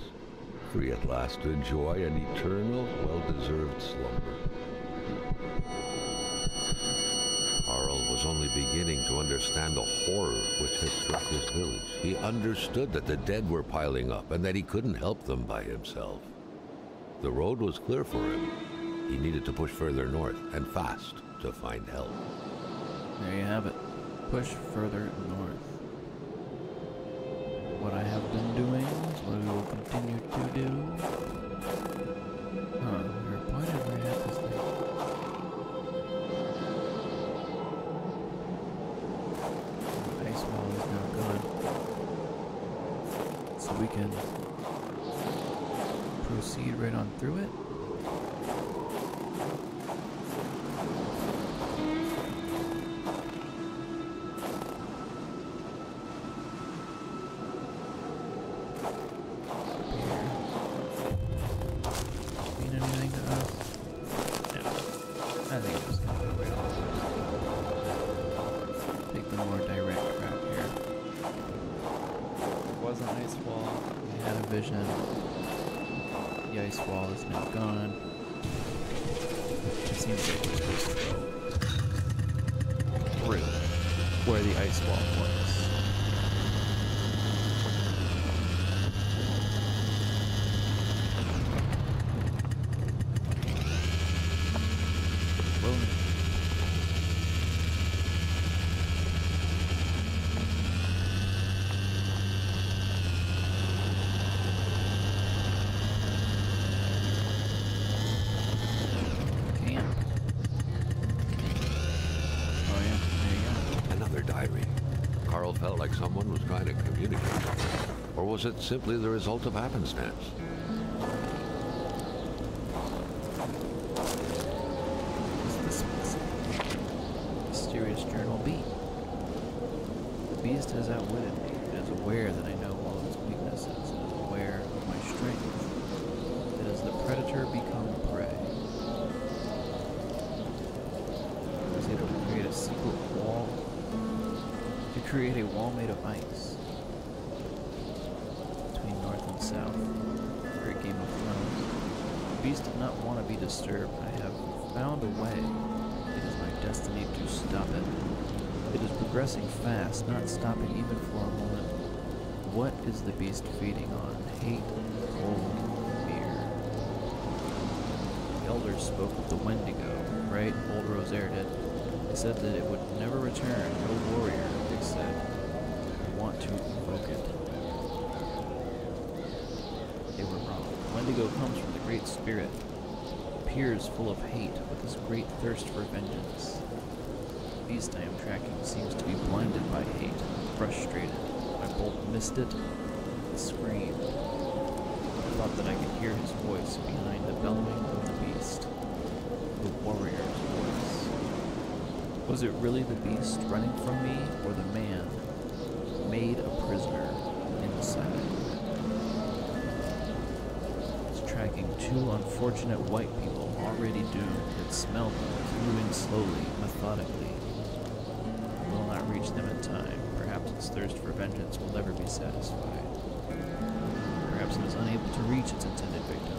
free at last to enjoy an eternal, well-deserved slumber. Carl was only beginning to understand the horror which had struck his village. He understood that the dead were piling up and that he couldn't help them by himself. The road was clear for him. He needed to push further north, and fast, to find help. There you have it. Push further north. What I have been doing, what we will continue to do. Huh, we're pointed right at this thing. The ice wall is now gone. So we can proceed right on through it. Vision. The ice wall is now gone. It seems like we're supposed to go through where the ice wall was. Felt like someone was trying to communicate. Or was it simply the result of happenstance? What's this mysterious journal be? The beast has outwitted me. It is aware that I know all of its weaknesses. It is aware of my strength. It is the predator become prey. I was able to create a secret wall. Create a wall made of ice between north and south. Great Game of Thrones. The beast did not want to be disturbed. I have found a way. It is my destiny to stop it. It is progressing fast, not stopping even for a moment. What is the beast feeding on? Hate, cold, fear. The elders spoke of the Wendigo, right? Old Rosaire did. They said that it would never return. No warrior, they said, would want to invoke it. They were wrong. Wendigo comes from the Great Spirit. Appears full of hate with his great thirst for vengeance. The beast I am tracking seems to be blinded by hate, frustrated. My bolt missed it. It screamed. I thought that I could hear his voice behind the bellowing of the beast. The warrior's voice. Was it really the beast running from me, or the man made a prisoner inside? It's tracking two unfortunate white people already doomed. It smelled them moving slowly, methodically. I will not reach them in time. Perhaps it's thirst for vengeance will never be satisfied. Perhaps it is unable to reach its intended victim.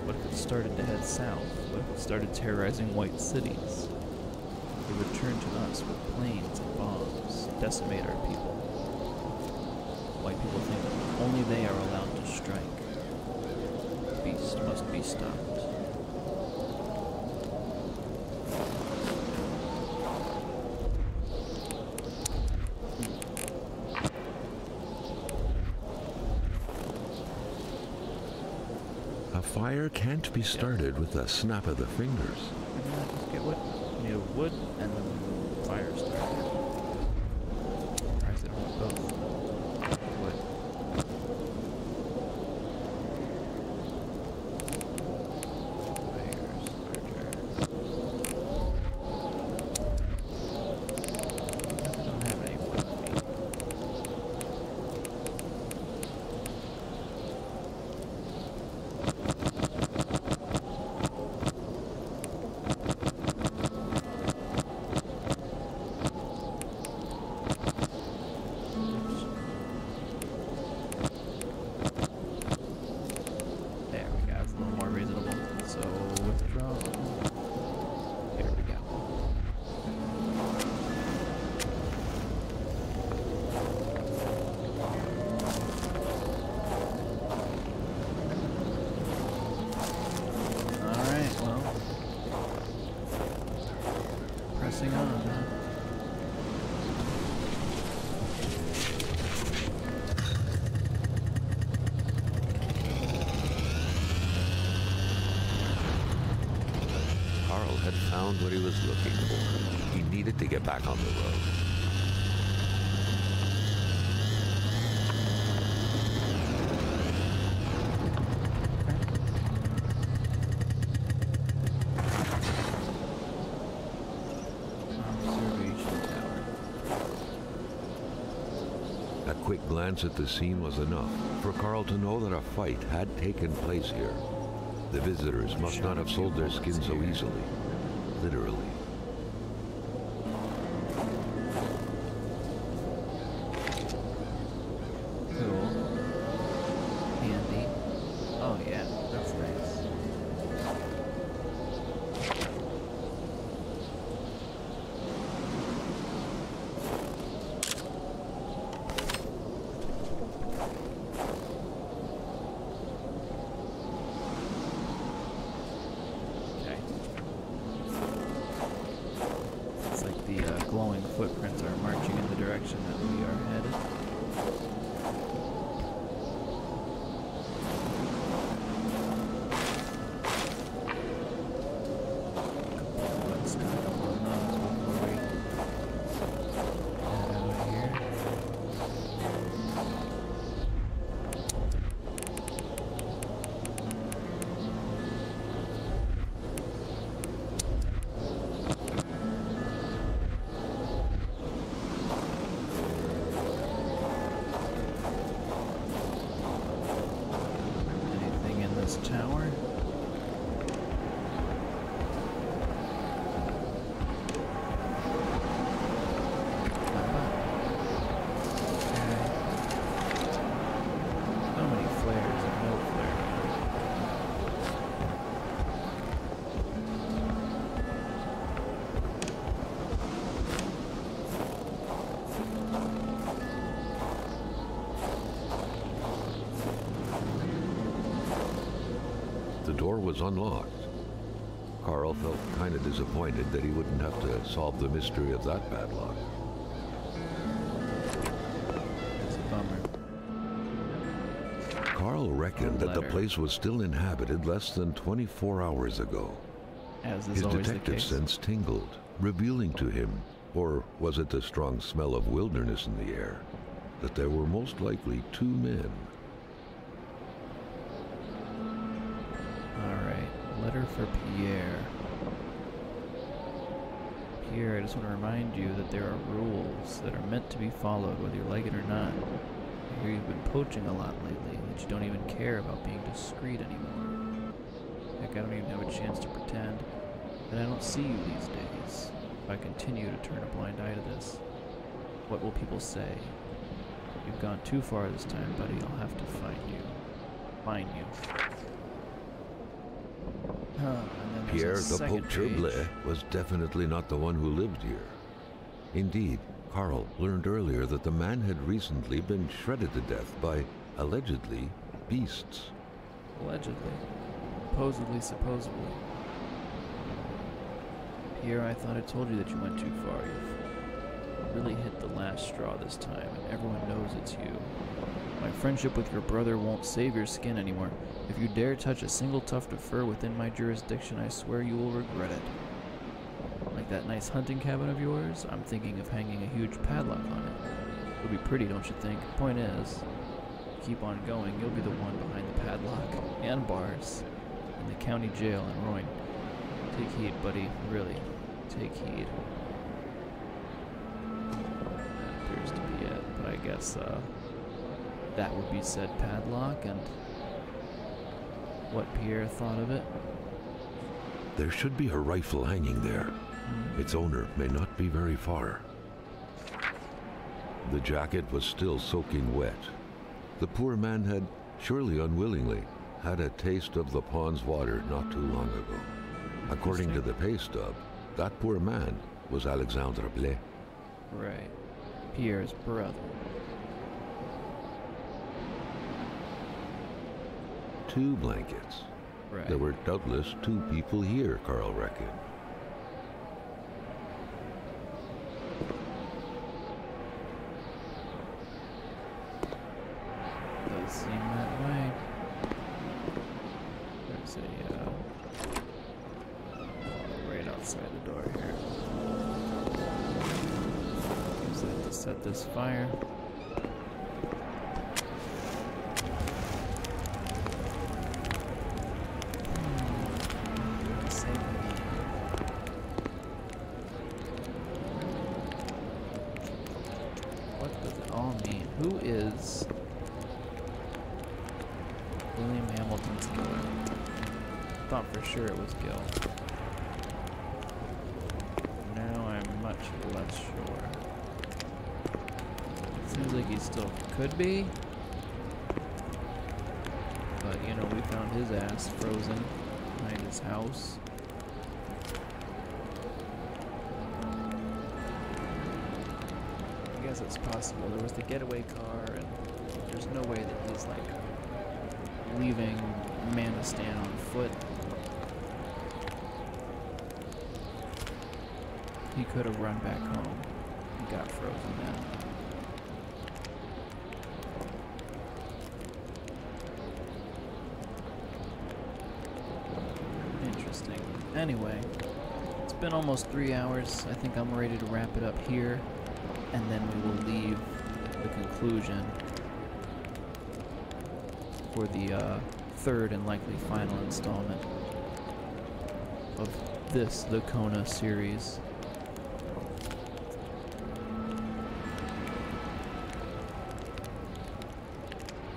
What if it started to head south? What if it started terrorizing white cities? It would turn to us with planes and bombs, decimate our people. White people think that only they are allowed to strike. The beast must be stopped. A fire can't be started with a snap of the fingers. Just get wood. You need a wood and then fire starter. Surprised they don't have both. Wood. Fire starter. I don't have any wood with me. Pressing on. Carl had found what he was looking for. He needed to get back on the road. A quick glance at the scene was enough for Carl to know that a fight had taken place here. The visitors must not have sold their skin so easily. Literally. Cool. Handy. Oh yeah, that's nice. Glowing footprints are marching in the direction that we are headed. What's going on before we head out of here? Tower. So many flares and no flare. The door was unlocked. Carl felt kind of disappointed that he wouldn't have to solve the mystery of that padlock. It's a bummer. Carl reckoned that the place was still inhabited less than 24 hours ago. As is His always the detective case. sense tingled, revealing to him, or was it the strong smell of wilderness in the air, that there were most likely two men. Letter for Pierre. Pierre, I just want to remind you that there are rules that are meant to be followed, whether you like it or not. I hear you've been poaching a lot lately, that you don't even care about being discreet anymore. Heck, I don't even have a chance to pretend that I don't see you these days, if I continue to turn a blind eye to this. What will people say? You've gone too far this time, buddy. I'll have to find you. Find you. And then Pierre there's a the second Poacher page. Blais was definitely not the one who lived here. Indeed, Carl learned earlier that the man had recently been shredded to death by, allegedly, beasts. Allegedly. Supposedly. Pierre, I thought I told you that you went too far. You've really hit the last straw this time, and everyone knows it's you. My friendship with your brother won't save your skin anymore. If you dare touch a single tuft of fur within my jurisdiction, I swear you will regret it. Like that nice hunting cabin of yours, I'm thinking of hanging a huge padlock on it. It'll be pretty, don't you think? Point is, keep on going, you'll be the one behind the padlock and bars in the county jail in Rouen. Take heed, buddy. Really, take heed. That appears to be it, but I guess that would be said padlock, and what Pierre thought of it. There should be a rifle hanging there. Its owner may not be very far. The jacket was still soaking wet. The poor man had, surely unwillingly, had a taste of the pond's water not too long ago. According to the pay stub, that poor man was Alexandre Blais. Right. Pierre's brother. Two blankets. Right. There were doubtless two people here, Carl reckoned. Does seem that way. There's a right outside the door here. Use that to set this fire. What does it all mean? Who is William Hamilton's killer? Thought for sure it was Gil. Now I'm much less sure. Seems like he still could be. But, you know, we found his ass frozen behind his house. I guess it's possible. There was the getaway car, and there's no way that he's, like, leaving Manistan on foot. He could have run back home. He got frozen then. Interesting. Anyway, it's been almost 3 hours. I think I'm ready to wrap it up here, and then we will leave the conclusion for the third and likely final installment of this, the Kona series.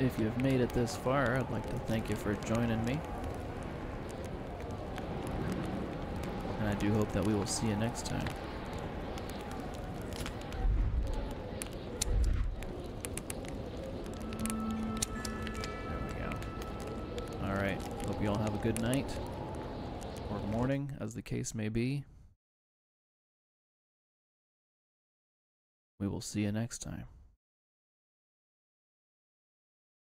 If you've made it this far, I'd like to thank you for joining me. And I do hope that we will see you next time. There we go. Alright, hope you all have a good night. Or morning, as the case may be. We will see you next time.